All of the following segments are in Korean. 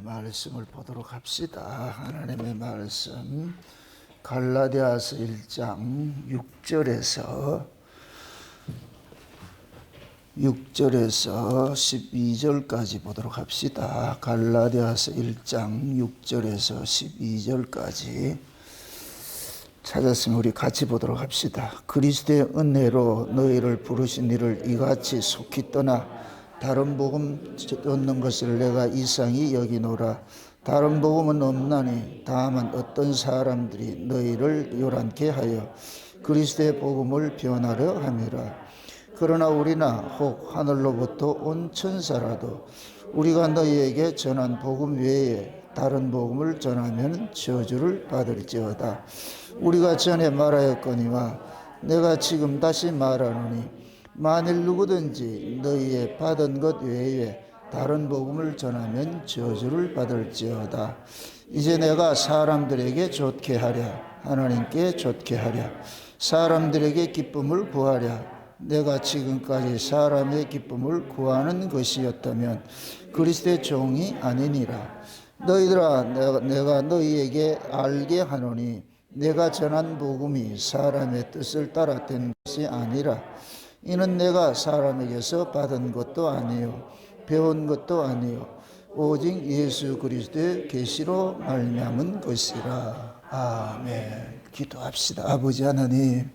말씀을 보도록 합시다. 하나님의 말씀 갈라디아서 1장 6절에서 12절까지 보도록 합시다. 갈라디아서 1장 6절에서 12절까지 찾았으면 우리 같이 보도록 합시다. 그리스도의 은혜로 너희를 부르신 이를 이같이 속히 떠나 다른 복음 얻는 것을 내가 이상히 여기노라. 다른 복음은 없나니 다만 어떤 사람들이 너희를 요란케 하여 그리스도의 복음을 변하려 함이라. 그러나 우리나 혹 하늘로부터 온 천사라도 우리가 너희에게 전한 복음 외에 다른 복음을 전하면 저주를 받을지어다. 우리가 전에 말하였거니와 내가 지금 다시 말하노니 만일 누구든지 너희의 받은 것 외에 다른 복음을 전하면 저주를 받을지어다. 이제 내가 사람들에게 좋게 하랴 하나님께 좋게 하랴 사람들에게 기쁨을 구하랴. 내가 지금까지 사람의 기쁨을 구하는 것이었다면 그리스도의 종이 아니니라. 너희들아 내가 너희에게 알게 하노니 내가 전한 복음이 사람의 뜻을 따라 된 것이 아니라 이는 내가 사람에게서 받은 것도 아니요 배운 것도 아니요 오직 예수 그리스도의 계시로 말미암은 것이라. 아멘. 기도합시다. 아버지 하나님,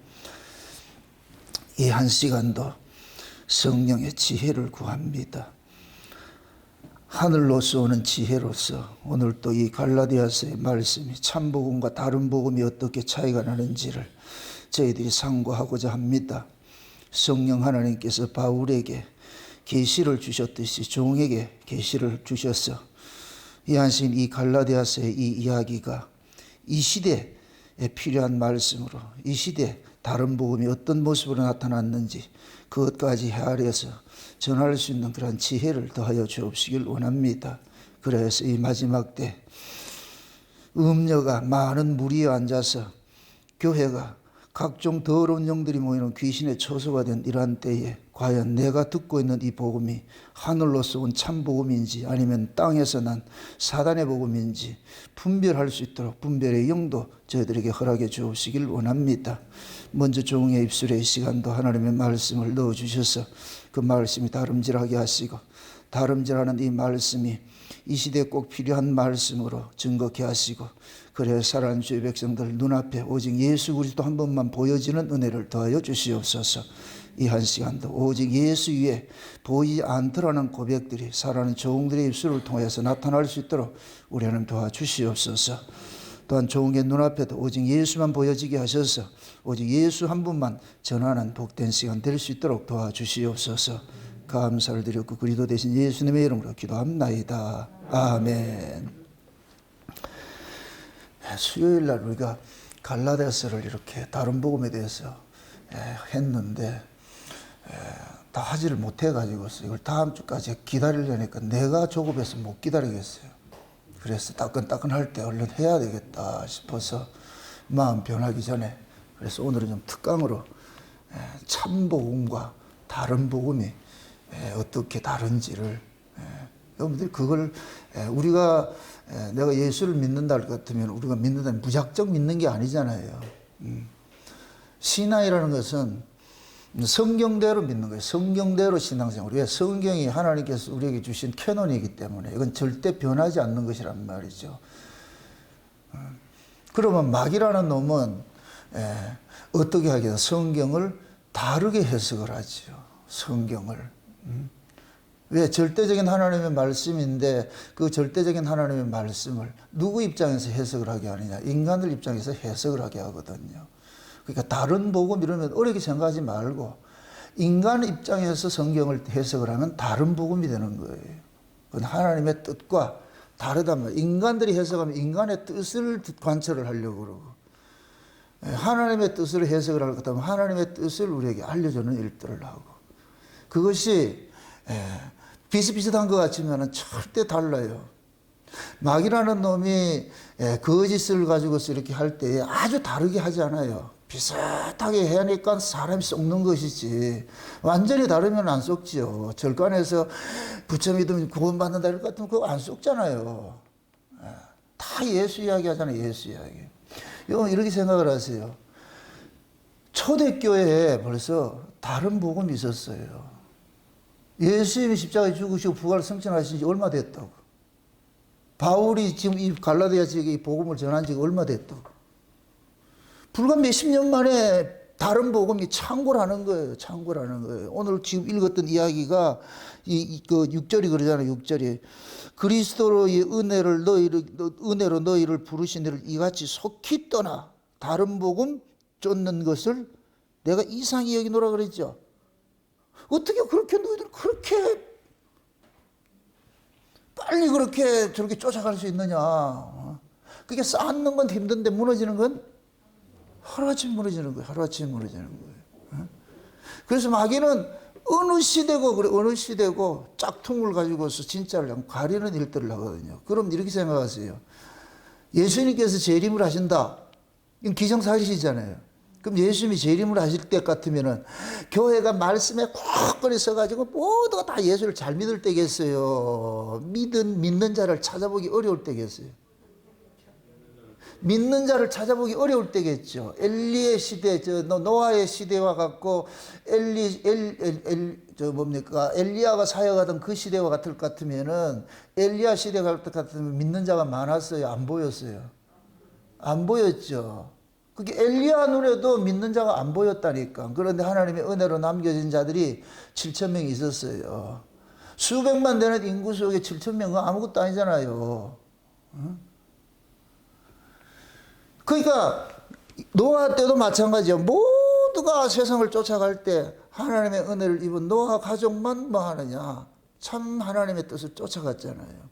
이 한 시간도 성령의 지혜를 구합니다. 하늘로서 오는 지혜로서 오늘 또 이 갈라디아서의 말씀이 참복음과 다른 복음이 어떻게 차이가 나는지를 저희들이 상고하고자 합니다. 성령 하나님께서 바울에게 계시를 주셨듯이 종에게 계시를 주셔서 이 한 시간 이 갈라디아서의 이 이야기가 이 시대에 필요한 말씀으로 이 시대에 다른 복음이 어떤 모습으로 나타났는지 그것까지 헤아려서 전할 수 있는 그런 지혜를 더하여 주옵시길 원합니다. 그래서 이 마지막 때 음녀가 많은 무리에 앉아서 교회가 각종 더러운 영들이 모이는 귀신의 처소가 된 이러한 때에 과연 내가 듣고 있는 이 복음이 하늘로서 온 참 복음인지 아니면 땅에서 난 사단의 복음인지 분별할 수 있도록 분별의 영도 저희들에게 허락해 주시길 원합니다. 먼저 종의 입술에 이 시간도 하나님의 말씀을 넣어주셔서 그 말씀이 다름질하게 하시고 다름질하는 이 말씀이 이 시대에 꼭 필요한 말씀으로 증거케 하시고 그래 살아가는 주의 백성들 눈앞에 오직 예수 그리스도 한 번만 보여지는 은혜를 더하여 주시옵소서. 이 한 시간도 오직 예수 위에 보이지 않더라는 고백들이 살아가는 종들의 입술을 통해서 나타날 수 있도록 우리 하나님 도와주시옵소서. 또한 종의 눈앞에도 오직 예수만 보여지게 하셔서 오직 예수 한 분만 전하는 복된 시간 될 수 있도록 도와주시옵소서. 감사를 드렸고 그리스도 대신 예수님의 이름으로 기도합나이다. 아멘. 수요일 날 우리가 갈라디아서를 이렇게 다른 복음에 대해서 했는데 다 하지를 못해가지고 이걸 다음 주까지 기다리려니까 내가 조급해서 못 기다리겠어요. 그래서 따끈따끈할 때 얼른 해야 되겠다 싶어서 마음 변하기 전에 그래서 오늘은 좀 특강으로 참 복음과 다른 복음이 어떻게 다른지를 여러분들이 그걸 우리가 내가 예수를 믿는다 같으면 우리가 믿는다면 무작정 믿는 게 아니잖아요. 신앙이라는 것은 성경대로 믿는 거예요. 성경대로 신앙생활. 왜? 성경이 하나님께서 우리에게 주신 캐논이기 때문에 이건 절대 변하지 않는 것이란 말이죠. 그러면 마귀라는 놈은 어떻게 하겠냐? 성경을 다르게 해석을 하죠. 성경을. 왜? 절대적인 하나님의 말씀인데 그 절대적인 하나님의 말씀을 누구 입장에서 해석을 하게 하느냐? 인간들 입장에서 해석을 하게 하거든요. 그러니까 다른 복음 이러면 어렵게 생각하지 말고 인간 입장에서 성경을 해석을 하면 다른 복음이 되는 거예요. 그건 하나님의 뜻과 다르단 말이에요. 인간들이 해석하면 인간의 뜻을 관철을 하려고 그러고 하나님의 뜻을 해석을 할 것 같으면 하나님의 뜻을 우리에게 알려주는 일들을 하고 그것이 비슷비슷한 것 같지만 절대 달라요. 마귀라는 놈이 거짓을 가지고서 이렇게 할 때 아주 다르게 하지 않아요. 비슷하게 해야니까 사람이 썩는 것이지 완전히 다르면 안 썩지요. 절간에서 부처 믿으면 구원받는다 이럴 것 같으면 그거 안 썩잖아요. 다 예수 이야기 하잖아요. 예수 이야기. 여러분 이렇게 생각을 하세요. 초대교회에 벌써 다른 복음이 있었어요. 예수님이 십자가에 죽으시고 부활 승천하신 지 얼마 됐다고. 바울이 지금 이 갈라디아 지역에 이 복음을 전한 지가 얼마 됐다고. 불과 몇십 년 만에 다른 복음이 창궐하는 거예요. 창궐하는 거예요. 오늘 지금 읽었던 이야기가 그 6절이 그러잖아요. 6절이 그리스도로의 은혜로 너희를 부르신 이를 이같이 속히 떠나 다른 복음 쫓는 것을 내가 이상히 여기노라 그랬죠. 어떻게 그렇게 너희들 그렇게 빨리 그렇게 저렇게 쫓아갈 수 있느냐. 그게 쌓는 건 힘든데 무너지는 건 하루아침에 무너지는 거예요. 하루아침에 무너지는 거예요. 그래서 마귀는 어느 시대고 그래 어느 시대고 짝퉁을 가지고서 진짜를 가리는 일들을 하거든요. 그럼 이렇게 생각하세요. 예수님께서 재림을 하신다. 이건 기정사실이잖아요. 그럼 예수님이 재림을 하실 때 같으면은 교회가 말씀에 꽉 서가지고 모두가 다 예수를 잘 믿을 때겠어요. 믿는 자를 찾아보기 어려울 때겠어요. 믿는 자를 찾아보기 어려울 때겠죠. 엘리의 시대, 노아의 시대와 같고 엘리야가 사역하던 그 시대와 같을 것 같으면은 엘리야 시대가 같으면 믿는 자가 많았어요. 안 보였어요. 안 보였죠. 그게 엘리야 눈에도 믿는 자가 안 보였다니까. 그런데 하나님의 은혜로 남겨진 자들이 7천 명이 있었어요. 수백만 되는 인구 속에 7천 명은 아무것도 아니잖아요. 그러니까 노아 때도 마찬가지예요. 모두가 세상을 쫓아갈 때 하나님의 은혜를 입은 노아 가족만 뭐 하느냐. 참 하나님의 뜻을 쫓아갔잖아요.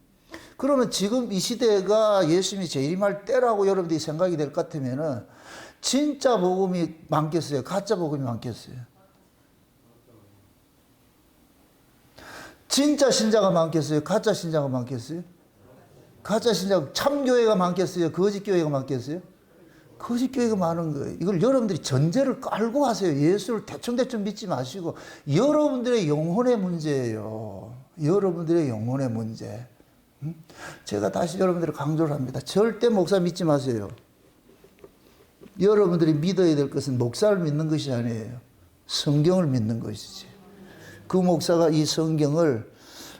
그러면 지금 이 시대가 예수님이 재림할 때라고 여러분들이 생각이 될 것 같으면은 진짜 복음이 많겠어요? 가짜 복음이 많겠어요? 진짜 신자가 많겠어요? 가짜 신자가 많겠어요? 가짜 신자, 참교회가 많겠어요? 거짓 교회가 많겠어요? 거짓 교회가 많은 거예요. 이걸 여러분들이 전제를 깔고 하세요. 예수를 대충대충 믿지 마시고 여러분들의 영혼의 문제예요. 여러분들의 영혼의 문제. 제가 다시 여러분들을 강조를 합니다. 절대 목사 믿지 마세요. 여러분들이 믿어야 될 것은 목사를 믿는 것이 아니에요. 성경을 믿는 것이지. 그 목사가 이 성경을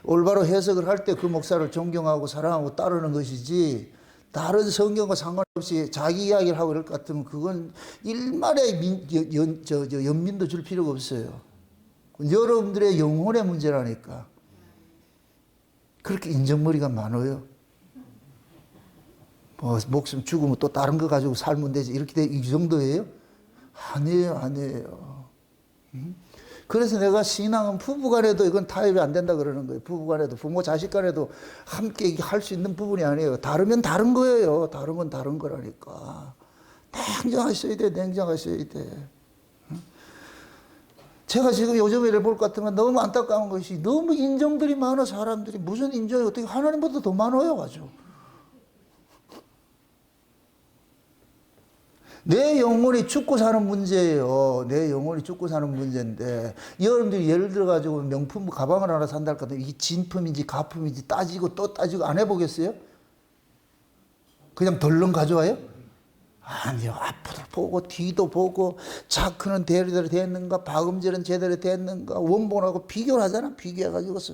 올바로 해석을 할 때 그 목사를 존경하고 사랑하고 따르는 것이지 다른 성경과 상관없이 자기 이야기를 하고 그럴 것 같으면 그건 일말의 연민도 줄 필요가 없어요. 여러분들의 영혼의 문제라니까. 그렇게 인정머리가 많아요. 뭐 목숨 죽으면 또 다른 거 가지고 살면 되지 이렇게 이 정도예요? 아니에요. 아니에요. 그래서 내가 신앙은 부부간에도 이건 타협이 안 된다 그러는 거예요. 부부간에도 부모 자식간에도 함께 할 수 있는 부분이 아니에요. 다르면 다른 거예요. 다른 건 다른 거라니까. 냉정하셔야 돼. 냉정하셔야 돼. 제가 지금 요즘 일을 볼 것 같으면 너무 안타까운 것이 너무 인정들이 많아. 사람들이 무슨 인정이 어떻게 하나님보다 더 많아요. 아주. 내 영혼이 죽고 사는 문제예요. 내 영혼이 죽고 사는 문제인데 여러분들이 예를 들어가지고 명품 가방을 하나 산다 할까 이게 진품인지 가품인지 따지고 또 따지고 안 해보겠어요? 그냥 덜렁 가져와요? 아니요. 앞도 보고 뒤도 보고 자크는 제대로 됐는가 박음질은 제대로 됐는가 원본하고 비교를 하잖아. 비교해가지고서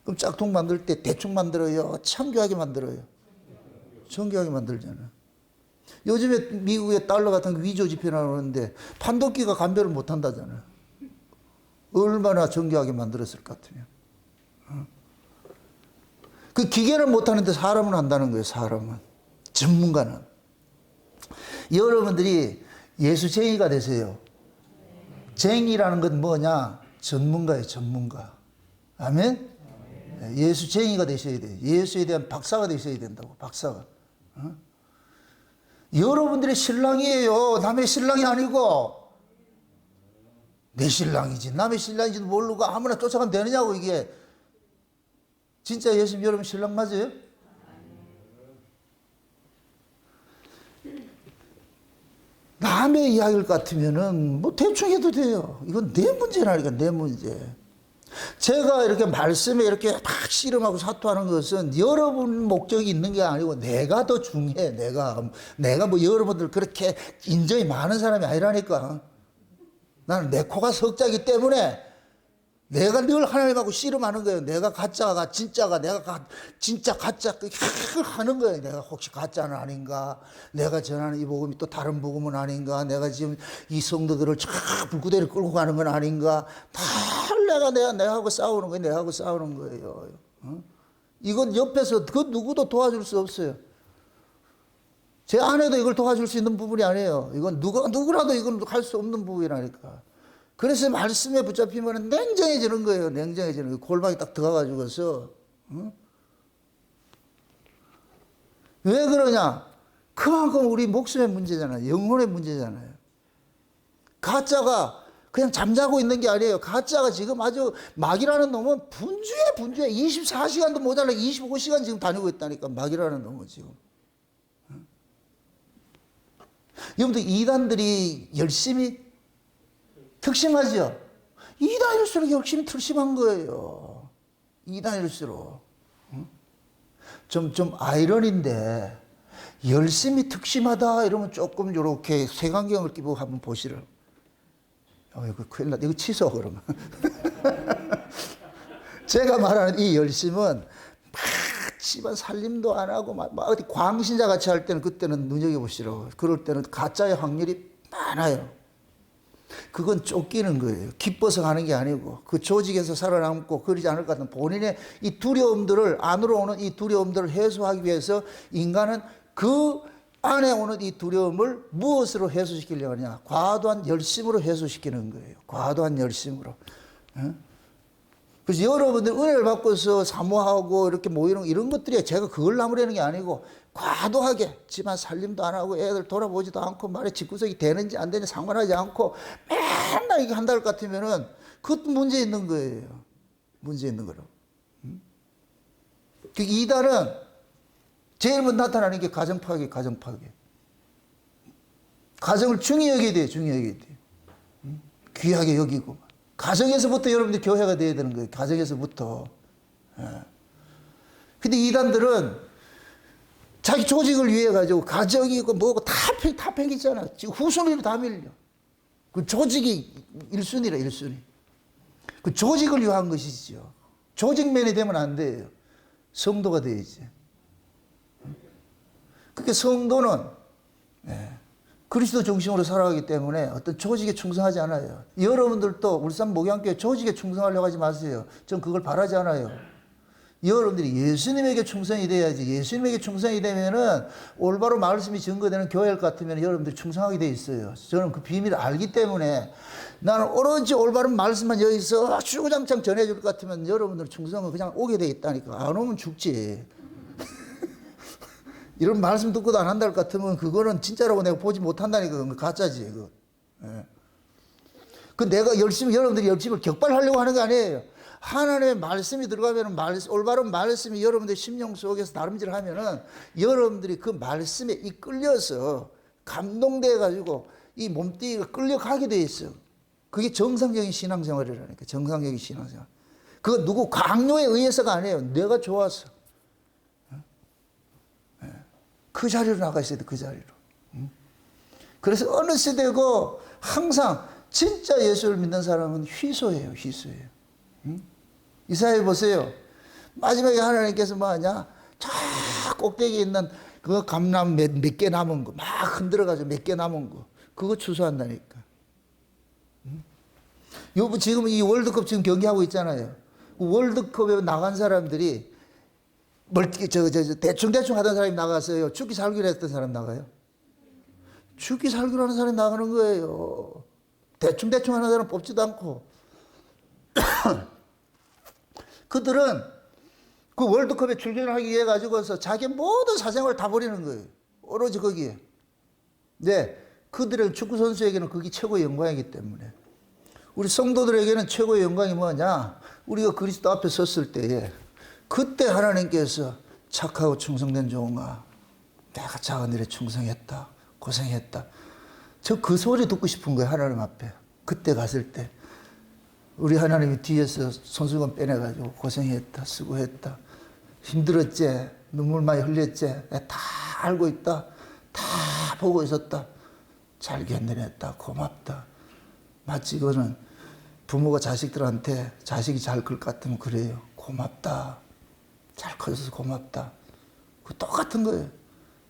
그럼 짝퉁 만들 때 대충 만들어요? 청교하게 만들어요? 청교하게 만들잖아. 요즘에 미국의 달러 같은 거 위조 지폐 나오는데 판독기가 감별을 못 한다잖아요. 얼마나 정교하게 만들었을 것 같으면. 그 기계는 못 하는데 사람은 한다는 거예요. 사람은. 전문가는. 여러분들이 예수쟁이가 되세요. 쟁이라는 건 뭐냐? 전문가예요. 전문가. 아멘? 예수쟁이가 되셔야 돼요. 예수에 대한 박사가 되셔야 된다고. 박사가. 여러분들의 신랑이에요. 남의 신랑이 아니고 내 신랑이지. 남의 신랑인지도 모르고 아무나 쫓아가면 되느냐고 이게. 진짜 예수님 여러분 신랑 맞아요? 남의 이야기를 같으면은 뭐 대충 해도 돼요. 이건 내 문제라니까, 내 문제. 제가 이렇게 말씀에 이렇게 막 씨름하고 사투하는 것은 여러분 목적이 있는 게 아니고 내가 더 중요해. 내가 뭐 여러분들 그렇게 인정이 많은 사람이 아니라니까. 나는 내 코가 석자기 때문에 내가 늘 하나님하고 씨름하는 거예요. 내가 가짜가 진짜가, 내가 진짜 가짜 하는 거예요. 내가 혹시 가짜는 아닌가? 내가 전하는 이 복음이 또 다른 복음은 아닌가? 내가 지금 이 성도들을 쫙 불구대를 끌고 가는 건 아닌가? 다 내하고 싸우는 거예요. 내하고 싸우는 거예요. 이건 옆에서 그 누구도 도와줄 수 없어요. 제 아내도 이걸 도와줄 수 있는 부분이 아니에요. 이건 누구라도 이건 할 수 없는 부분이라니까. 그래서 말씀에 붙잡히면 냉정해지는 거예요. 냉정해지는 거예요. 골방에 딱 들어가가지고서. 왜 그러냐? 그만큼 우리 목숨의 문제잖아요. 영혼의 문제잖아요. 가짜가 그냥 잠자고 있는 게 아니에요. 가짜가 지금 아주 마귀라는 놈은 분주해. 24시간도 모자라 25시간 지금 다니고 있다니까. 마귀라는 놈은 지금. 여러분들 이단들이 열심히 특심하죠. 이단일수록 열심히 특심한 거예요. 이단일수록. 좀 아이러니인데 열심히 특심하다 이러면 조금 이렇게 색안경을 끼고 한번 보시라. 이거 큰일 났다. 이거 취소 그러면. 제가 말하는 이 열심은 막 집안 살림도 안 하고 막 어디 광신자 같이 할 때는 그때는 눈여겨보시라고. 그럴 때는 가짜의 확률이 많아요. 그건 쫓기는 거예요. 기뻐서 하는 게 아니고 그 조직에서 살아남고 그러지 않을 것 같은 본인의 이 두려움들을 안으로 오는 이 두려움들을 해소하기 위해서 인간은 그 안에 오는 이 두려움을 무엇으로 해소시키려고 하냐? 과도한 열심으로 해소시키는 거예요. 과도한 열심으로. 그래서 여러분들 은혜를 받고서 사모하고 이렇게 모이는 이런 것들이 제가 그걸 나무라는 게 아니고 과도하게 집안 살림도 안 하고 애들 돌아보지도 않고 말에 집구석이 되는지 안 되는지 상관하지 않고 맨날 이게 한달 같으면은 그것도 문제 있는 거예요. 문제 있는 거로. 그 이단은 제일 먼저 나타나는 게 가정 파괴. 가정을 중히 여겨야 돼요. 귀하게 여기고. 가정에서부터 여러분들 교회가 돼야 되는 거예요. 가정에서부터. 근데 이단들은 자기 조직을 위해 가지고 가정이고 뭐고 다 팽기잖아. 지금 후순위로 다 밀려. 그 조직이 1순위라 1순위. 그 조직을 위한 것이죠. 조직맨이 되면 안 돼요. 성도가 돼야지. 그러니까 성도는 그리스도 중심으로 살아가기 때문에 어떤 조직에 충성하지 않아요. 여러분들도 울산 목양교회 조직에 충성하려고 하지 마세요. 전 그걸 바라지 않아요. 여러분들이 예수님에게 충성이 돼야지. 예수님에게 충성이 되면은 올바로 말씀이 증거되는 교회 같으면 여러분들이 충성하게 돼 있어요. 저는 그 비밀을 알기 때문에 나는 오로지 올바른 말씀만 여기서 주구장창 전해줄 것 같으면 여러분들 충성은 그냥 오게 돼 있다니까. 안 오면 죽지. 이런 말씀 듣고도 안 한다 할 것 같으면 그거는 진짜라고 내가 보지 못한다니까. 그건 가짜지. 그거. 그 내가 여러분들이 열심히 격발하려고 하는 게 아니에요. 하나님의 말씀이 들어가면 올바른 말씀이 여러분들 심령 속에서 다름질 하면은 여러분들이 그 말씀에 이끌려서 감동돼 가지고 이 몸뚱이가 끌려가게 돼 있어. 그게 정상적인 신앙생활이라니까. 정상적인 신앙생활. 그건 누구 강요에 의해서가 아니에요. 내가 좋아서. 그 자리로 나가 있어야 돼. 그 자리로. 그래서 어느 시대고 항상 진짜 예수를 믿는 사람은 희소해요. 이사야 보세요. 마지막에 하나님께서 뭐 하냐? 저 꼭대기에 있는 그 감나무 몇 개 남은 거 막 흔들어가지고 몇 개 남은 거 그거 추수한다니까. 여보 지금 이 월드컵 지금 경기하고 있잖아요. 월드컵에 나간 사람들이 대충 하던 사람이 나갔어요. 죽기 살기로 했던 사람 나가요. 죽기 살기로 하는 사람이 나가는 거예요. 대충 하는 사람 뽑지도 않고. 그들은 그 월드컵에 출전을 하기 위해 가지고서 자기 모든 사생활을 다 버리는 거예요. 오로지 거기에. 네, 그들의 축구 선수에게는 그게 최고의 영광이기 때문에. 우리 성도들에게는 최고의 영광이 뭐냐? 우리가 그리스도 앞에 섰을 때에 그때 하나님께서 착하고 충성된 종아, 내가 작은 일에 충성했다, 고생했다. 저 그 소리 듣고 싶은 거예요. 하나님 앞에. 그때 갔을 때 우리 하나님이 뒤에서 손수건 빼내가지고 고생했다, 수고했다, 힘들었지, 눈물 많이 흘렸지, 내가 다 알고 있다, 다 보고 있었다, 잘 견뎌냈다, 고맙다. 마치 이거는 부모가 자식들한테 자식이 잘 클 것 같으면 그래요. 고맙다, 잘 커져서 고맙다. 그 똑같은 거예요.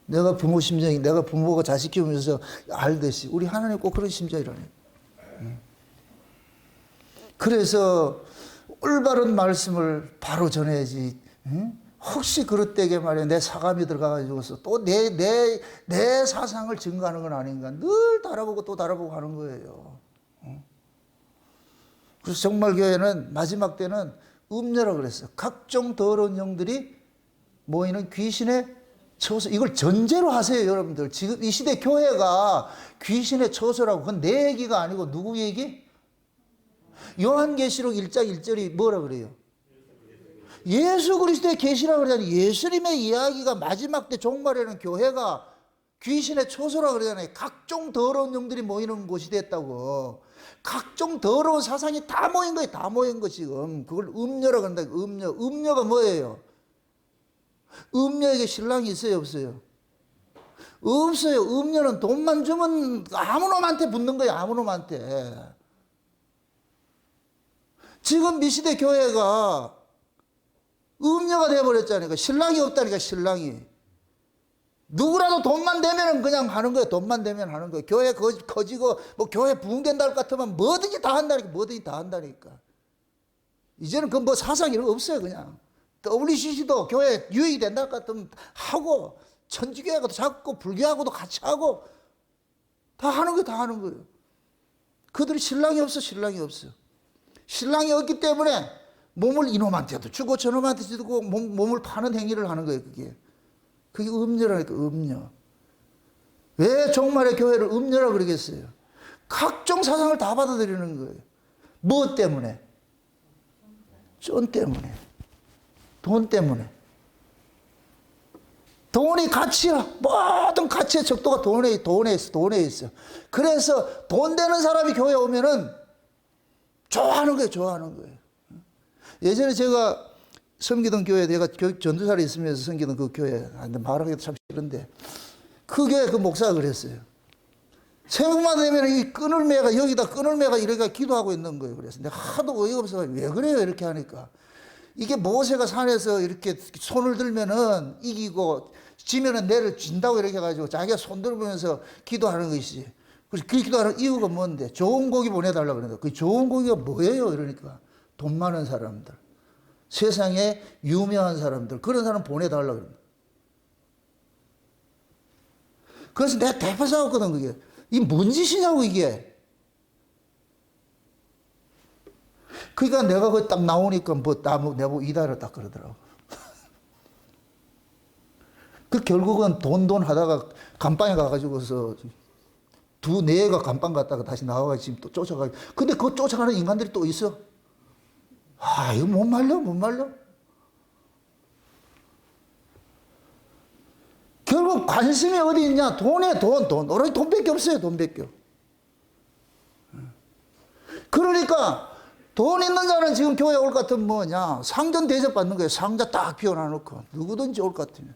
내가 부모 심정이, 내가 부모가 자식 키우면서 알듯이 우리 하나님 꼭 그런 심정이라네요. 그래서 올바른 말씀을 바로 전해야지. 혹시 그릇되게 말이야 내 사감이 들어가가지고서 또 내 사상을 증거하는 건 아닌가. 늘 달아보고 또 달아보고 하는 거예요. 그래서 정말 교회는 마지막 때는 음녀라고 그랬어요. 각종 더러운 영들이 모이는 귀신의 처소. 이걸 전제로 하세요, 여러분들. 지금 이 시대 교회가 귀신의 처소라고. 그건 내 얘기가 아니고 누구 얘기? 요한계시록 1장 1절이 뭐라 그래요? 예수 그리스도의 계시라고 그러잖아요. 예수님의 이야기가 마지막 때 종말에는 교회가 귀신의 처소라고 그러잖아요. 각종 더러운 영들이 모이는 곳이 됐다고. 각종 더러운 사상이 다 모인 거예요. 다 모인 거 지금. 그걸 음녀라고 한다. 음녀. 음녀가 뭐예요? 음녀에게 신랑이 있어요, 없어요? 없어요. 음녀는 돈만 주면 아무 놈한테 붙는 거예요. 아무 놈한테. 지금 이 시대 교회가 음녀가 되어버렸잖아요. 신랑이 없다니까, 신랑이. 누구라도 돈만 되면 그냥 하는 거예요. 돈만 되면 하는 거예요. 교회 커지고, 뭐 교회 부흥된다 할 것 같으면 뭐든지 다 한다니까, 뭐든지 다 한다니까. 이제는 그 뭐 사상 이런 거 없어요, 그냥. WCC도 교회 유익이 된다 할 것 같으면 하고, 천주교하고도 잡고, 불교하고도 같이 하고, 다 하는 거예요, 다 하는 거예요. 그들이 신랑이 없어, 신랑이 없어. 신랑이 없기 때문에 몸을 이놈한테도 주고 저놈한테도 주고 몸을 파는 행위를 하는 거예요. 그게 음녀라니까. 음녀. 왜 종말의 교회를 음녀라고 그러겠어요? 각종 사상을 다 받아들이는 거예요. 뭐 때문에? 돈 때문에. 돈 때문에. 돈이 가치야. 모든 가치의 척도가 돈에 있어. 그래서 돈 되는 사람이 교회에 오면은 좋아하는 거예요. 좋아하는 거예요. 예전에 제가 섬기던 교회, 내가 전도사로 있으면서 섬기던 그 교회, 말하기도 참 싫은데, 그 교회 그 목사가 그랬어요. 새벽마다 되면 이 끈을매가, 여기다 끈을매가 이렇게 기도하고 있는 거예요. 그래서 내가 하도 어이가 없어서 왜 그래요? 이렇게 하니까. 이게 모세가 산에서 이렇게 손을 들면은 이기고, 지면은 내를 진다고 이렇게 해가지고 자기가 손 들면서 기도하는 것이지. 그래서 그 기도하는 이유가 뭔데? 좋은 고기 보내달라고 그러는데, 그 좋은 고기가 뭐예요? 이러니까. 돈 많은 사람들. 세상에 유명한 사람들. 그런 사람 보내달라고 그럽니다. 그래서 내가 대파 싸웠거든, 그게. 이게 뭔 짓이냐고, 이게. 그러니까 내가 그 딱 나오니까 내보고 이달을 딱 그러더라고. 그 결국은 돈 하다가 감방에 가가지고서 네 애가 감방 갔다가 다시 나와가지고 지금 또 쫓아가고. 근데 그거 쫓아가는 인간들이 또 있어. 아, 이거 못 말려. 결국 관심이 어디 있냐? 돈에 돈. 오로지 돈밖에 없어요, 돈밖에. 그러니까 돈 있는 자는 지금 교회 올 것 같으면 뭐냐? 상전 대접 받는 거예요. 상자 딱 비워놔놓고. 누구든지 올 것 같으면.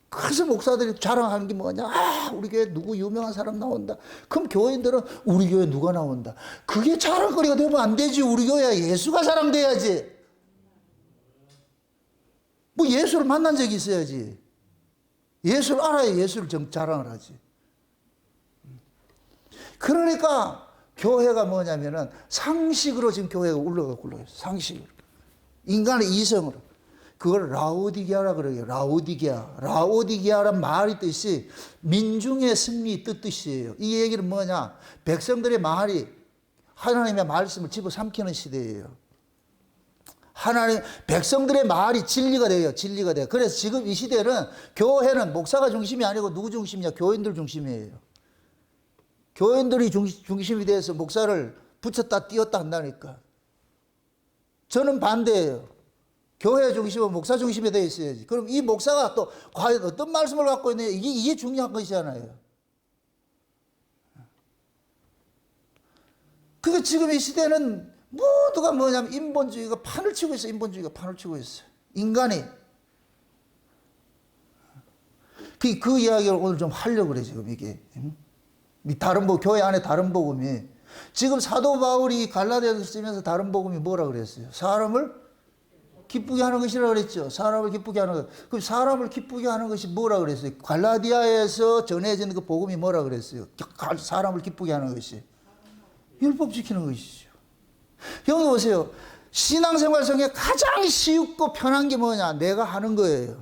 그래서 목사들이 자랑하는 게 뭐냐? 아, 우리 교회 누구 유명한 사람 나온다. 그럼 교인들은 우리 교회 누가 나온다. 그게 자랑거리가 되면 안 되지. 우리 교회야 예수가 자랑돼야지. 뭐 예수를 만난 적이 있어야지. 예수를 알아야 예수를 자랑을 하지. 그러니까 교회가 뭐냐면은 상식으로 지금 교회가 올라가고 있어요. 상식으로. 인간의 이성으로. 그걸 라오디게아라 그래요. 라오디게아란 말이 뜻이 민중의 승리 뜻이에요. 이 얘기는 뭐냐? 백성들의 말이 하나님의 말씀을 집어삼키는 시대예요. 백성들의 말이 진리가 돼요. 진리가 돼요. 그래서 지금 이 시대는 교회는 목사가 중심이 아니고 누구 중심이냐? 교인들 중심이에요. 교인들이 중심이 돼서 목사를 붙였다 띄었다 한다니까. 저는 반대예요. 교회 중심은 목사 중심이 되어 있어야지. 그럼 이 목사가 또 과연 어떤 말씀을 갖고 있느냐, 이게 중요한 것이잖아요. 그게 지금 이 시대는 모두가 뭐냐면 인본주의가 판을 치고 있어. 인본주의가 판을 치고 있어. 인간이. 그 이야기를 오늘 좀 하려고 그래, 지금 이게. 다른 교회 안에 다른 복음이. 지금 사도 바울이 갈라디아서 쓰면서 다른 복음이 뭐라 그랬어요? 사람을 기쁘게 하는 것이라 그랬죠. 사람을 기쁘게 하는 것. 그럼 사람을 기쁘게 하는 것이 뭐라 그랬어요? 갈라디아에서 전해지는 그 복음이 뭐라 그랬어요? 사람을 기쁘게 하는 것이. 율법 지키는 것이죠. 여기 보세요. 신앙생활 중에 가장 쉽고 편한 게 뭐냐? 내가 하는 거예요.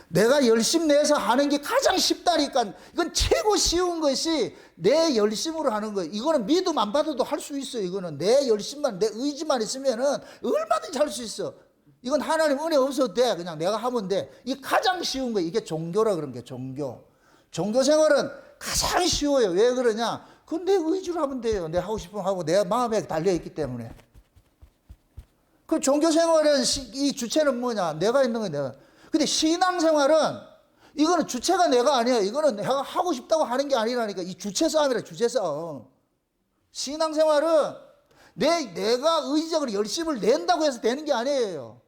내가 열심 내서 하는 게 가장 쉽다니까. 이건 최고 쉬운 것이 내 열심으로 하는 거예요. 이거는 믿음 안 받아도 할 수 있어요. 이거는 내 열심만, 내 의지만 있으면은 얼마든지 할 수 있어. 이건 하나님 은혜 없어도 돼. 그냥 내가 하면 돼. 이게 가장 쉬운 거예요. 이게 종교라 그런 게 종교. 종교 생활은 가장 쉬워요. 왜 그러냐? 그건 내 의지로 하면 돼요. 내가 하고 싶으면 하고 내 마음에 달려있기 때문에. 그 종교 생활은 이 주체는 뭐냐? 내가 있는 거야, 내가. 근데 신앙생활은 이거는 주체가 내가 아니야. 이거는 내가 하고 싶다고 하는 게 아니라니까. 이 주체 싸움이라, 주체 싸움. 신앙생활은 내가 의지적으로 열심을 낸다고 해서 되는 게 아니에요.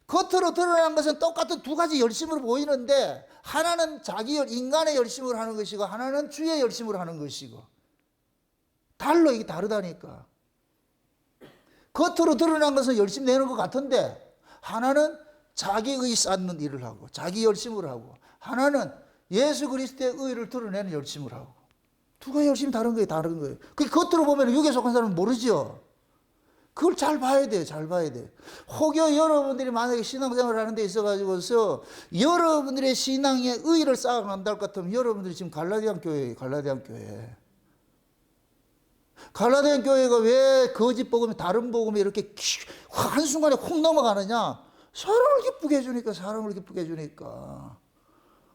겉으로 드러난 것은 똑같은 두 가지 열심으로 보이는데 하나는 인간의 열심으로 하는 것이고 하나는 주의 열심으로 하는 것이고 이게 다르다니까. 겉으로 드러난 것은 열심 내는 것 같은데 하나는 자기의 쌓는 일을 하고 자기 열심을 하고 하나는 예수 그리스도의 의를 드러내는 열심을 하고 두 가지 열심이 다른 거예요. 다른 거예요. 그 겉으로 보면 육에 속한 사람은 모르죠. 그걸 잘 봐야 돼요. 잘 봐야 돼. 혹여 여러분들이 만약에 신앙생활을 하는 데 있어가지고서 여러분들의 신앙의 의의를 쌓아간다 할 것 같으면 여러분들이 지금 갈라디안 교회예요. 갈라디안 교회. 갈라디안 교회가 왜 거짓 복음이 다른 복음이 이렇게 한순간에 훅 넘어가느냐? 사람을 기쁘게 해주니까, 사람을 기쁘게 해주니까.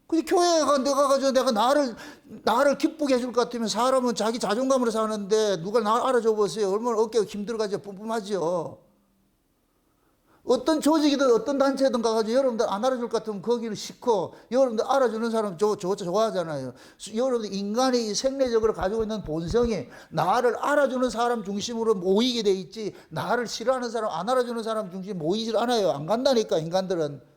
근데 교회가 내가 가지고 내가 나를 기쁘게 해줄 것 같으면 사람은 자기 자존감으로 사는데 누가 나 알아줘 보세요. 얼마나 어깨가 힘들어가지고 뿜뿜하죠. 어떤 조직이든 어떤 단체든 가가지고 여러분들 안 알아줄 것 같으면 거기는 싫고 여러분들 알아주는 사람 좋아하잖아요. 여러분들 인간이 생리적으로 가지고 있는 본성이 나를 알아주는 사람 중심으로 모이게 돼 있지 나를 싫어하는 사람, 안 알아주는 사람 중심으로 모이질 않아요. 안 간다니까 인간들은.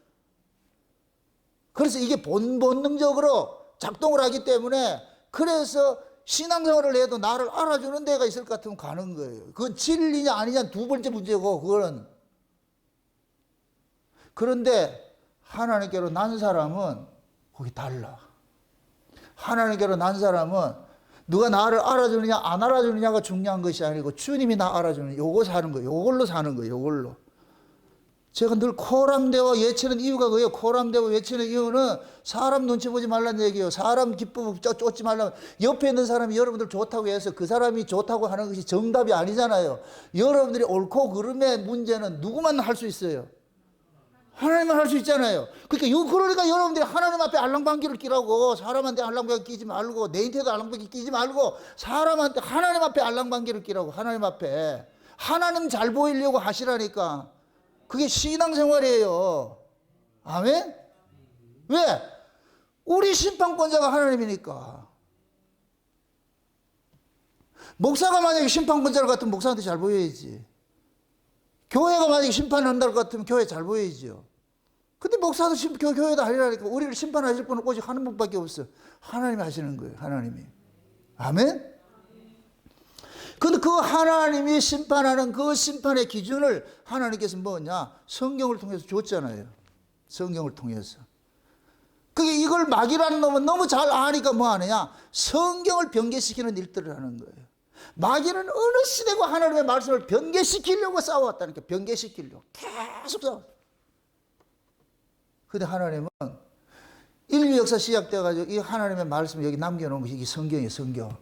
그래서 이게 본능적으로 작동을 하기 때문에 그래서 신앙생활을 해도 나를 알아주는 데가 있을 것 같으면 가는 거예요. 그건 진리냐 아니냐 두 번째 문제고 그거는. 그런데 하나님께로 난 사람은 거기 달라. 하나님께로 난 사람은 누가 나를 알아주느냐 안 알아주느냐가 중요한 것이 아니고 주님이 나 알아주는 요거 사는 거예요. 요걸로 사는 거예요. 요걸로. 제가 늘 코람대와 외치는 이유가 그예요. 코람대와 외치는 이유는 사람 눈치 보지 말라는 얘기예요. 사람 기쁨 쫓지 말라는. 옆에 있는 사람이 여러분들 좋다고 해서 그 사람이 좋다고 하는 것이 정답이 아니잖아요. 여러분들이 옳고 그름의 문제는 누구만 할 수 있어요. 하나님만 할 수 있잖아요. 그러니까 여러분들이 하나님 앞에 알랑방귀를 끼라고. 사람한테 알랑방귀 끼지 말고 내한테도 알랑방귀 끼지 말고 사람한테 하나님 앞에 알랑방귀를 끼라고. 하나님 앞에 하나님 잘 보이려고 하시라니까. 그게 신앙생활이에요. 아멘? 왜? 우리 심판권자가 하나님이니까. 목사가 만약에 심판권자를 같으면 목사한테 잘 보여야지. 교회가 만약에 심판한다고 같으면 교회 잘 보여야죠. 근데 목사도 교회도 아니라니까. 우리를 심판하실 분은 오직 한 분밖에 없어. 하나님이 하시는 거예요. 하나님이. 아멘? 근데 그 하나님이 심판하는 그 심판의 기준을 하나님께서 뭐냐? 성경을 통해서 줬잖아요. 성경을 통해서. 그게 이걸 마귀라는 놈은 너무 잘 아니까 뭐 하느냐? 성경을 변개시키는 일들을 하는 거예요. 마귀는 어느 시대고 하나님의 말씀을 변개시키려고 싸워왔다니까. 변개시키려고. 계속 싸워. 근데 하나님은 인류 역사 시작돼가지고 이 하나님의 말씀을 여기 남겨놓은 것이 이 성경이에요. 성경.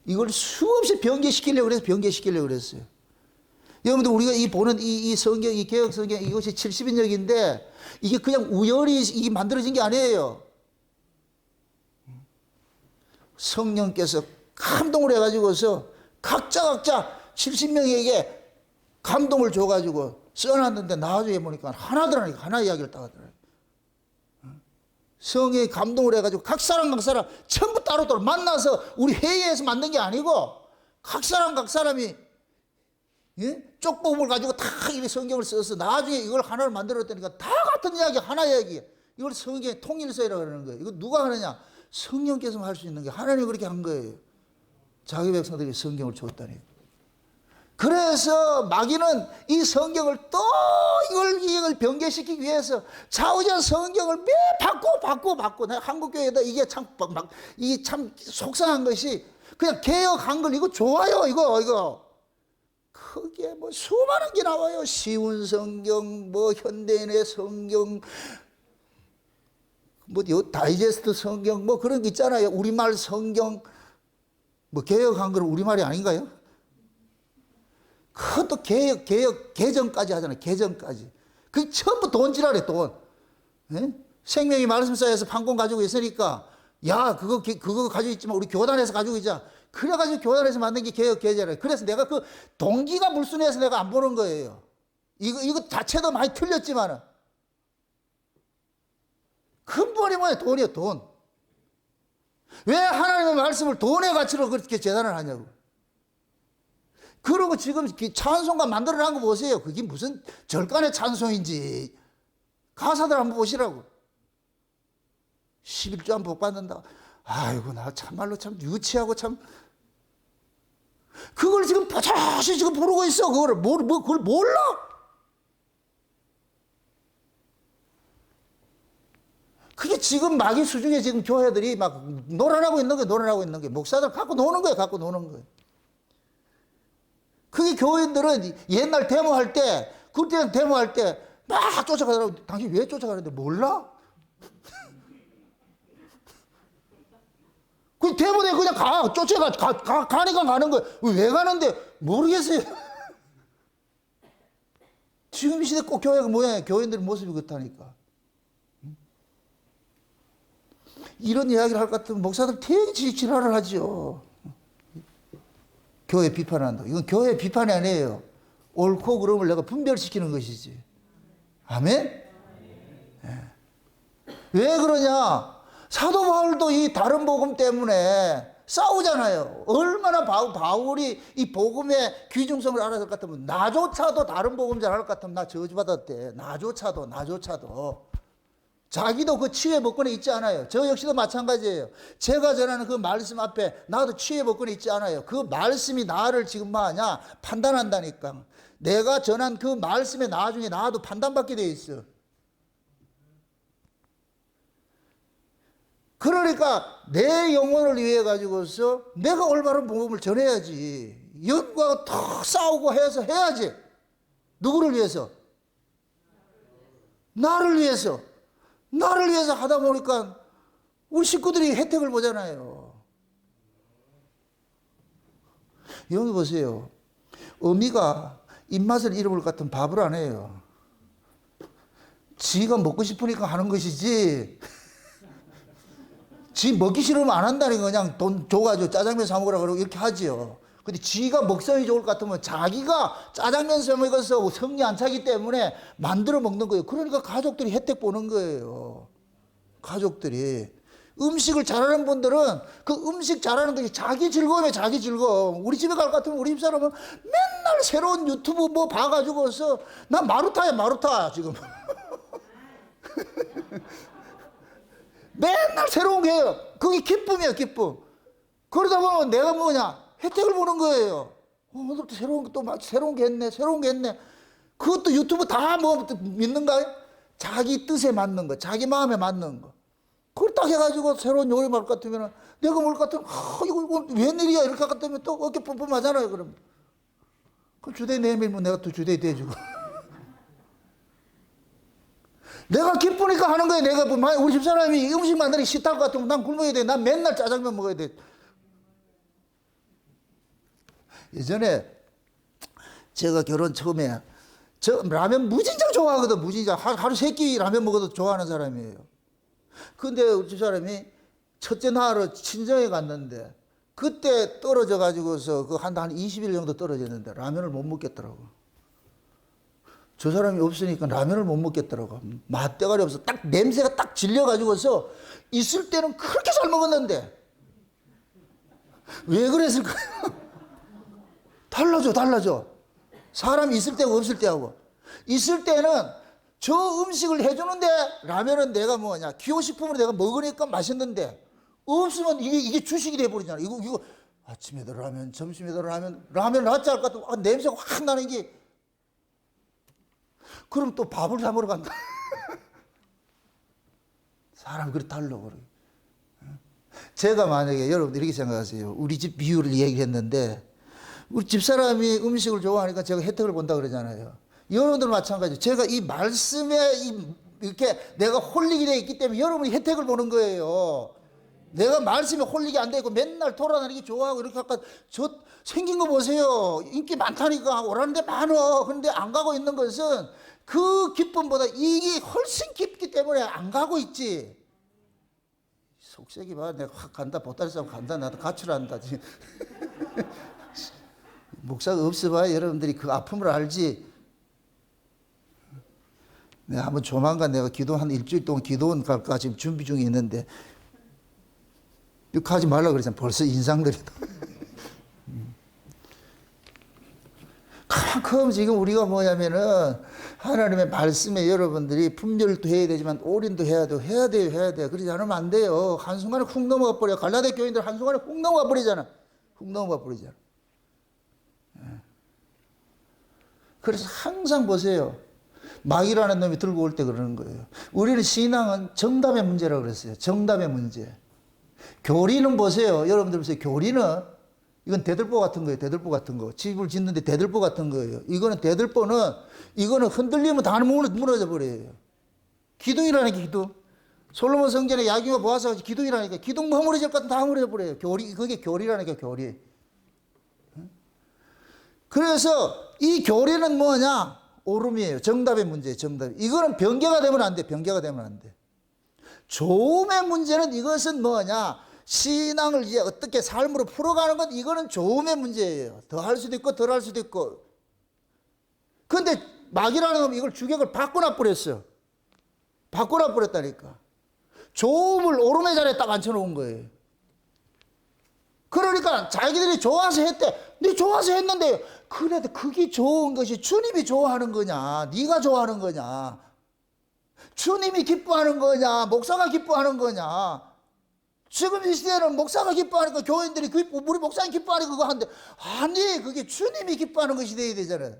이걸 수없이 변개시키려고 그래서 변개시키려고 그랬어요. 여러분들 우리가 보는 이 성경, 이 개혁 성경 이것이 70인역인데 이게 그냥 우연히 이게 만들어진 게 아니에요. 성령께서 감동을 해가지고서 각자 70명에게 감동을 줘가지고 써놨는데 나중에 보니까 하나더라니까. 하나 이야기를 따가더라고요. 성령이 감동을 해가지고 각 사람 전부 따로따로 만나서 우리 회의에서 만든 게 아니고 각 사람이 예? 쪽복음을 가지고 다 이 성경을 써서 나중에 이걸 하나를 만들었다니까 다 같은 이야기 하나 이야기. 이걸 성경의 통일서라고 그러는 거예요. 이거 누가 하느냐? 성령께서 할 수 있는 게 하나님이 그렇게 한 거예요. 자기 백성들에게 성경을 줬다니. 그래서 마귀는 이 성경을 또 이걸 변개시키기 위해서 좌우전 성경을 매 바꾸고 내가 한국교회에다 이게 이게 참 속상한 것이 그냥 개혁 한글 이거 좋아요 이거 크게 뭐 수많은 게 나와요. 쉬운 성경 뭐 현대인의 성경 뭐 다이제스트 성경 뭐 그런 게 있잖아요. 우리말 성경 뭐 개혁 한글은 우리말이 아닌가요? 그것도 개정까지 하잖아요. 개정까지. 그게 전부 돈지랄해, 돈. 예? 생명이 말씀사에서 판권 가지고 있으니까, 야, 그거 가지고 있지만 우리 교단에서 가지고 있자. 그래가지고 교단에서 만든 게 개혁개정이에요. 그래서 내가 그 동기가 불순해서 내가 안 보는 거예요. 이거 자체도 많이 틀렸지만은. 근본이 뭐예요? 돈이에요, 돈. 왜 하나님의 말씀을 돈의 가치로 그렇게 재단을 하냐고. 그리고 지금 찬송가 만들어낸 거 보세요. 그게 무슨 절간의 찬송인지. 가사들 한번 보시라고. 11조 한 복 받는다. 아이고, 나 참말로 참 유치하고 참. 그걸 지금 버젓이 지금 부르고 있어. 그걸 몰라? 그게 지금 마귀 수중에 지금 교회들이 막 놀아나고 있는 게 목사들 갖고 노는 거예요. 그게 교인들은 옛날 데모할 때, 그때는 데모할 때 막 쫓아가더라고. 당신 왜 쫓아가는데 몰라? 그 데모대 그냥 가니까 가는 거예요. 왜 가는데 모르겠어요. 지금 이 시대 꼭 교회가 뭐야? 교인들 모습이 그렇다니까. 이런 이야기를 할 것 같으면 목사들 되게 지랄을 하죠. 교회 비판한다. 이건 교회 비판이 아니에요. 옳고 그름을 내가 분별시키는 것이지. 아멘? 네. 왜 그러냐? 사도 바울도 이 다른 복음 때문에 싸우잖아요. 얼마나 바울이 이 복음의 귀중성을 알아야 될 것 같으면 나조차도 다른 복음 잘 할 것 같으면 나 저주받았대. 나조차도. 자기도 그 치유의 복권에 있지 않아요. 저 역시도 마찬가지예요. 제가 전하는 그 말씀 앞에 나도 치유의 복권에 있지 않아요. 그 말씀이 나를 지금 뭐하냐? 판단한다니까. 내가 전한 그 말씀에 나중에 나도 판단받게 돼 있어. 그러니까 내 영혼을 위해 가지고서 내가 올바른 복음을 전해야지. 영과 더 싸우고 해서 해야지. 누구를 위해서? 나를 위해서 하다 보니까 우리 식구들이 혜택을 보잖아요. 여기 보세요. 어미가 입맛을 잃어볼 것 같으면 밥을 안 해요. 지가 먹고 싶으니까 하는 것이지. 지 먹기 싫으면 안 한다니까. 그냥 돈 줘가지고 짜장면 사 먹으라 그러고 이렇게 하지요. 근데 지가 먹성이 좋을 것 같으면 자기가 짜장면 사 먹어서 성리 안 차기 때문에 만들어 먹는 거예요. 그러니까 가족들이 혜택 보는 거예요. 가족들이. 음식을 잘하는 분들은 그 음식 잘하는 것이 자기 즐거움에 자기 즐거움. 우리 집에 갈 것 같으면 우리 집사람은 맨날 새로운 유튜브 뭐 봐가지고서 난 마루타 지금. 맨날 새로운 게 해요. 그게 기쁨이에요, 기쁨. 그러다 보면 내가 뭐냐? 혜택을 보는 거예요. 오늘도 새로운 게 했네. 그것도 유튜브 다 뭐 믿는가요? 자기 뜻에 맞는 거, 자기 마음에 맞는 거. 그걸 딱 해가지고 새로운 요리 말 것 같으면 내가 먹을 것 같으면 이거 웬일이야 이렇게 같으면 또 어깨 뿜뿜하잖아요. 그럼 그 주대 내밀면 내가 또 주대 대주고. 내가 기쁘니까 하는 거예요. 내가 우리 집사람이 음식 만들기 싫다고 같으면 난 굶어야 돼. 난 맨날 짜장면 먹어야 돼. 예전에 제가 결혼 처음에 저 라면 무진장 좋아하거든. 무진장 하루 3끼 라면 먹어도 좋아하는 사람이에요. 근데 우리 집사람이 첫째 날을 친정에 갔는데 그때 떨어져 가지고서 한 20일 정도 떨어졌는데 라면을 못 먹겠더라고. 저 사람이 없으니까 라면을 못 먹겠더라고. 맛대가리 없어. 딱 냄새가 딱 질려가지고서 있을 때는 그렇게 잘 먹었는데 왜 그랬을까요? 달라져. 사람이 있을 때하고 없을 때하고. 있을 때는 저 음식을 해주는데 라면은 내가 뭐냐 기호식품으로 내가 먹으니까 맛있는데 없으면 이게 주식이 돼버리잖아. 이거 아침에도 라면, 점심에도 라면 낫지 않을 것 같아. 냄새가 확 나는 게. 그럼 또 밥을 사 먹으러 간다. 사람이 그렇게 달라고 그래. 제가 만약에 여러분들 이렇게 생각하세요. 우리 집 비유를 얘기했는데 우리 집사람이 음식을 좋아하니까 제가 혜택을 본다 그러잖아요. 여러분들 마찬가지예요. 제가 이 말씀에 이렇게 내가 홀리게 되어 있기 때문에 여러분이 혜택을 보는 거예요. 내가 말씀에 홀리게 안 되고 맨날 돌아다니기 좋아하고 이렇게 아까 저 생긴 거 보세요. 인기 많다니까 오라는 데 많어. 그런데 안 가고 있는 것은 그 기쁨보다 이게 훨씬 깊기 때문에 안 가고 있지. 속색이 봐. 내가 확 간다. 보따리 싸움 간다. 나도 가출한다. 목사가 없어봐야 여러분들이 그 아픔을 알지. 내가 한번 조만간 내가 기도 한 일주일 동안 기도원 갈까 지금 준비 중에 있는데 가지 말라 그러잖아. 벌써 인상들이다. 그만큼 지금 우리가 뭐냐면은 하나님의 말씀에 여러분들이 분별도 해야 되지만 올인도 해야 돼요. 그러지 않으면 안 돼요. 한순간에 훅 넘어가 버려. 갈라데 교인들 한순간에 훅 넘어가 버리잖아. 그래서 항상 보세요. 마귀라는 놈이 들고 올 때 그러는 거예요. 우리는 신앙은 정답의 문제라고 그랬어요. 정답의 문제. 교리는 보세요. 여러분들 보세요. 교리는 이건 대들보 같은 거예요. 대들보 같은 거. 집을 짓는데 대들보 같은 거예요. 이거는 이거는 흔들리면 다 무너져 버려요. 기둥이라는 게 기둥. 솔로몬 성전에 야기가 모아서 기둥이라니까. 기둥 허물어질 것 같으면 다 허물어져 버려요. 그게 교리라는 게 교리. 그래서 이 교리는 뭐냐? 오름이에요. 정답의 문제예요. 정답. 이거는 변개가 되면 안 돼. 조음의 문제는 이것은 뭐냐? 신앙을 이제 어떻게 삶으로 풀어가는 건 이거는 조음의 문제예요. 더 할 수도 있고 덜 할 수도 있고. 그런데 마귀라는 놈이 이걸 주객을 바꿔놔 버렸다니까. 조음을 오름의 자리에 딱 앉혀놓은 거예요. 그러니까 자기들이 좋아서 했대. 네 좋아서 했는데 그래도 그게 좋은 것이 주님이 좋아하는 거냐 네가 좋아하는 거냐 주님이 기뻐하는 거냐 목사가 기뻐하는 거냐. 지금 이 시대는 목사가 기뻐하니까 교인들이 우리 목사님 기뻐하니까 그거 하는데 아니 그게 주님이 기뻐하는 것이 돼야 되잖아요.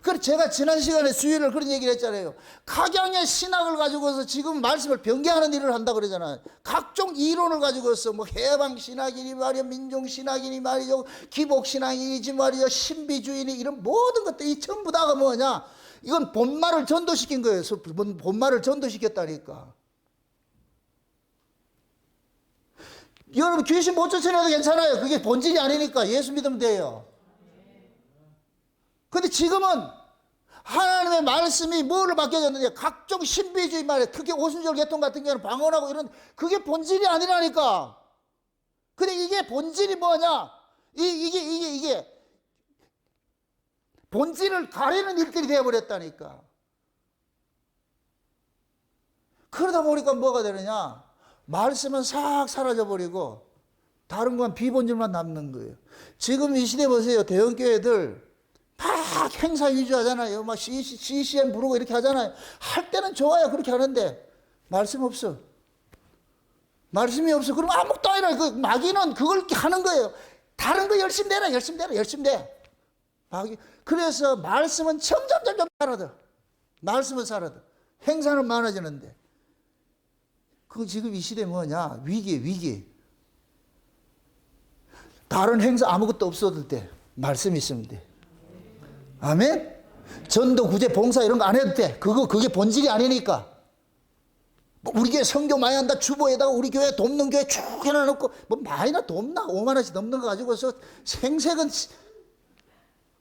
그래서 제가 지난 시간에 수요일을 그런 얘기를 했잖아요. 각양의 신학을 가지고서 지금 말씀을 변개하는 일을 한다 그러잖아요. 각종 이론을 가지고서 뭐 해방신학이니 말이야 민중신학이니 말이죠 기복신학이지 말이야 신비주의니 이런 모든 것들이 전부 다가 뭐냐 이건 본말을 전도시킨 거예요. 본말을 전도시켰다니까. 여러분 귀신 못 쫓아내도 괜찮아요. 그게 본질이 아니니까 예수 믿으면 돼요. 근데 지금은 하나님의 말씀이 뭐를 바뀌어졌느냐 각종 신비주의 말에 특히 오순절 계통 같은 경우는 방언하고 이런 그게 본질이 아니라니까. 근데 이게 본질이 뭐냐 이게 본질을 가리는 일들이 되어버렸다니까. 그러다 보니까 뭐가 되느냐 말씀은 싹 사라져버리고 다른 건 비본질만 남는 거예요. 지금 이 시대 보세요. 대형교회들 막 행사 위주하잖아요. 막 CCM 부르고 이렇게 하잖아요. 할 때는 좋아요. 그렇게 하는데 말씀 없어. 말씀이 없어. 그럼 아무것도 아니라 그 마귀는 그걸 하는 거예요. 다른 거 열심히 내라. 마귀. 그래서 말씀은 점점 사라져. 말씀은 사라져. 행사는 많아지는데. 그거 지금 이 시대 뭐냐? 위기. 다른 행사 아무것도 없어도 돼. 말씀이 있으면 돼. 아멘? 전도, 구제, 봉사 이런 거 안 해도 돼. 그게 본질이 아니니까. 우리 교회 성교 많이 한다. 주보에다가 우리 교회 돕는 교회 쭉 해놔놓고, 뭐 많이나 돕나? 5만원씩 넘는 거 가지고서 생색은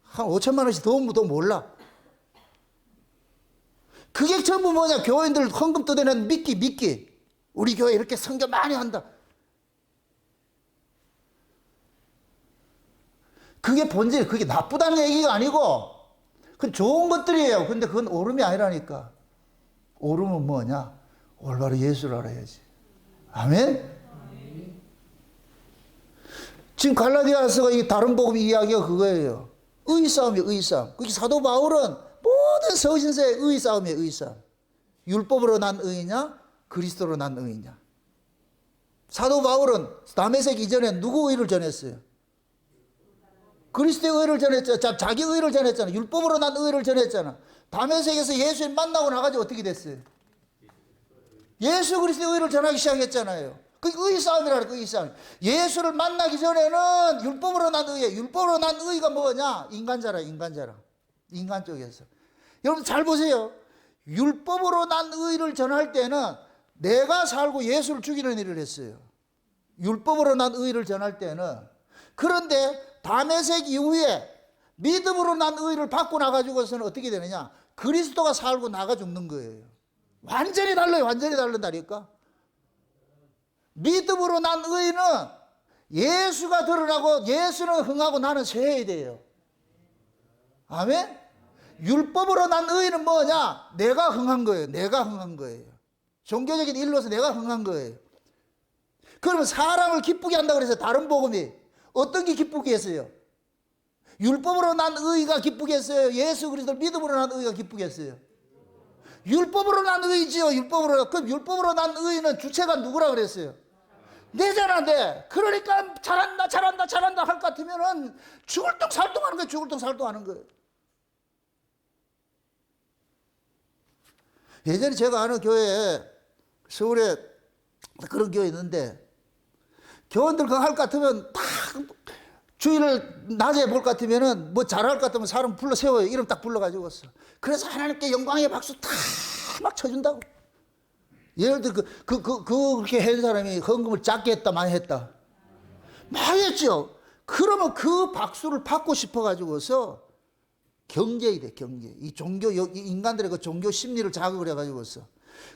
한 5천만원씩 더 몰라. 그게 전부 뭐냐? 교인들 헌금 뜯어내는 미끼. 우리 교회 이렇게 성교 많이 한다. 그게 본질, 그게 나쁘다는 얘기가 아니고 그건 좋은 것들이에요. 근데 그건 옳음이 아니라니까. 옳음은 뭐냐? 올바로 예수를 알아야지. 아멘? 지금 갈라디아서가 이 다른 복음 이야기가 그거예요. 의싸움이에요, 의싸움. 그게 사도 바울은 모든 서신서의 의싸움이에요, 의싸움. 율법으로 난 의냐? 그리스도로 난 의냐? 사도 바울은 다메섹 이전에 누구 의를 전했어요? 그리스도의 의를 전했잖아. 자기 의를 전했잖아. 율법으로 난 의를 전했잖아. 다메섹에서 예수님 만나고 나가지고 어떻게 됐어요? 예수 그리스도의 의를 전하기 시작했잖아요. 그게 의싸움이라는 거예요, 의싸움. 예수를 만나기 전에는 율법으로 난 의예요. 율법으로 난 의가 뭐냐? 인간자랑, 인간자랑. 인간 쪽에서. 여러분 잘 보세요. 율법으로 난 의를 전할 때는 내가 살고 예수를 죽이는 일을 했어요. 율법으로 난 의를 전할 때는. 그런데 다메섹 이후에 믿음으로 난 의를 받고 나가지고서는 어떻게 되느냐? 그리스도가 살고 나가 죽는 거예요. 완전히 달라요. 완전히 다른다니까. 믿음으로 난 의는 예수가 드러나고 예수는 흥하고 나는 쇠해야 돼요. 아멘? 율법으로 난 의는 뭐냐? 내가 흥한 거예요. 내가 흥한 거예요. 종교적인 일로서 내가 흥한 거예요. 그러면 사람을 기쁘게 한다고 해서 다른 복음이 어떤 게 기쁘게 했어요? 율법으로 난 의가 기쁘게 했어요? 예수 그리스도를 믿음으로 난 의가 기쁘게 했어요? 율법으로 난 의지요. 율법으로. 그럼 율법으로 난 의는 주체가 누구라 그랬어요? 내잖아, 내. 그러니까 잘한다 할 것 같으면은 죽을 똥 살똥하는 거예요. 죽을 똥 살똥하는 거예요. 예전에 제가 아는 교회에 서울에 그런 교회 있는데 교원들 그거 할 것 같으면 딱 주일을 낮에 볼 것 같으면은 뭐 잘할 것 같으면 사람 불러 세워요. 이름 딱 불러가지고서. 그래서 하나님께 영광의 박수 다 막 쳐준다고. 예를 들어 그렇게 한 사람이 헌금을 작게 했다 많이 했다. 많이 했죠. 그러면 그 박수를 받고 싶어가지고서 경계에 돼, 경계. 이 종교, 인간들의 그 종교 심리를 자극을 해가지고서.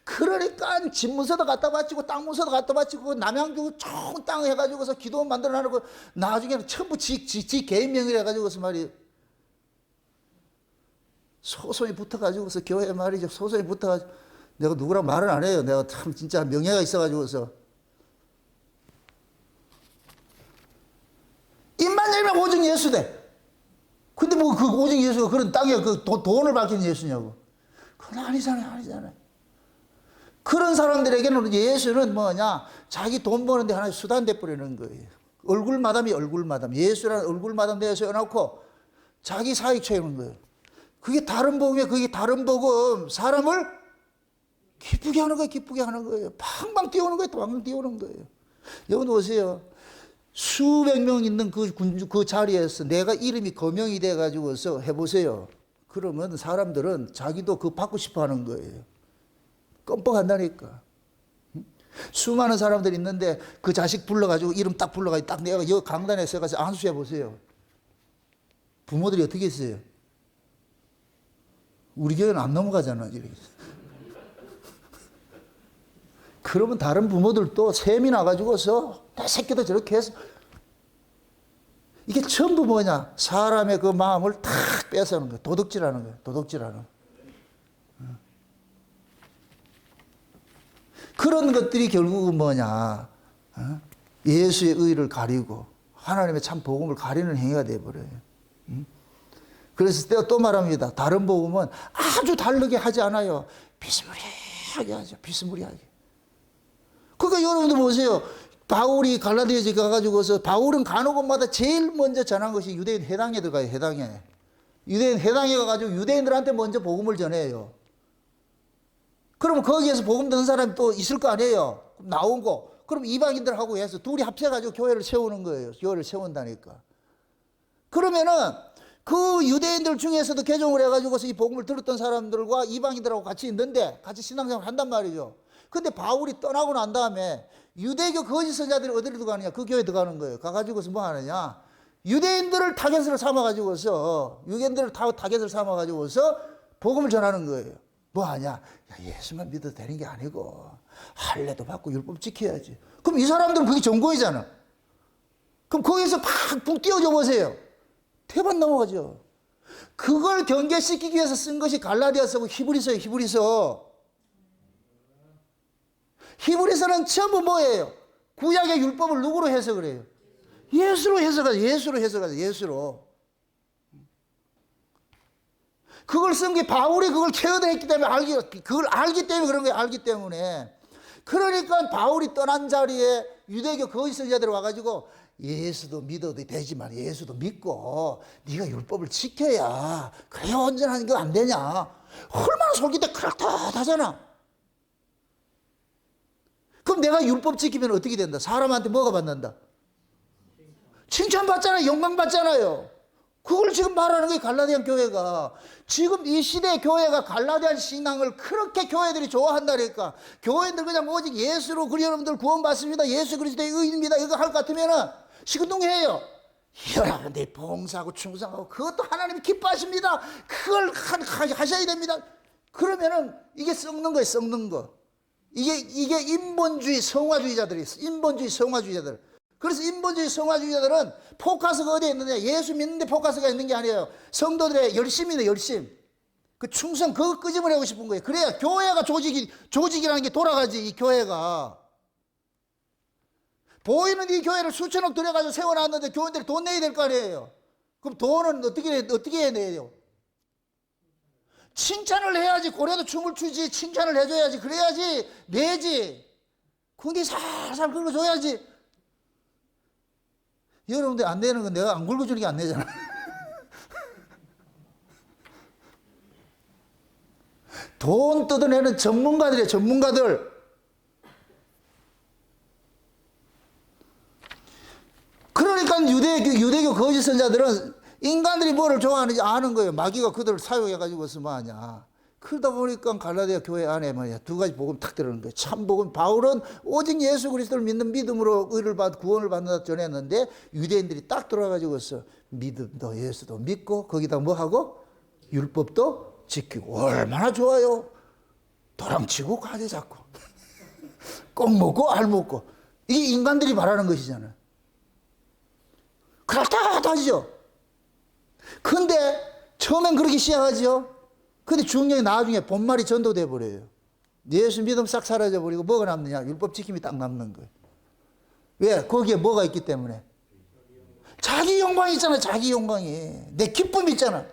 그러니까 집 문서도 갖다 바치고 땅 문서도 갖다 바치고 남양주 좋은 땅 해가지고서 기도원 만들어 놔놓고 나중에는 전부 지 개인 명의로 해가지고서 말이에요. 소송이 붙어가지고서 교회 말이죠. 소송이 붙어가지고 내가 누구랑 말은 안 해요. 내가 참 진짜 명예가 있어가지고서. 입만 열면 오직 예수 돼. 근데 뭐 그 오직 예수가 그런 땅에 그 돈을 밝히는 예수냐고. 그건 아니잖아요. 그런 사람들에게는 예수는 뭐냐? 자기 돈 버는데 하나의 수단 돼버리는 거예요. 얼굴마담이 얼굴마담. 예수라는 얼굴마담 내어 세워놓고 자기 사익 채우는 거예요. 그게 다른 복음이에요. 그게 다른 복음. 사람을 기쁘게 하는 거예요. 기쁘게 하는 거예요. 팡팡 띄우는 거예요. 팡팡 띄우는 거예요. 여러분 보세요. 수백 명 있는 그 자리에서 내가 이름이 거명이 돼가지고서 해보세요. 그러면 사람들은 자기도 그거 받고 싶어 하는 거예요. 껌뻑한다니까. 수많은 사람들이 있는데 그 자식 불러가지고 이름 딱 불러가지고 딱 내가 여기 강단에 서가서 안수해 보세요. 부모들이 어떻게 했어요? 우리 교회는 안 넘어가잖아. 이렇게. 그러면 다른 부모들도 셈이 나가지고서 내 새끼도 저렇게 해서 이게 전부 뭐냐? 사람의 그 마음을 탁 뺏어오는 거예요. 도둑질하는 거예요. 도둑질하는. 그런 것들이 결국은 뭐냐? 예수의 의를 가리고 하나님의 참 복음을 가리는 행위가 되어버려요. 그래서 내가 또 말합니다. 다른 복음은 아주 다르게 하지 않아요. 비스무리하게 하죠. 비스무리하게. 그러니까 여러분들 보세요. 바울이 갈라디아에 가가지고서 바울은 가는 곳마다 제일 먼저 전한 것이 유대인 회당에 들어가요. 회당에. 유대인 회당에 가가지고 유대인들한테 먼저 복음을 전해요. 그러면 거기에서 복음 듣는 사람이 또 있을 거 아니에요. 나온 거. 그럼 이방인들하고 해서 둘이 합쳐가지고 교회를 세우는 거예요. 교회를 세운다니까. 그러면은 그 유대인들 중에서도 개종을 해가지고서 이 복음을 들었던 사람들과 이방인들하고 같이 있는데 같이 신앙생활을 한단 말이죠. 근데 바울이 떠나고 난 다음에 유대교 거짓 선자들이 어디로 들어가느냐? 그 교회에 들어가는 거예요. 가가지고서 뭐 하느냐? 유대인들을 타겟으로 삼아가지고서 복음을 전하는 거예요. 뭐 하냐? 야, 예수만 믿어도 되는 게 아니고 할례도 받고 율법 지켜야지. 그럼 이 사람들은 그게 정보이잖아. 그럼 거기서 팍 붕 띄워줘 보세요. 대박 넘어가죠. 그걸 경계시키기 위해서 쓴 것이 갈라디아서고 히브리서예요. 히브리서. 히브리서는 전부 뭐예요? 구약의 율법을 누구로 해석을 해요? 예수로 해석하죠. 예수로 해석하죠. 예수로. 그걸 쓴 게 바울이 그걸 캐어냈기 때문에 그걸 알기 때문에 그런 거예요. 알기 때문에. 그러니까 바울이 떠난 자리에 유대교 거짓 선지자들이 와가지고 예수도 믿어도 되지만 예수도 믿고 네가 율법을 지켜야 그래야 온전한 거 안 되냐. 얼마나 솔깃해. 그렇다하잖아. 그럼 내가 율법 지키면 어떻게 된다? 사람한테 뭐가 받는다? 칭찬받잖아요. 영광 받잖아요. 그걸 지금 말하는 게 갈라디안 교회가. 지금 이 시대의 교회가 갈라디안 신앙을 그렇게 교회들이 좋아한다니까. 교회들 그냥 오직 예수로 그리 여러분들 구원받습니다. 예수 그리스도의 의입니다. 이거 할 것 같으면은 시큰둥해요. 여러분들이 봉사하고 충성하고 그것도 하나님이 기뻐하십니다. 그걸 하셔야 됩니다. 그러면은 이게 썩는 거예요. 썩는 거. 이게 인본주의 성화주의자들이 있어. 인본주의 성화주의자들. 그래서 인본주의 성화주의자들은 포커스가 어디에 있느냐? 예수 믿는데 포커스가 있는 게 아니에요. 성도들의 열심이네, 열심. 그 충성, 그거 끄집어내고 싶은 거예요. 그래야 교회가 조직이라는 게 돌아가지, 이 교회가. 보이는 이 교회를 수천억 들여가지고 세워놨는데 교인들이 돈 내야 될 거 아니에요. 그럼 돈은 어떻게 해야 돼요? 칭찬을 해야지. 고래도 춤을 추지. 칭찬을 해줘야지. 그래야지 내지. 근데 살살 긁어줘야지. 여러분들 안 내는 건 내가 안 긁어주는 게 안 내잖아. 돈 뜯어내는 전문가들이에요. 전문가들. 그러니까 유대교 거짓 선자들은 인간들이 뭐를 좋아하는지 아는 거예요. 마귀가 그들을 사용해가지고서 뭐하냐. 그러다 보니까 갈라디아 교회 안에 뭐냐 두 가지 복음 탁 들어오는 거예요. 참 복음. 바울은 오직 예수 그리스도를 믿는 믿음으로 의를 구원을 받는다 전했는데 유대인들이 딱 들어와가지고서 믿음도 예수도 믿고 거기다 뭐 하고 율법도 지키고 얼마나 좋아요. 도랑치고 가지 잡고 꼭 먹고 알 먹고 이게 인간들이 바라는 것이잖아요. 그렇다하죠. 근데 처음엔 그렇게 시작하죠. 근데 중요히 나중에 본말이 전도돼 버려요. 예수 믿음 싹 사라져 버리고 뭐가 남느냐? 율법 지킴이 딱 남는 거예요. 왜? 거기에 뭐가 있기 때문에. 자기 영광이 있잖아. 자기 영광이. 내 기쁨이 있잖아.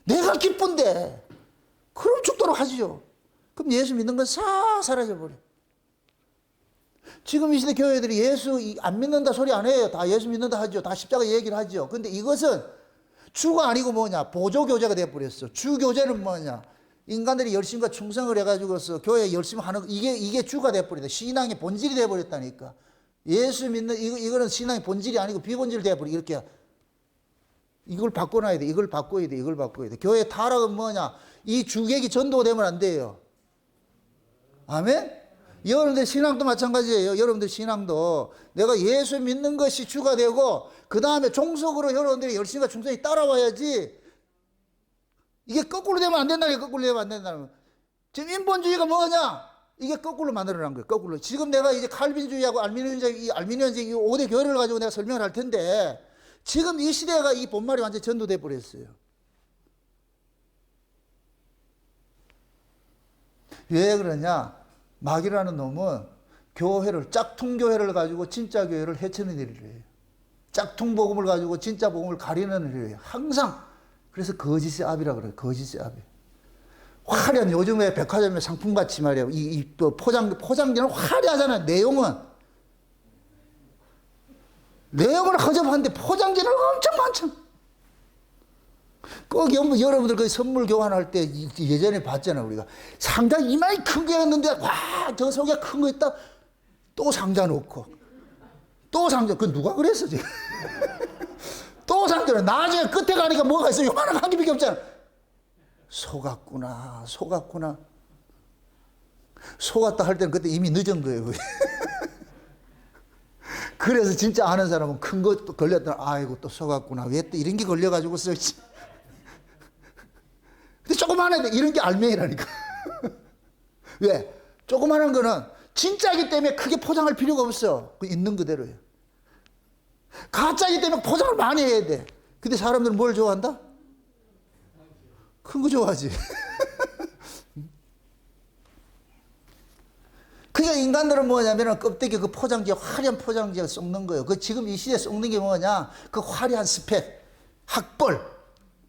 내가 기쁜데 그럼 죽도록 하죠. 그럼 예수 믿는 건 싹 사라져 버려. 지금 이 시대 교회들이 예수 안 믿는다 소리 안 해요. 다 예수 믿는다 하죠. 다 십자가 얘기를 하죠. 근데 이것은 주가 아니고 뭐냐? 보조교제가 되어버렸어. 주교제는 뭐냐? 인간들이 열심과 충성을 해가지고서 교회에 열심히 하는, 이게 주가 되어버렸다. 신앙의 본질이 되어버렸다니까. 예수 믿는, 이거는 신앙의 본질이 아니고 비본질이 되어버려. 이렇게. 이걸 바꿔놔야 돼. 이걸 바꿔야 돼. 이걸 바꿔야 돼. 교회 타락은 뭐냐? 이 주객이 전도되면 안 돼요. 아멘? 여러분들 신앙도 마찬가지예요. 여러분들 신앙도 내가 예수 믿는 것이 주가 되고 그 다음에 종속으로 여러분들이 열심과 충성이 따라와야지. 이게 거꾸로 되면 안 된다는 거예요. 거꾸로 되면 안 된다는 거예요. 지금 인본주의가 뭐냐? 이게 거꾸로 만들어낸 거예요. 거꾸로. 지금 내가 이제 칼빈주의하고 알미니언주의 이 5대 교회를 가지고 내가 설명을 할 텐데 지금 이 시대가 이 본말이 완전히 전도돼 버렸어요. 왜 그러냐? 마귀라는 놈은 교회를 짝퉁교회를 가지고 진짜 교회를 해치는 일을 해요. 짝퉁복음을 가지고 진짜 복음을 가리는 일을 해요. 항상. 그래서 거짓의 압이라 그래요. 거짓의 압이. 화려한 요즘에 백화점의 상품같이 말이에요. 이 포장지는 화려하잖아요. 내용은 허접한데 포장지는 엄청 많죠. 꼭 여러분들 그 선물 교환할 때 예전에 봤잖아요. 우리가 상자 이마이 큰 게였는데 와, 저 속에 큰 거 있다. 또 상자 놓고 또 상자. 그 누가 그랬어 지금. 또 상자는 나중에 끝에 가니까 뭐가 있어. 요만한 한 개밖에 없잖아. 속았구나. 속았다 할 때는 그때 이미 늦은 거예요. 그래서 진짜 아는 사람은 큰 거 걸렸더니 아이고 또 속았구나. 왜 또 이런 게 걸려가지고 써. 근데 조그만한데 이런 게 알맹이라니까. 왜? 조그만한 거는 진짜이기 때문에 크게 포장할 필요가 없어. 있는 그대로예요. 가짜이기 때문에 포장을 많이 해야 돼. 근데 사람들은 뭘 좋아한다? 큰 거 좋아하지. 그게 인간들은 뭐냐면 껍데기 그 포장지에 화려한 포장지에 썩는 거예요. 그 지금 이 시대에 썩는 게 뭐냐? 그 화려한 스펙, 학벌,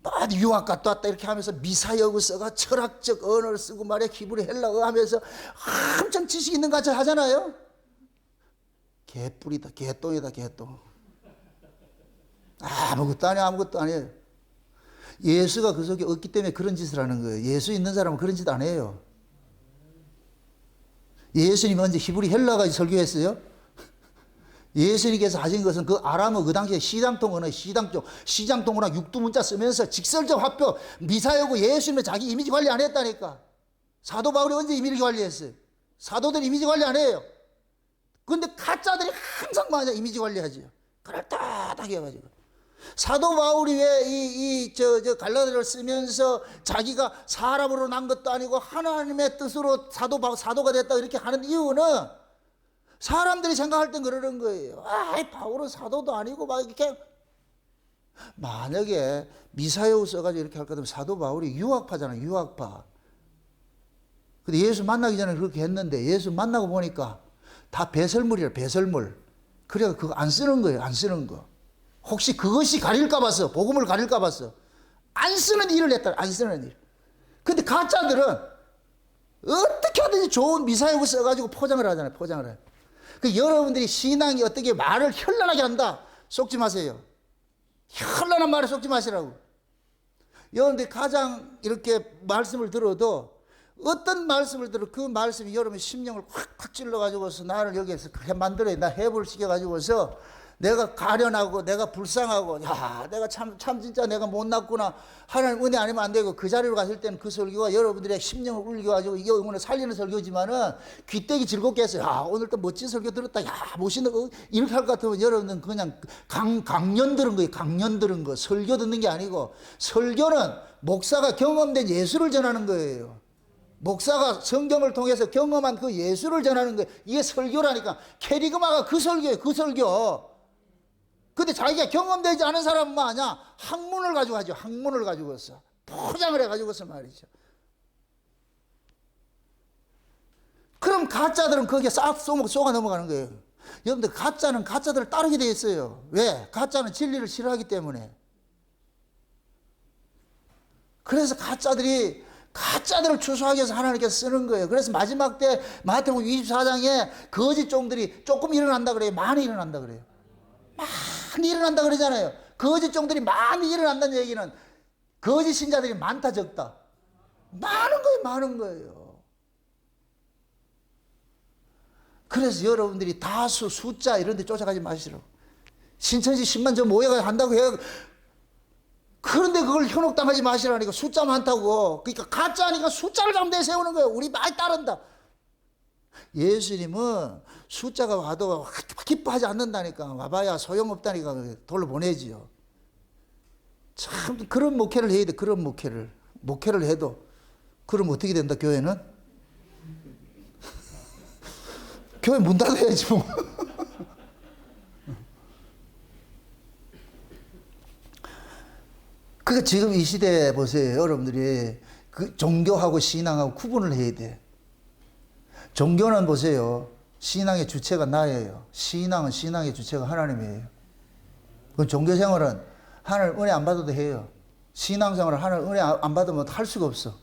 막 유학 갔다 왔다 이렇게 하면서 미사여구 써가 철학적 언어를 쓰고 말이야 히브리 헬라어 하면서 엄청 지식 있는 것 같이 하잖아요. 개뿔이다, 개똥이다, 개똥. 아무것도 아니에요, 아무것도 아니에요. 예수가 그 속에 없기 때문에 그런 짓을 하는 거예요. 예수 있는 사람은 그런 짓 안 해요. 예수님이 언제 히브리 헬라가 설교했어요? 예수님께서 하신 것은 그 아람어 그 당시에 시장통 언어, 시장통 언어 육두문자 쓰면서 직설적 화표, 미사여구 예수님은 자기 이미지 관리 안 했다니까. 사도 바울이 언제 이미지 관리했어요? 사도들 이미지 관리 안 해요. 그런데 가짜들이 항상 뭐냐 이미지 관리하죠. 그럴듯하게 해가지고. 사도 바울이 왜 갈라디아를 쓰면서 자기가 사람으로 난 것도 아니고 하나님의 뜻으로 사도가 됐다 이렇게 하는 이유는 사람들이 생각할 땐 그러는 거예요. 바울은 사도도 아니고 막 이렇게. 만약에 미사여구 써가지고 이렇게 할 거면 사도 바울이 유학파잖아요. 유학파. 근데 예수 만나기 전에 그렇게 했는데 예수 만나고 보니까 다 배설물이에요. 배설물. 그래서 그거 안 쓰는 거예요. 안 쓰는 거. 혹시 그것이 가릴까 봐서, 복음을 가릴까 봐서 안 쓰는 일을 했다. 안 쓰는 일. 근데 가짜들은 어떻게 하든지 좋은 미사여구 써가지고 포장을 하잖아요. 포장을 해요. 그 여러분들이 신앙이 어떻게 말을 현란하게 한다. 속지 마세요. 현란한 말에 속지 마시라고. 여러분들이 가장 이렇게 말씀을 들어도 어떤 말씀을 들어 그 말씀이 여러분의 심령을 확 찔러가지고서 나를 여기에서 만들어야 나 해부를 시켜가지고서 내가 가련하고 내가 불쌍하고 내가 참 진짜 내가 못났구나 하나님 은혜 아니면 안 되고 그 자리로 갔을 때는 그 설교가 여러분들의 심령을 울려가지고 이 영혼을 살리는 설교지만은 귀때기 즐겁게 했어요. 오늘 또 멋진 설교 들었다. 멋있는 거 이렇게 할 것 같으면 여러분은 그냥 강연 들은 거예요. 강연 들은 거. 설교 듣는 게 아니고 설교는 목사가 경험된 예수를 전하는 거예요. 목사가 성경을 통해서 경험한 그 예수를 전하는 거예요. 이게 설교라니까. 캐리그마가 그 설교예요. 그 설교. 근데 자기가 경험되지 않은 사람은 뭐 하냐? 학문을 가지고 하죠. 학문을 가지고서. 포장을 해가지고서 말이죠. 그럼 가짜들은 거기에 싹 쏘가 넘어가는 거예요. 여러분들 가짜는 가짜들을 따르게 돼 있어요. 왜? 가짜는 진리를 싫어하기 때문에. 그래서 가짜들을 추수하기 위해서 하나님께서 쓰는 거예요. 그래서 마지막 때 마태복음 24장에 거짓 종들이 조금 일어난다 그래요. 많이 일어난다 그래요. 많이 일어난다 그러잖아요. 거짓 종들이 많이 일어난다는 얘기는 거짓 신자들이 많다 적다. 많은 거예요. 많은 거예요. 그래서 여러분들이 다수 숫자 이런 데 쫓아가지 마시라고. 신천지 10만 저 모여가 한다고 해요. 그런데 그걸 현혹당하지 마시라니까. 숫자 많다고. 그러니까 가짜니까 숫자를 좀 내세우는 거예요. 우리 많이 따른다. 예수님은 숫자가 와도 기뻐하지 않는다니까. 와봐야 소용없다니까. 돌로 보내지요. 참 그런 목회를 해야 돼. 그런 목회를 해도 그럼 어떻게 된다 교회는? 교회 문 닫아야지 뭐. 그러니까 지금 이 시대에 보세요. 여러분들이 그 종교하고 신앙하고 구분을 해야 돼. 종교는 보세요. 신앙의 주체가 나예요. 신앙은 신앙의 주체가 하나님이에요. 그 종교생활은 하나님 은혜 안 받아도 해요. 신앙생활은 하나님 은혜 안 받으면 할 수가 없어.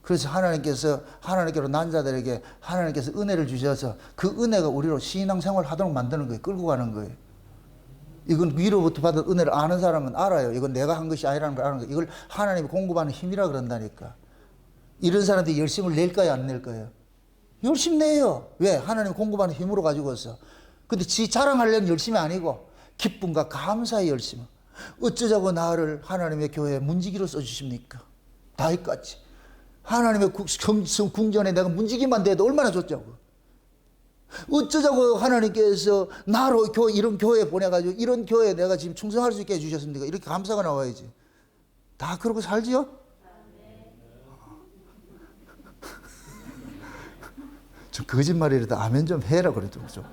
그래서 하나님께로 난 자들에게 하나님께서 은혜를 주셔서 그 은혜가 우리로 신앙생활 하도록 만드는 거예요. 끌고 가는 거예요. 이건 위로부터 받은 은혜를 아는 사람은 알아요. 이건 내가 한 것이 아니라는 걸 아는 거예요. 이걸 하나님이 공급하는 힘이라 그런다니까. 이런 사람들이 열심을 낼까요? 안 낼까요? 열심히 내요. 왜? 하나님 공급하는 힘으로 가지고서. 근데 지 자랑하려는 열심이 아니고 기쁨과 감사의 열심. 어쩌자고 나를 하나님의 교회에 문지기로 써주십니까? 다윗같이. 하나님의 궁전에 내가 문지기만 돼도 얼마나 좋자고. 어쩌자고 하나님께서 나로 이런 교회에 보내가지고 이런 교회에 내가 지금 충성할 수 있게 해주셨습니까? 이렇게 감사가 나와야지. 다 그러고 살지요? 좀 거짓말이라도 아멘 좀 해라 그래도 좀.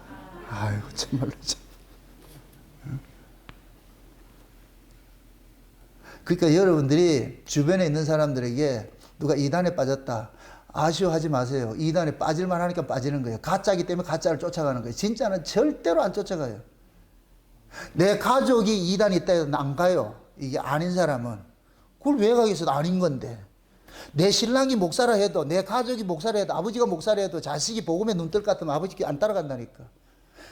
아유 참말로 참. 그러니까 여러분들이 주변에 있는 사람들에게 누가 이단에 빠졌다, 아쉬워하지 마세요. 이단에 빠질만 하니까 빠지는 거예요. 가짜이기 때문에 가짜를 쫓아가는 거예요. 진짜는 절대로 안 쫓아가요. 내 가족이 이단이 있다 해도 안 가요. 이게 아닌 사람은. 그걸 왜 가겠어? 아닌 건데. 내 신랑이 목사라 해도, 내 가족이 목사라 해도, 아버지가 목사라 해도 자식이 복음에 눈뜰 것 같으면 아버지 안 따라간다니까.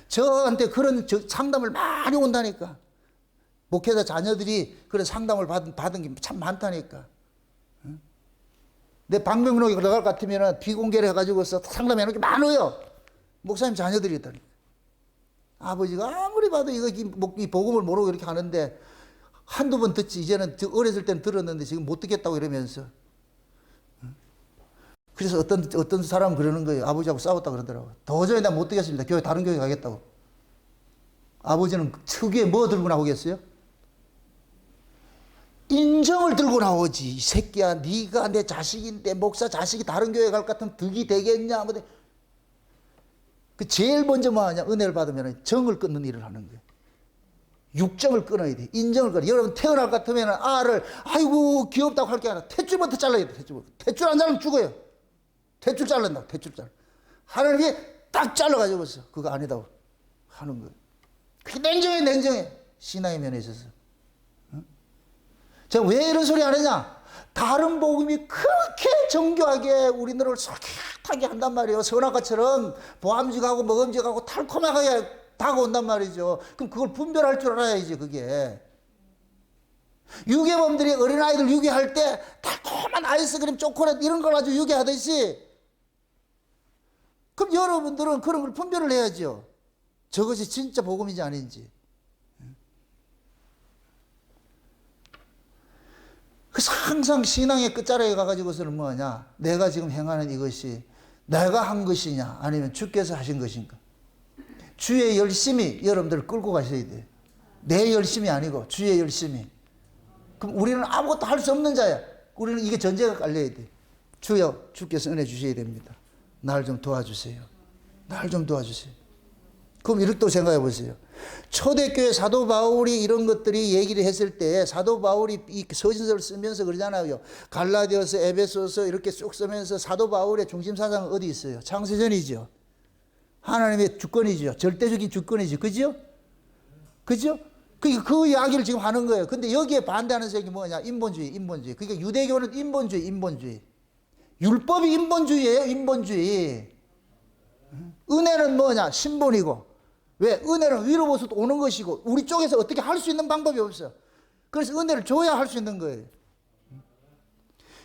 저한테 그런 상담을 많이 온다니까. 목회자 자녀들이 그런 상담을 받은 게 참 많다니까. 내 방명록에 들어갈 것 같으면 비공개를 해가지고서 상담해 놓은 게 많아요. 목사님 자녀들이 있다니까. 아버지가 아무리 봐도 이 복음을 모르고 이렇게 하는데 한두 번 듣지. 이제는 어렸을 때는 들었는데 지금 못 듣겠다고 이러면서. 그래서 어떤 사람은 그러는 거예요. 아버지하고 싸웠다 그러더라고요. 도저히 나 못 듣겠습니다. 다른 교회 가겠다고. 아버지는 특유의 뭐 들고 나오겠어요? 인정을 들고 나오지. 이 새끼야, 네가 내 자식인데 목사 자식이 다른 교회 갈 것 같으면 득이 되겠냐. 그 제일 먼저 뭐 하냐? 은혜를 받으면 정을 끊는 일을 하는 거예요. 육정을 끊어야 돼. 인정을 끊어. 여러분 태어날 것 같으면 알을 아이고 귀엽다고 할 게 아니라 탯줄부터 잘라야 돼. 탯줄 안 자르면 죽어요. 탯줄 잘른다고. 탯줄 잘라. 하나님이 딱 잘라가지고서 그거 아니다고 하는 거예요. 그게 냉정해. 신앙의 면에 있어서. 제가 왜 이런 소리 안 했냐? 다른 복음이 그렇게 정교하게 우리들을 솔깃하게 한단 말이에요. 선악과처럼 보암직하고 먹음직하고 달콤하게 다가온단 말이죠. 그럼 그걸 분별할 줄 알아야지, 그게. 유괴범들이 어린아이들 유괴할 때 달콤한 아이스크림, 초콜릿 이런 걸 가지고 유괴하듯이, 그럼 여러분들은 그런 걸 분별을 해야죠. 저것이 진짜 복음인지 아닌지. 그래서 항상 신앙의 끝자락에 가가지고서는 뭐하냐? 내가 지금 행하는 이것이 내가 한 것이냐? 아니면 주께서 하신 것인가? 주의 열심이 여러분들을 끌고 가셔야 돼요. 내 열심이 아니고 주의 열심이. 그럼 우리는 아무것도 할 수 없는 자야. 우리는 이게 전제가 깔려야 돼. 주여, 주께서 은혜 주셔야 됩니다. 날 좀 도와주세요. 날 좀 도와주세요. 그럼 이렇게 또 생각해 보세요. 초대교회 사도 바울이 이런 것들이 얘기를 했을 때 사도 바울이 이 서신서를 쓰면서 그러잖아요. 갈라디아서, 에베소서 이렇게 쭉 쓰면서 사도 바울의 중심 사상은 어디 있어요? 창세전이죠. 하나님의 주권이죠. 절대적인 주권이죠. 그죠? 그죠? 그 이야기를 지금 하는 거예요. 근데 여기에 반대하는 색이 뭐냐? 인본주의. 그러니까 유대교는 인본주의. 율법이 인본주의예요. 인본주의. 은혜는 뭐냐? 신본이고. 왜? 은혜는 위로부터 오는 것이고 우리 쪽에서 어떻게 할 수 있는 방법이 없어. 그래서 은혜를 줘야 할 수 있는 거예요.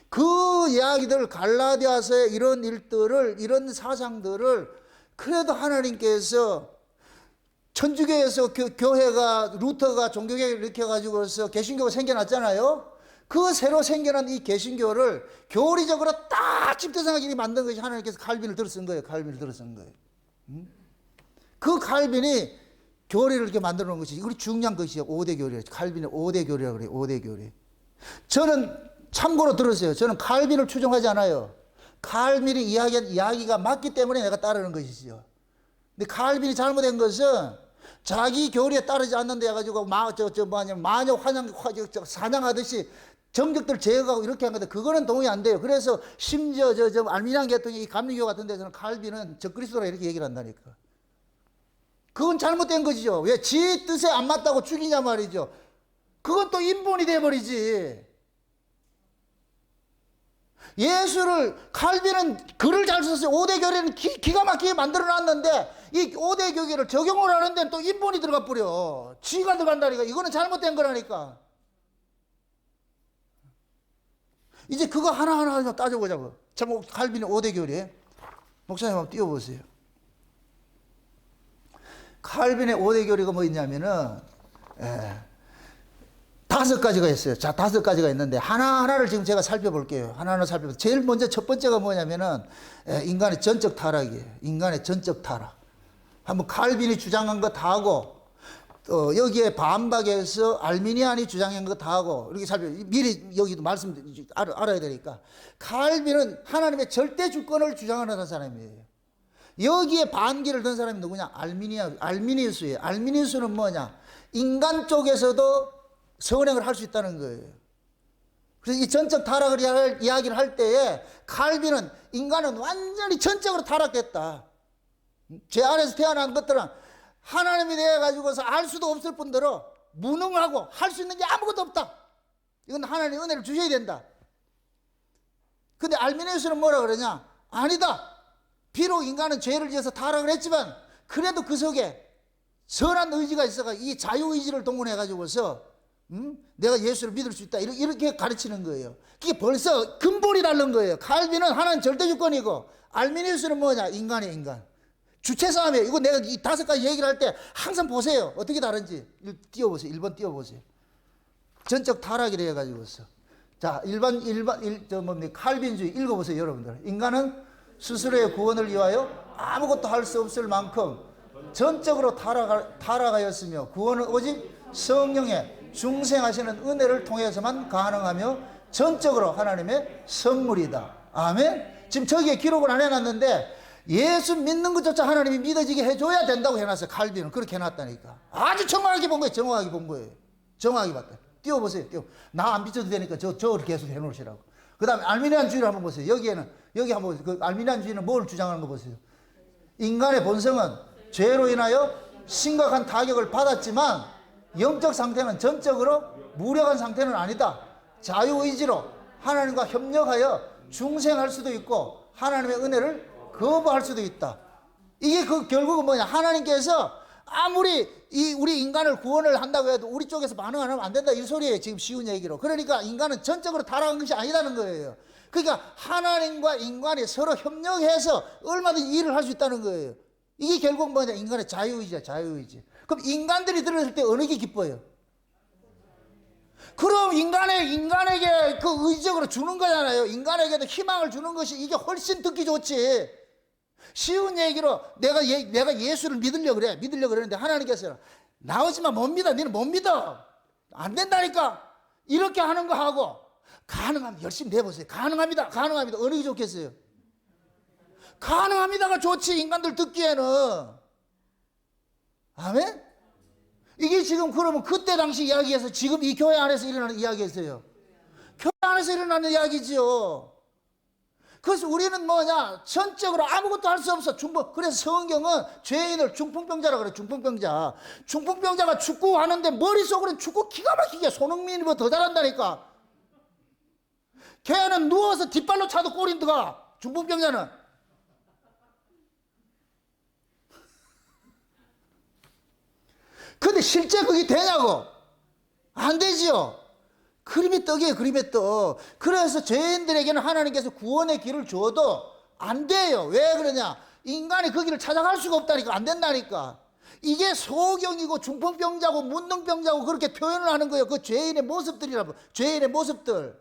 그 이야기들, 갈라디아서의 이런 일들을, 이런 사상들을 그래도 하나님께서 천주교에서 교회가, 루터가 종교개혁을 일으켜가지고서 개신교가 생겨났잖아요. 그 새로 생겨난 이 개신교를 교리적으로 딱 집대성하게 만든 것이 하나님께서 칼빈을 들어 쓴 거예요. 그 칼빈이 교리를 이렇게 만들어 놓은 것이 우리 중요한 것이요. 5대 교리. 칼빈의 5대 교리라고 그래요. 5대 교리. 저는 참고로 들으세요. 저는 칼빈을 추종하지 않아요. 칼빈이 이야기한 이야기가 맞기 때문에 내가 따르는 것이죠. 근데 칼빈이 잘못된 것은 자기 교리에 따르지 않는데 해가지고 마녀 사냥하듯이 정적들 제거하고 이렇게 한 건데 그거는 동의 안 돼요. 그래서 심지어 알미니안 계통의 이 감리교 같은 데서는 칼빈은 적그리스도라 이렇게 얘기를 한다니까. 그건 잘못된 것이죠. 왜? 지 뜻에 안 맞다고 죽이냐 말이죠. 그건 또 인본이 돼버리지. 예수를, 칼빈은 글을 잘 썼어요. 5대 교리는 기가 막히게 만들어 놨는데 이 5대 교리를 적용을 하는 데는 또 인본이 들어가 버려. 지가 들어간다니까. 이거는 잘못된 거라니까. 이제 그거 하나하나 따져보자고. 참, 칼빈의 5대 교리. 목사님 한번 띄워보세요. 칼빈의 5대 교리가 뭐 있냐면은, 5가지가 있어요. 자, 5가지가 있는데, 하나하나를 지금 제가 살펴볼게요. 하나하나 살펴볼게요. 제일 먼저 첫 번째가 뭐냐면은, 인간의 전적 타락이에요. 인간의 전적 타락. 한번 칼빈이 주장한 거 다 하고, 여기에 반박해서 알미니안이 주장한 거 다 하고, 이렇게 미리 여기도 알아야 되니까. 칼빈은 하나님의 절대 주권을 주장하는 사람이에요. 여기에 반기를 든 사람이 누구냐? 알미니우스예요. 알미니우스는 뭐냐? 인간 쪽에서도 선행을 할 수 있다는 거예요. 그래서 이 전적 타락을 이야기를 할 때에 칼빈은 인간은 완전히 전적으로 타락됐다. 죄 안에서 태어난 것들은 하나님이 되어가지고서 알 수도 없을 뿐더러 무능하고 할 수 있는 게 아무것도 없다. 이건 하나님의 은혜를 주셔야 된다. 근데 알미니우스는 뭐라 그러냐? 아니다. 비록 인간은 죄를 지어서 타락을 했지만 그래도 그 속에 선한 의지가 있어가 이 자유의지를 동원해가지고서 내가 예수를 믿을 수 있다. 이렇게 가르치는 거예요. 그게 벌써 근본이 다른 거예요. 칼빈은 하나는 절대주권이고 알미니우스는 뭐냐? 인간의 인간. 주체 싸움이에요. 이거 내가 이 5가지 얘기를 할 때 항상 보세요. 어떻게 다른지. 띄워보세요. 1번 띄워보세요. 전적 타락이라 해가지고서. 자, 칼빈주의 읽어보세요, 여러분들. 인간은 스스로의 구원을 위하여 아무것도 할 수 없을 만큼 전적으로 타락하였으며 구원은 오직 성령의 중생하시는 은혜를 통해서만 가능하며 전적으로 하나님의 선물이다. 아멘. 지금 저기에 기록을 안 해놨는데 예수 믿는 것조차 하나님이 믿어지게 해줘야 된다고 해놨어요. 칼빈은 그렇게 해놨다니까. 아주 정확하게 본 거예요. 정확하게 본 거예요. 정확하게 봤다. 띄워보세요. 나 안 비춰도 되니까 저를 계속 해놓으시라고. 그 다음에 알미니안주의를 한번 보세요. 여기 한번 보세요. 그 알미니안주의는 뭘 주장하는 거 보세요. 인간의 본성은 죄로 인하여 심각한 타격을 받았지만 영적 상태는 전적으로 무력한 상태는 아니다. 자유의지로 하나님과 협력하여 중생할 수도 있고 하나님의 은혜를 거부할 수도 있다. 이게 결국은 뭐냐? 하나님께서 아무리 우리 인간을 구원을 한다고 해도 우리 쪽에서 반응 안 하면 안 된다. 이 소리예요. 지금 쉬운 얘기로. 그러니까 인간은 전적으로 타락한 것이 아니다는 거예요. 그러니까 하나님과 인간이 서로 협력해서 얼마든지 일을 할 수 있다는 거예요. 이게 결국 뭐냐? 인간의 자유의지야, 자유의지. 그럼 인간들이 들었을 때 어느 게 기뻐요? 그럼 인간에게 그 의지적으로 주는 거잖아요. 인간에게도 희망을 주는 것이 이게 훨씬 듣기 좋지. 쉬운 얘기로 내가 예수를 믿으려고 그러는데 하나님께서 나오지만 못 믿어. 너는 못 믿어. 안 된다니까. 이렇게 하는 거 하고 가능하면 열심히 내보세요. 가능합니다. 어느 게 좋겠어요? 가능합니다가 좋지. 인간들 듣기에는. 아멘? 이게 지금 그러면 그때 당시 이야기에서 지금 이 교회 안에서 일어나는 이야기였어요. 교회 안에서 일어나는 이야기죠. 그래서 우리는 뭐냐? 전적으로 아무것도 할 수 없어. 그래서 성경은 죄인을 중풍병자라고 그래. 중풍병자가 축구하는데 머릿속으로는 축구 기가 막히게 손흥민이보다 더 잘한다니까. 걔는 누워서 뒷발로 차도 골인드가. 중풍병자는. 근데 실제 그게 되냐고? 안 되지요. 그림의 떡이에요. 그림의 떡. 그래서 죄인들에게는 하나님께서 구원의 길을 줘도 안 돼요. 왜 그러냐? 인간이 그 길을 찾아갈 수가 없다니까. 안 된다니까. 이게 소경이고 중풍병자고 문둥병자고 그렇게 표현을 하는 거예요. 그 죄인의 모습들이라고. 죄인의 모습들.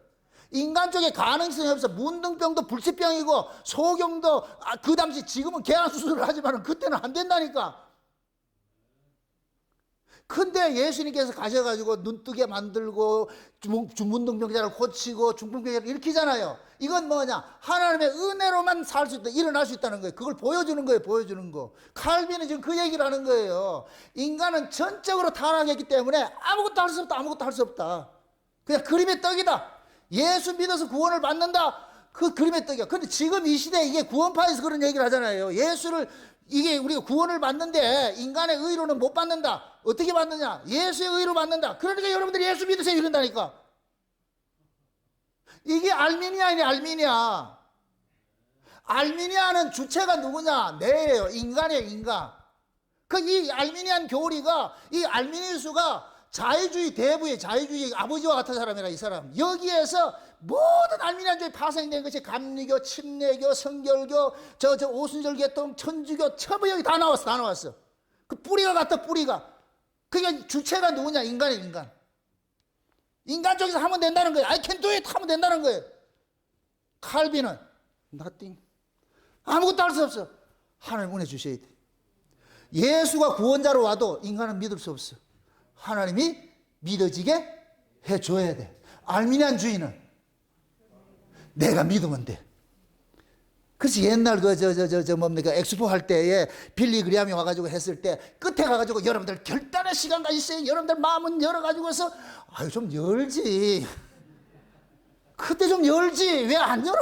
인간 쪽에 가능성이 없어. 문둥병도 불치병이고 소경도 그 당시 지금은 개안 수술을 하지만 그때는 안 된다니까. 근데 예수님께서 가셔가지고 눈뜨게 만들고 문둥병자를 고치고 중풍병자를 일으키잖아요. 이건 뭐냐? 하나님의 은혜로만 살 수 있다. 일어날 수 있다는 거예요. 그걸 보여주는 거예요. 보여주는 거. 칼빈은 지금 그 얘기를 하는 거예요. 인간은 전적으로 타락했기 때문에 아무것도 할 수 없다. 아무것도 할 수 없다. 그냥 그림의 떡이다. 예수 믿어서 구원을 받는다. 그 그림의 떡이야. 근데 지금 이 시대에 이게 구원파에서 그런 얘기를 하잖아요. 이게 우리가 구원을 받는데 인간의 의로는 못 받는다. 어떻게 받느냐? 예수의 의로 받는다. 그러니까 여러분들이 예수 믿으세요 이런다니까. 이게 알미니아이네. 알미니아는 주체가 누구냐? 내예요. 인간이에요. 인간. 이 알미니안 교리가 이 알미니우스가 자유주의 대부의 자유주의 아버지와 같은 사람이라. 이 사람 여기에서 모든 알미니안주의 파생된 것이 감리교, 침례교, 성결교, 저 오순절 계통, 천주교, 처부 여기 다 나왔어. 그 뿌리가 같아. 뿌리가. 그게 주체가 누구냐? 인간이에요. 인간 쪽에서 하면 된다는 거예요. I can do it 하면 된다는 거예요. 칼빈은 nothing. 아무것도 할 수 없어. 하나님 은혜 주셔야 돼. 예수가 구원자로 와도 인간은 믿을 수 없어. 하나님이 믿어지게 해줘야 돼. 알미니안주의는 내가 믿으면 돼. 그래서 옛날 뭡니까? 엑스포 할 때에 빌리 그리함이 와가지고 했을 때 끝에 가가지고 여러분들 결단의 시간 가지세요. 여러분들 마음은 열어가지고서 좀 열지. 그때 좀 열지. 왜 안 열어?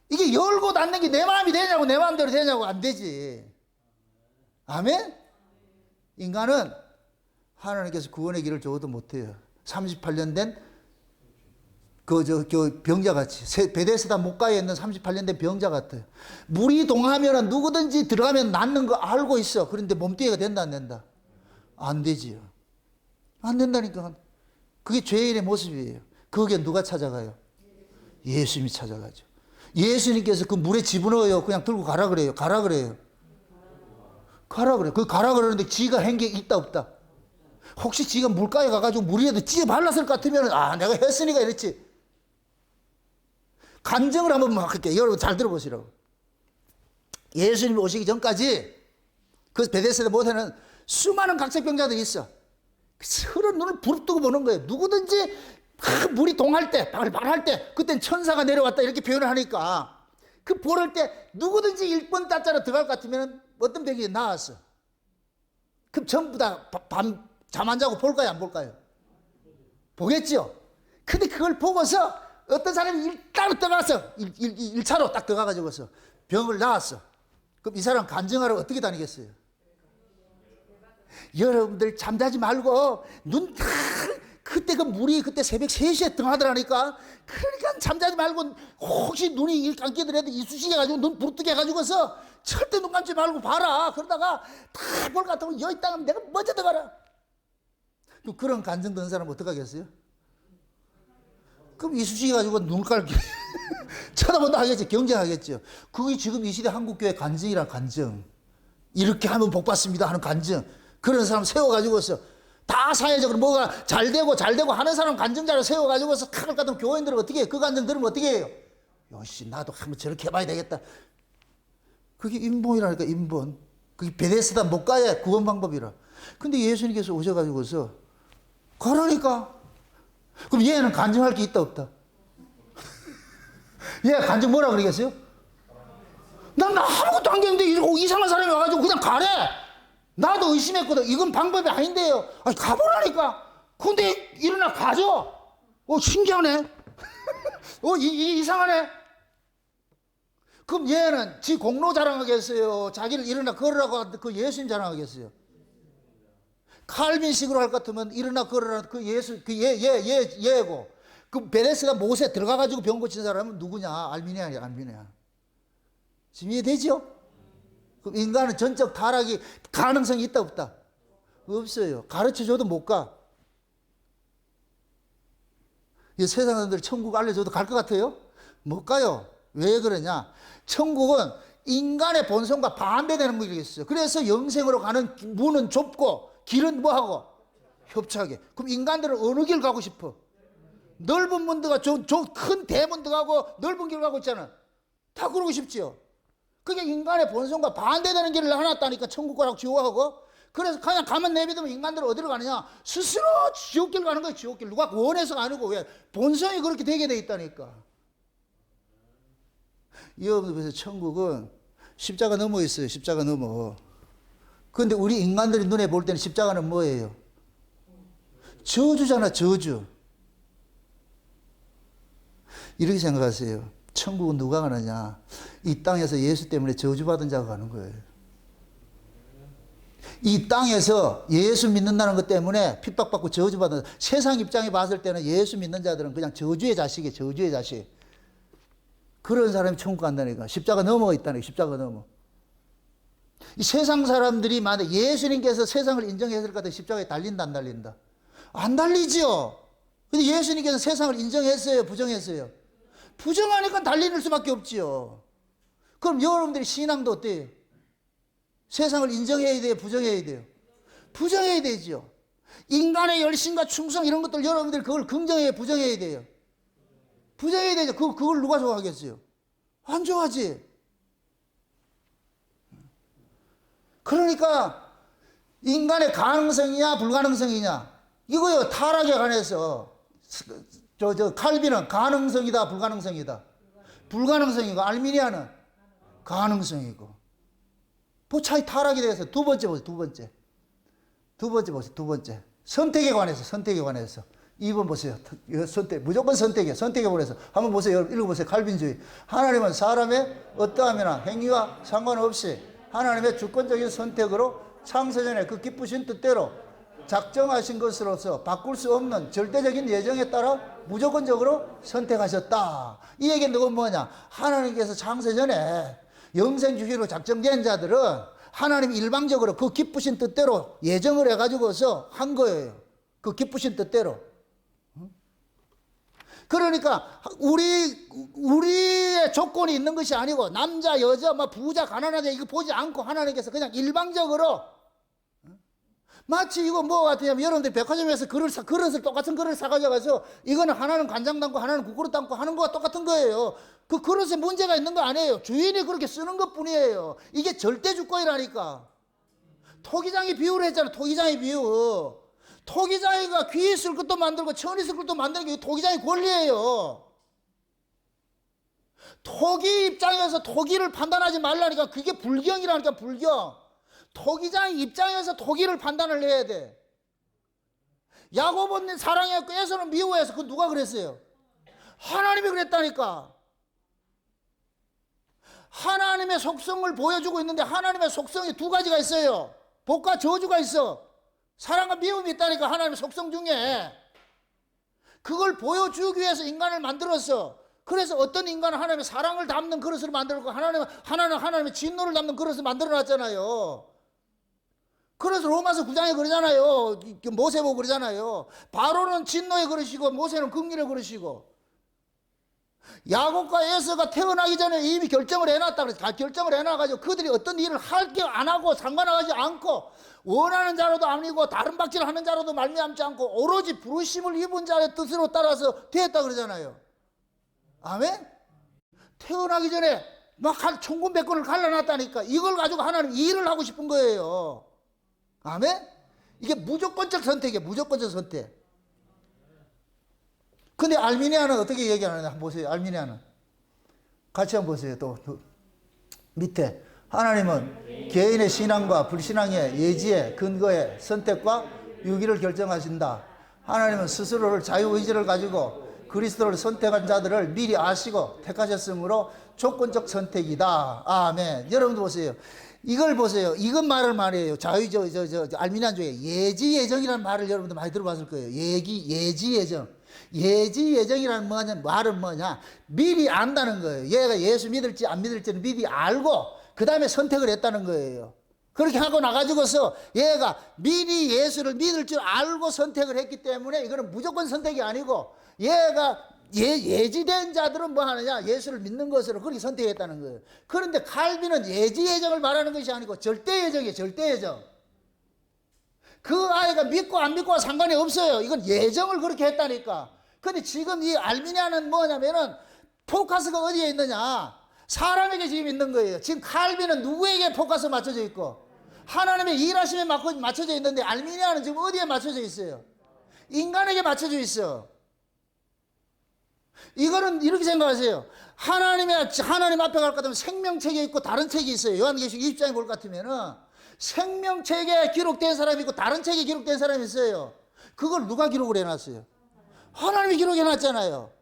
이게 열고 닫는 게 내 마음이 되냐고, 내 마음대로 되냐고. 안 되지. 아멘? 인간은 하나님께서 구원의 길을 줘도 못해요. 38년 된 병자같이, 베데스다 목가에 있는 38년 된 병자 같아요. 물이 동하면 누구든지 들어가면 낫는 거 알고 있어. 그런데 몸뚱이가 된다, 안 된다? 안 되지요. 안 된다니까. 그게 죄인의 모습이에요. 거기에 누가 찾아가요? 예수님이 찾아가죠. 예수님께서 그 물에 집어넣어요. 그냥 들고 가라 그래요. 가라 그래요. 가라 그래요. 그 가라 그러는데 지가 한 게 있다, 없다? 혹시 지가 물가에 가가지고 물이라도 찌에 발랐을 것 같으면, 내가 했으니까 이랬지. 간증을 한번 막 할게요. 여러분 잘 들어보시라고. 예수님이 오시기 전까지 그 베데스다 못에는 수많은 각색병자들이 있어. 서로 눈을 부릅뜨고 보는 거예요. 누구든지 물이 동할 때, 발할 때, 그땐 천사가 내려왔다 이렇게 표현을 하니까 그 보를 때 누구든지 1번 따짜로 들어갈 것 같으면 어떤 병이 나왔어. 그럼 전부 다 밤 잠 안 자고 볼까요, 안 볼까요? 보겠죠. 근데 그걸 보고서 어떤 사람이 일단 들어가서 1차로 딱 들어가가지고서 병을 낳았어. 그럼 이 사람 간증하러 어떻게 다니겠어요? 여러분들 잠자지 말고 눈 다 그때 그 물이 그때 새벽 3시에 등하더라니까. 그러니까 잠자지 말고 혹시 눈이 감기더라도 이쑤시개 가지고 눈 부릅뜨게 해가지고서 절대 눈 감지 말고 봐라. 그러다가 다 볼 것 같으면 여기 있다가 내가 먼저 들어가라. 그런 간증 듣는 사람은 어떡하겠어요? 그럼 이쑤시개 가지고 눈깔 쳐다본다 하겠지. 경쟁하겠죠. 그게 지금 이 시대 한국교회 간증이란 간증. 이렇게 하면 복 받습니다 하는 간증. 그런 사람 세워가지고서 다 사회적으로 뭐가 잘 되고 하는 사람 간증자를 세워가지고서 칼을 까던 교인들은 어떻게 해요? 그 간증 들으면 어떻게 해요? 요시 나도 한번 저렇게 해봐야 되겠다. 그게 인본이라니까, 인본. 그게 베데스다 목가의 구원 방법이라. 근데 예수님께서 오셔가지고서 가라니까. 그럼 얘는 간증할 게 있다, 없다? 얘가 간증 뭐라 그러겠어요? 난 아무것도 안 했는데 이상한 사람이 와가지고 그냥 가래. 나도 의심했거든. 이건 방법이 아닌데요. 아니, 가보라니까. 근데 일어나 가죠. 신기하네. 이상하네. 그럼 얘는 지 공로 자랑하겠어요? 자기를 일어나 걸으라고 그 예수님 자랑하겠어요? 칼빈식으로 할 것 같으면 일어나 걸으라 그 예수, 얘고. 그 베데스다 못에 들어가가지고 병 고친 사람은 누구냐? 알미니아. 지금 이해되죠? 그럼 인간은 전적 타락이 가능성이 있다, 없다? 없어요. 가르쳐줘도 못 가. 이 세상 사람들 천국 알려줘도 갈 것 같아요? 못 가요. 왜 그러냐? 천국은 인간의 본성과 반대되는 것이 있어요. 그래서 영생으로 가는 문은 좁고 길은 뭐하고? 협착해. 그럼 인간들은 어느 길 가고 싶어? 넓은 문 들어가, 큰 대문 들어가고 넓은 길 가고 있잖아. 다 그러고 싶지요. 그게 인간의 본성과 반대되는 길을 해놨다니까, 천국 가라고 지옥하고. 그래서 그냥 가만 내비두면 인간들은 어디로 가느냐? 스스로 지옥길 가는 거예요, 지옥길. 누가 원해서가 아니고, 왜? 본성이 그렇게 되게 돼 있다니까. 여러분들, 천국은 십자가 넘어 있어요, 십자가 넘어. 그런데 우리 인간들이 눈에 볼 때는 십자가는 뭐예요? 저주잖아, 저주. 이렇게 생각하세요. 천국은 누가 가느냐? 이 땅에서 예수 때문에 저주받은 자가 가는 거예요. 이 땅에서 예수 믿는다는 것 때문에 핍박받고 저주받은, 세상 입장에 봤을 때는 예수 믿는 자들은 그냥 저주의 자식이에요. 저주의 자식. 그런 사람이 천국 간다니까. 십자가 넘어가 있다니까. 십자가 넘어. 이 세상 사람들이 만약 예수님께서 세상을 인정했을 것 같아 십자가에 달린다, 안 달린다? 안 달리지요. 근데 예수님께서 세상을 인정했어요, 부정했어요? 부정하니까 달리는 수밖에 없지요. 그럼 여러분들이 신앙도 어때요? 세상을 인정해야 돼요, 부정해야 돼요? 부정해야 되죠. 인간의 열심과 충성 이런 것들 여러분들이 그걸 긍정해야, 부정해야 돼요? 부정해야 되죠. 그걸 누가 좋아하겠어요? 안 좋아하지. 그러니까 인간의 가능성이냐 불가능성이냐 이거요. 타락에 관해서 칼빈은 가능성이다 불가능성이다. 불가능성이고 알미니아는 가능성이고. 그 차이 타락에 대해서 두 번째 보세요. 두 번째 선택에 관해서 2번 보세요. 선택, 무조건 선택이에요. 선택해 보내서 한번 보세요. 읽어보세요. 칼빈주의. 하나님은 사람의 어떠함이나 행위와 상관없이 하나님의 주권적인 선택으로 창세전에 그 기쁘신 뜻대로 작정하신 것으로서 바꿀 수 없는 절대적인 예정에 따라 무조건적으로 선택하셨다. 이 얘기는 그건 뭐냐? 하나님께서 창세전에 영생주기로 작정된 자들은 하나님이 일방적으로 그 기쁘신 뜻대로 예정을 해가지고서 한 거예요. 그 기쁘신 뜻대로. 그러니까 우리의 조건이 있는 것이 아니고 남자, 여자, 뭐 부자, 가난하다 이거 보지 않고 하나님께서 그냥 일방적으로 마치 이거 뭐 같냐면 여러분들 백화점에서 그릇을 똑같은 그릇을 사가져가서 이거는 하나는 간장 담고 하나는 국그릇 담고 하는 거와 똑같은 거예요. 그 그릇에 문제가 있는 거 아니에요. 주인이 그렇게 쓰는 것 뿐이에요. 이게 절대 주권이라니까. 토기장이 비유를 했잖아. 토기장이 비유. 토기장이가 귀 있을 것도 만들고 천 있을 것도 만드는 게 토기장의 권리예요. 토기 입장에서 토기를 판단하지 말라니까. 그게 불경이라니까. 불경. 토기장 입장에서 토기를 판단을 해야 돼. 야곱은 사랑했고 에서는 미워해서. 그 누가 그랬어요? 하나님이 그랬다니까. 하나님의 속성을 보여주고 있는데 하나님의 속성이 두 가지가 있어요. 복과 저주가 있어. 사랑과 미움이 있다니까. 하나님의 속성 중에 그걸 보여주기 위해서 인간을 만들었어. 그래서 어떤 인간은 하나님의 사랑을 담는 그릇을 만들고 하나는 하나님의 진노를 담는 그릇을 만들어놨잖아요. 그래서 로마서 9장에 그러잖아요. 모세 보고 그러잖아요. 바로는 진노의 그릇이고 모세는 긍휼의 그릇이고. 야곱과 에서가 태어나기 전에 이미 결정을 해놨다 그래서 결정을 해놔가지고 그들이 어떤 일을 할 게 안 하고 상관하지 않고 원하는 자로도 아니고 다른 박질을 하는 자로도 말미암지 않고 오로지 부르심을 입은 자의 뜻으로 따라서 되었다 그러잖아요. 아멘? 태어나기 전에 막 천군백군을 갈라놨다니까. 이걸 가지고 하나님 일을 하고 싶은 거예요. 아멘? 이게 무조건적 선택이에요. 무조건적 선택. 근데 알미니아는 어떻게 얘기하느냐 한번 보세요. 알미니아는 같이 한번 보세요. 또 밑에 하나님은 개인의 신앙과 불신앙의 예지의 근거에 선택과 유기를 결정하신다. 하나님은 스스로를 자유의지를 가지고 그리스도를 선택한 자들을 미리 아시고 택하셨으므로 조건적 선택이다. 아멘. 여러분도 보세요. 이걸 보세요. 이건 말이에요. 알미니안 중에 예지 예정이라는 말을 여러분도 많이 들어봤을 거예요. 예지 예정. 예지 예정이라는 말은 뭐냐? 미리 안다는 거예요. 얘가 예수 믿을지 안 믿을지는 미리 알고 그 다음에 선택을 했다는 거예요. 그렇게 하고 나가지고서 얘가 미리 예수를 믿을 줄 알고 선택을 했기 때문에 이거는 무조건 선택이 아니고 얘가 예지된 자들은 뭐 하느냐? 예수를 믿는 것으로 그렇게 선택했다는 거예요. 그런데 칼빈은 예지 예정을 말하는 것이 아니고 절대 예정이에요. 절대 예정. 그 아이가 믿고 안 믿고와 상관이 없어요. 이건 예정을 그렇게 했다니까. 근데 지금 이 알미니아는 뭐냐면은 포커스가 어디에 있느냐? 사람에게 지금 있는 거예요. 지금 칼빈은 누구에게 포커스 맞춰져 있고 하나님의 일하심에 맞춰져 있는데 알미니아는 지금 어디에 맞춰져 있어요? 인간에게 맞춰져 있어. 이거는 이렇게 생각하세요. 하나님 앞에 갈 것 같으면 생명책에 있고 다른 책이 있어요. 요한계시록 20장에 볼 것 같으면은 생명책에 기록된 사람이 있고 다른 책에 기록된 사람이 있어요. 그걸 누가 기록을 해놨어요? 하나님이 기록해놨잖아요.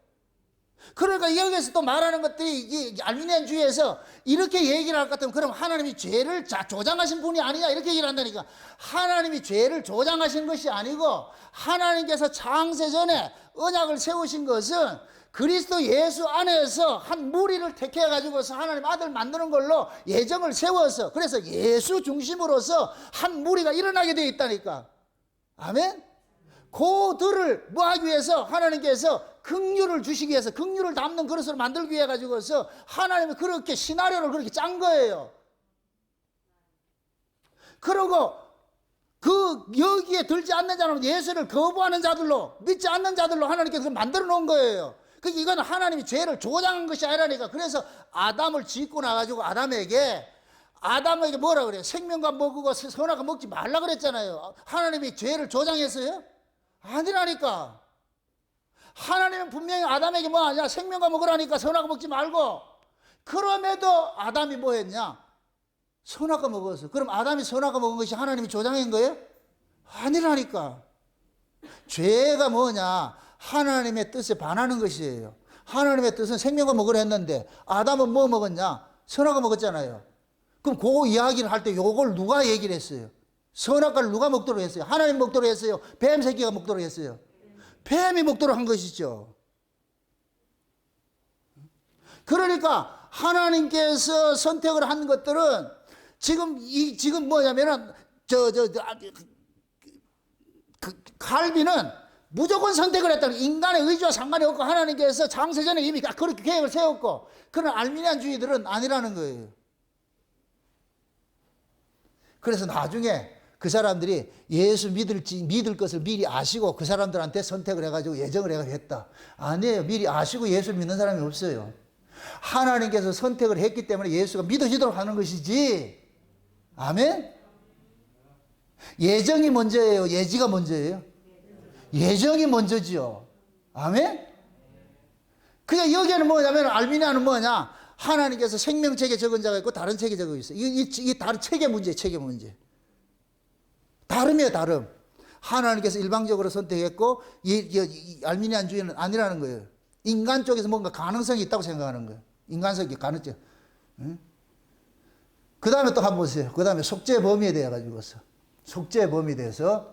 그러니까 여기서 또 말하는 것들이 이 알미니안주의에서 이렇게 얘기를 할 것 같으면 그럼 하나님이 죄를 조장하신 분이 아니냐 이렇게 얘기를 한다니까. 하나님이 죄를 조장하신 것이 아니고 하나님께서 창세전에 언약을 세우신 것은 그리스도 예수 안에서 한 무리를 택해 가지고서 하나님 아들 만드는 걸로 예정을 세워서 그래서 예수 중심으로서 한 무리가 일어나게 되어 있다니까. 아멘? 그들을 뭐 하기 위해서 하나님께서 긍휼을 주시기 위해서 긍휼을 담는 그릇을 만들기 위해 가지고서 하나님이 그렇게 시나리오를 그렇게 짠 거예요. 그리고 여기에 들지 않는 자는 예수를 거부하는 자들로 믿지 않는 자들로 하나님께서 만들어 놓은 거예요. 이건 하나님이 죄를 조장한 것이 아니라니까. 그래서 아담을 짓고 나가지고 아담에게 뭐라 그래요? 생명과 먹고 선악과 먹지 말라 그랬잖아요. 하나님이 죄를 조장했어요? 아니라니까. 하나님은 분명히 아담에게 뭐 하냐? 생명과 먹으라니까 선악과 먹지 말고. 그럼에도 아담이 뭐 했냐? 선악과 먹었어. 그럼 아담이 선악과 먹은 것이 하나님이 조장한 거예요? 아니라니까. 죄가 뭐냐? 하나님의 뜻에 반하는 것이에요. 하나님의 뜻은 생명과 먹으라 했는데 아담은 뭐 먹었냐? 선악과 먹었잖아요. 그럼 그 이야기를 할 때 요걸 누가 얘기를 했어요? 선악과를 누가 먹도록 했어요? 하나님 먹도록 했어요? 뱀 새끼가 먹도록 했어요? 뱀이 먹도록 한 것이죠. 그러니까 하나님께서 선택을 한 것들은 지금 뭐냐면은 갈비는 무조건 선택을 했다는, 인간의 의지와 상관이 없고 하나님께서 창세전에 이미 그렇게 계획을 세웠고, 그런 알미니안주의들은 아니라는 거예요. 그래서 나중에 그 사람들이 예수 믿을 것을 미리 아시고 그 사람들한테 선택을 해가지고 예정을 해가지고 했다. 아니에요. 미리 아시고 예수를 믿는 사람이 없어요. 하나님께서 선택을 했기 때문에 예수가 믿어지도록 하는 것이지. 아멘? 예정이 먼저예요? 예지가 먼저예요? 예정이 먼저지요. 아멘? 그냥 여기에는 뭐냐면, 알미니아는 뭐냐? 하나님께서 생명책에 적은 자가 있고 다른 책에 적어 있어요. 이 다른 책의 문제예요. 책의 문제. 다름이에요. 다름. 하나님께서 일방적으로 선택했고 이 알미니안주의는 아니라는 거예요. 인간 쪽에서 뭔가 가능성이 있다고 생각하는 거예요. 인간성이 가능성. 응? 그 다음에 또 한번 보세요. 그 다음에 속죄의 범위에 대해 가지고서. 속죄의 범위에 대해서.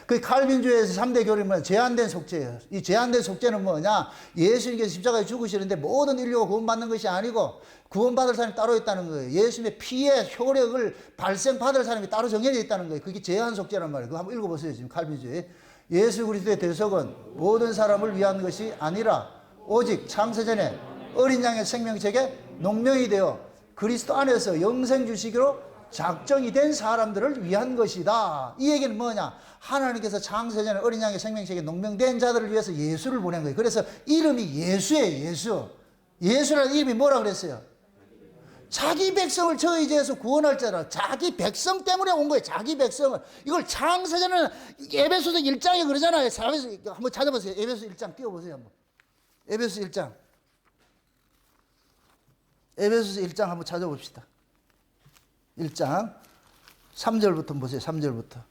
그 칼빈주의에서 3대 교리는 뭐냐? 제한된 속죄예요. 이 제한된 속죄는 뭐냐? 예수님께서 십자가에 죽으시는데 모든 인류가 구원받는 것이 아니고 구원받을 사람이 따로 있다는 거예요. 예수님의 피의 효력을 발생받을 사람이 따로 정해져 있다는 거예요. 그게 제한 속죄란 말이에요. 그거 한번 읽어보세요. 지금 칼빈주의. 예수 그리스도의 대속은 모든 사람을 위한 것이 아니라 오직 창세전에 어린 양의 생명책에 농명이 되어 그리스도 안에서 영생 주시기로 작정이 된 사람들을 위한 것이다. 이 얘기는 뭐냐? 하나님께서 창세전에 어린 양의 생명책에 농명된 자들을 위해서 예수를 보낸 거예요. 그래서 이름이 예수예요. 예수. 예수라는 이름이 뭐라 그랬어요? 자기 백성을 저희 죄에서 구원할 자라. 자기 백성 때문에 온 거예요. 자기 백성을. 이걸 창세전에는 에베소서 1장에 그러잖아요. 한번 찾아보세요. 에베소 1장 띄워보세요. 한번. 에베소 1장. 에베소서 1장 한번 찾아봅시다. 1장 3절부터 보세요. 3절부터.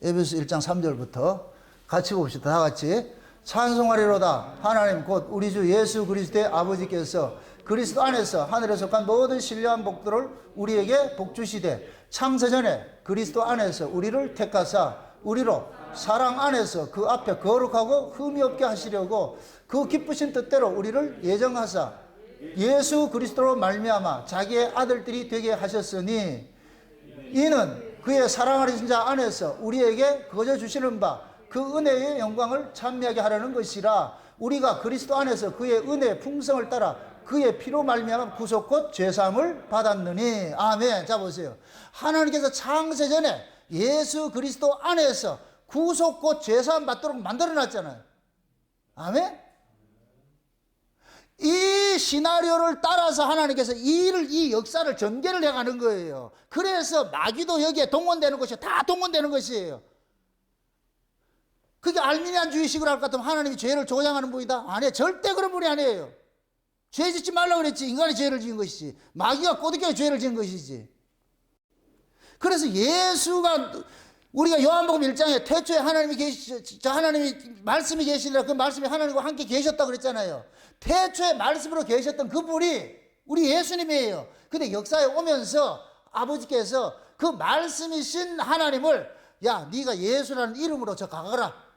에베소 1장 3절부터 같이 봅시다. 다 같이. 찬송하리로다. 하나님 곧 우리 주 예수 그리스도의 아버지께서 그리스도 안에서 하늘에 속한 모든 신령한 복들을 우리에게 복주시되 창세전에 그리스도 안에서 우리를 택하사 우리로 사랑 안에서 그 앞에 거룩하고 흠이 없게 하시려고 그 기쁘신 뜻대로 우리를 예정하사 예수 그리스도로 말미암아 자기의 아들들이 되게 하셨으니 이는 그의 사랑하신 자 안에서 우리에게 거저 주시는 바 그 은혜의 영광을 찬미하게 하려는 것이라. 우리가 그리스도 안에서 그의 은혜의 풍성을 따라 그의 피로 말미암아 구속 곧 죄사함을 받았느니. 아멘. 자 보세요. 하나님께서 창세전에 예수 그리스도 안에서 구속 곧 죄사함 받도록 만들어놨잖아요. 아멘. 이 시나리오를 따라서 하나님께서 이 역사를 전개를 해가는 거예요. 그래서 마귀도 여기에 동원되는 것이 다 동원되는 것이에요. 그게 알미니안주의식으로 할 것 같으면 하나님이 죄를 조장하는 분이다? 아니에요. 절대 그런 분이 아니에요. 죄 짓지 말라고 그랬지. 인간이 죄를 지은 것이지. 마귀가 꼬드겨 죄를 지은 것이지. 그래서 예수가 우리가 요한복음 1장에 태초에 하나님이 말씀이 계시니라 그 말씀이 하나님과 함께 계셨다고 그랬잖아요. 태초에 말씀으로 계셨던 그분이 우리 예수님이에요. 근데 역사에 오면서 아버지께서 그 말씀이신 하나님을 야, 네가 예수라는 이름으로 저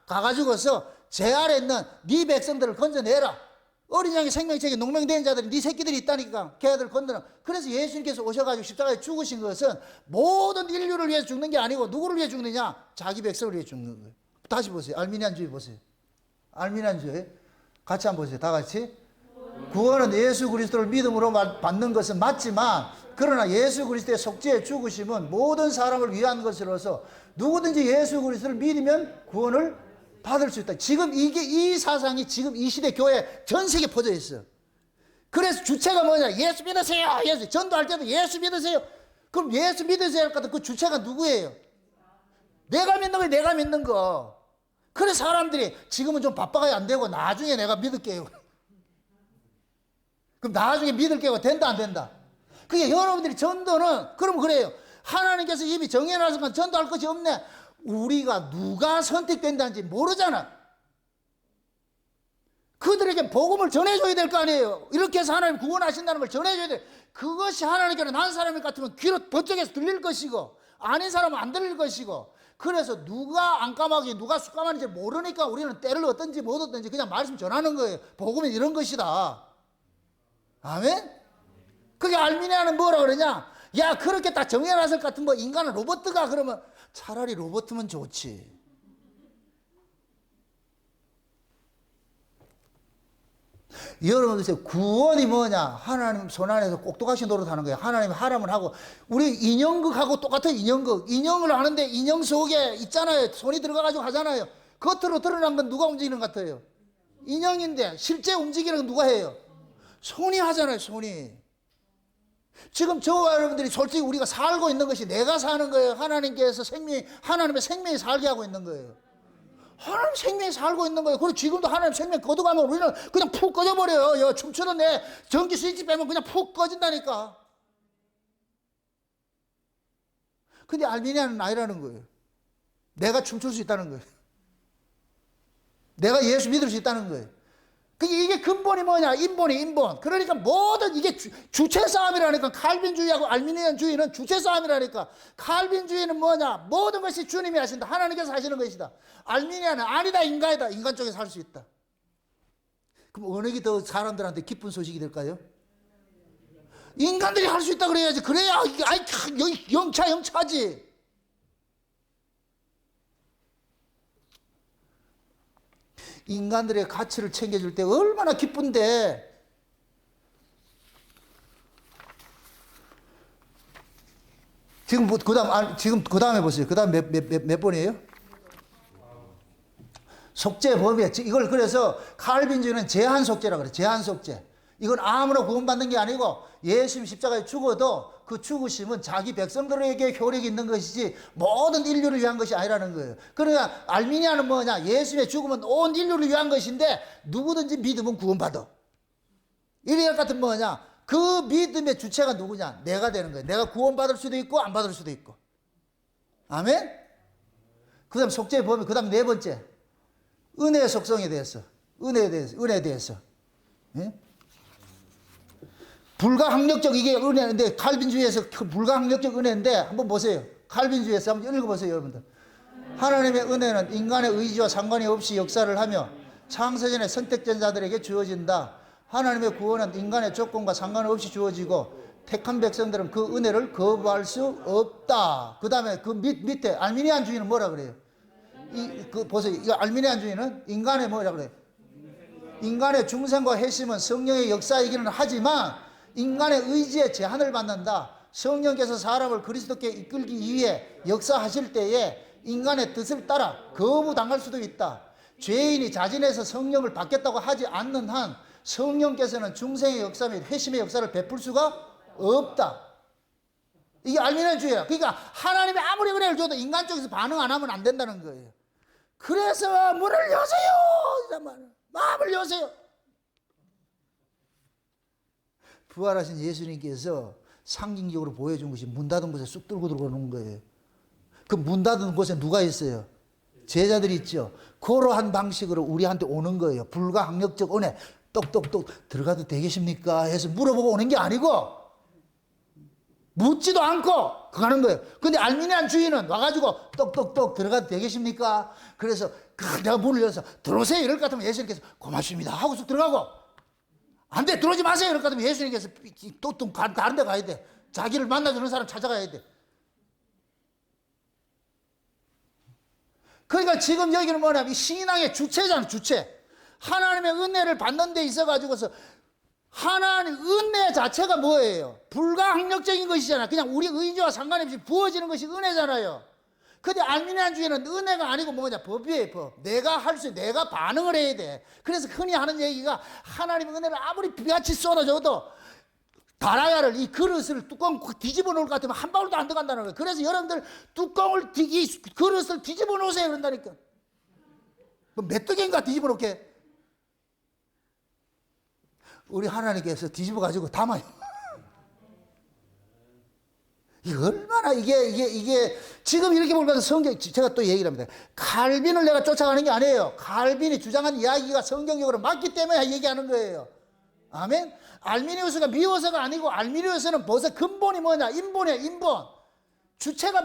가가지고서 제 아래 있는 네 백성들을 건져내라. 어린 양의 생명책에 농명된 자들이 네 새끼들이 있다니까 걔들 건드려. 그래서 예수님께서 오셔가지고 십자가에 죽으신 것은 모든 인류를 위해서 죽는 게 아니고 누구를 위해 죽느냐? 자기 백성을 위해 죽는 거예요. 다시 보세요. 알미니안주의 보세요. 알미니안주의 같이 한번 보세요. 다 같이. 구원은 예수 그리스도를 믿음으로 받는 것은 맞지만 그러나 예수 그리스도의 속죄의 죽으심은 모든 사람을 위한 것으로서 누구든지 예수 그리스도를 믿으면 구원을 받을 수 있다. 지금 이 사상이 지금 이 시대 교회 전 세계에 퍼져 있어요. 그래서 주체가 뭐냐? 예수 믿으세요. 예수. 전도할 때도 예수 믿으세요. 그럼 예수 믿으세요 할 것 같은 그 주체가 누구예요? 내가 믿는 거예요. 내가 믿는 거. 그래서 사람들이 지금은 좀 바빠가야 안 되고 나중에 내가 믿을게요. 그럼 나중에 믿을게요. 된다 안 된다? 그게 여러분들이 전도는 그럼 그래요. 하나님께서 이미 정해놔서 전도할 것이 없네. 우리가 누가 선택된다는지 모르잖아. 그들에게 복음을 전해줘야 될 거 아니에요. 이렇게 해서 하나님 구원하신다는 걸 전해줘야 돼. 그것이 하나님께는 난 사람이 같으면 귀로 번쩍해서 들릴 것이고, 아닌 사람은 안 들릴 것이고, 그래서 누가 안까마귀 누가 쑥까마귀인지 모르니까 우리는 때를 얻든지 못 얻든지 그냥 말씀 전하는 거예요. 복음은 이런 것이다. 아멘? 그게 알미니아는 뭐라 그러냐? 야, 그렇게 딱 정해놨을 것 같은 뭐 인간은 로봇가 그러면 차라리 로봇이면 좋지. 여러분들 구원이 뭐냐? 하나님 손안에서 꼭두각시 노릇하는 거예요. 하나님이 하라면 하고, 우리 인형극하고 똑같아요. 인형극. 인형을 하는데 인형 속에 있잖아요. 손이 들어가가지고 하잖아요. 겉으로 드러난 건 누가 움직이는 것 같아요? 인형인데 실제 움직이는 건 누가 해요? 손이 하잖아요. 손이. 지금 저와 여러분들이 솔직히 우리가 살고 있는 것이 내가 사는 거예요. 하나님께서 하나님의 생명이 살게 하고 있는 거예요. 하나님 생명이 살고 있는 거예요. 그리고 지금도 하나님 생명 거둬가면 우리는 그냥 푹 꺼져버려요. 춤추는 내 전기 스위치 빼면 그냥 푹 꺼진다니까. 근데 알미니아는 아니라는 거예요. 내가 춤출 수 있다는 거예요. 내가 예수 믿을 수 있다는 거예요. 이게 근본이 뭐냐? 인본. 그러니까 모든 이게 주체 싸움이라니까. 칼빈주의하고 알미니안주의는 주체 싸움이라니까. 칼빈주의는 뭐냐? 모든 것이 주님이 하신다. 하나님께서 하시는 것이다. 알미니아는 아니다, 인간이다. 인간 쪽에서 할 수 있다. 그럼 어느 게 더 사람들한테 기쁜 소식이 될까요? 인간들이 할 수 있다 그래야지. 그래야 영차지. 인간들의 가치를 챙겨줄 때 얼마나 기쁜데. 지금 그 다음에 보세요. 그 다음 몇 번이에요? 속죄 범위. 이걸 그래서 칼빈주의는 제한 속죄라고 그래요. 제한 속죄. 이건 아무나 구원받는 게 아니고 예수님 십자가에 죽어도 그 죽으심은 자기 백성들에게 효력이 있는 것이지 모든 인류를 위한 것이 아니라는 거예요. 그러니까 알미니아는 뭐냐? 예수님의 죽음은 온 인류를 위한 것인데 누구든지 믿으면 구원받아. 이리할 같은 뭐냐? 그 믿음의 주체가 누구냐? 내가 되는 거예요. 내가 구원받을 수도 있고 안 받을 수도 있고. 아멘? 그 다음 속죄의 범위. 그 다음 네 번째. 은혜의 속성에 대해서. 은혜에 대해서. 예? 불가항력적 이게 은혜인데 칼빈주의에서 불가항력적 은혜인데 한번 보세요. 칼빈주의에서 한번 읽어보세요, 여러분들. 하나님의 은혜는 인간의 의지와 상관이 없이 역사를 하며 창세전에 선택된 자들에게 주어진다. 하나님의 구원은 인간의 조건과 상관없이 주어지고 택한 백성들은 그 은혜를 거부할 수 없다. 그 다음에 그 밑에 알미니안주의는 뭐라 그래요? 보세요. 이 알미니안주의는 인간의 뭐라 그래요? 인간의 중생과 회심은 성령의 역사이기는 하지만 인간의 의지에 제한을 받는다. 성령께서 사람을 그리스도께 이끌기 위해 역사하실 때에 인간의 뜻을 따라 거부당할 수도 있다. 죄인이 자진해서 성령을 받겠다고 하지 않는 한 성령께서는 중생의 역사 및 회심의 역사를 베풀 수가 없다. 이게 알미니안주의야. 그러니까 하나님이 아무리 은혜를 줘도 인간 쪽에서 반응 안 하면 안 된다는 거예요. 그래서 문을 여세요. 마음을 여세요. 부활하신 예수님께서 상징적으로 보여준 것이 문 닫은 곳에 쑥 뚫고 들어오는 거예요. 그 문 닫은 곳에 누가 있어요? 제자들이 있죠. 그러한 방식으로 우리한테 오는 거예요. 불가항력적 은혜. 똑똑똑 들어가도 되겠습니까? 해서 물어보고 오는 게 아니고 묻지도 않고 가는 거예요. 근데 알미니안 주의는 와가지고 똑똑똑 들어가도 되겠습니까? 그래서 내가 문을 열어서 들어오세요 이럴 것 같으면 예수님께서 고맙습니다 하고 쑥 들어가고, 안 돼 들어오지 마세요 이럴 것 같으면 예수님께서 또 다른 데 가야 돼. 자기를 만나주는 사람 찾아가야 돼. 그러니까 지금 여기는 뭐냐면 신앙의 주체잖아. 주체. 하나님의 은혜를 받는 데 있어가지고서 하나님 은혜 자체가 뭐예요? 불가항력적인 것이잖아. 그냥 우리 의지와 상관없이 부어지는 것이 은혜잖아요. 근데 알미니안주의는 은혜가 아니고 뭐냐? 법이에요, 법. 내가 할 수, 내가 반응을 해야 돼. 그래서 흔히 하는 얘기가 하나님의 은혜를 아무리 비같이 쏟아줘도 다라야를 이 그릇을 뚜껑 뒤집어 놓을 것 같으면 한 방울도 안 들어간다는 거예요. 그래서 여러분들 뚜껑을 이 그릇을 뒤집어 놓으세요 그런다니까. 뭐 메뚜기인가 뒤집어 놓게. 우리 하나님께서 뒤집어 가지고 담아요. 이게 얼마나 이게 지금 이렇게 보면서 성경, 제가 또 얘기를 합니다. 칼빈을 내가 쫓아가는 게 아니에요. 칼빈이 주장한 이야기가 성경적으로 맞기 때문에 얘기하는 거예요. 아멘. 알미니우스가 미워서가 아니고, 알미니우스는 벌써 근본이 뭐냐? 인본이야, 인본.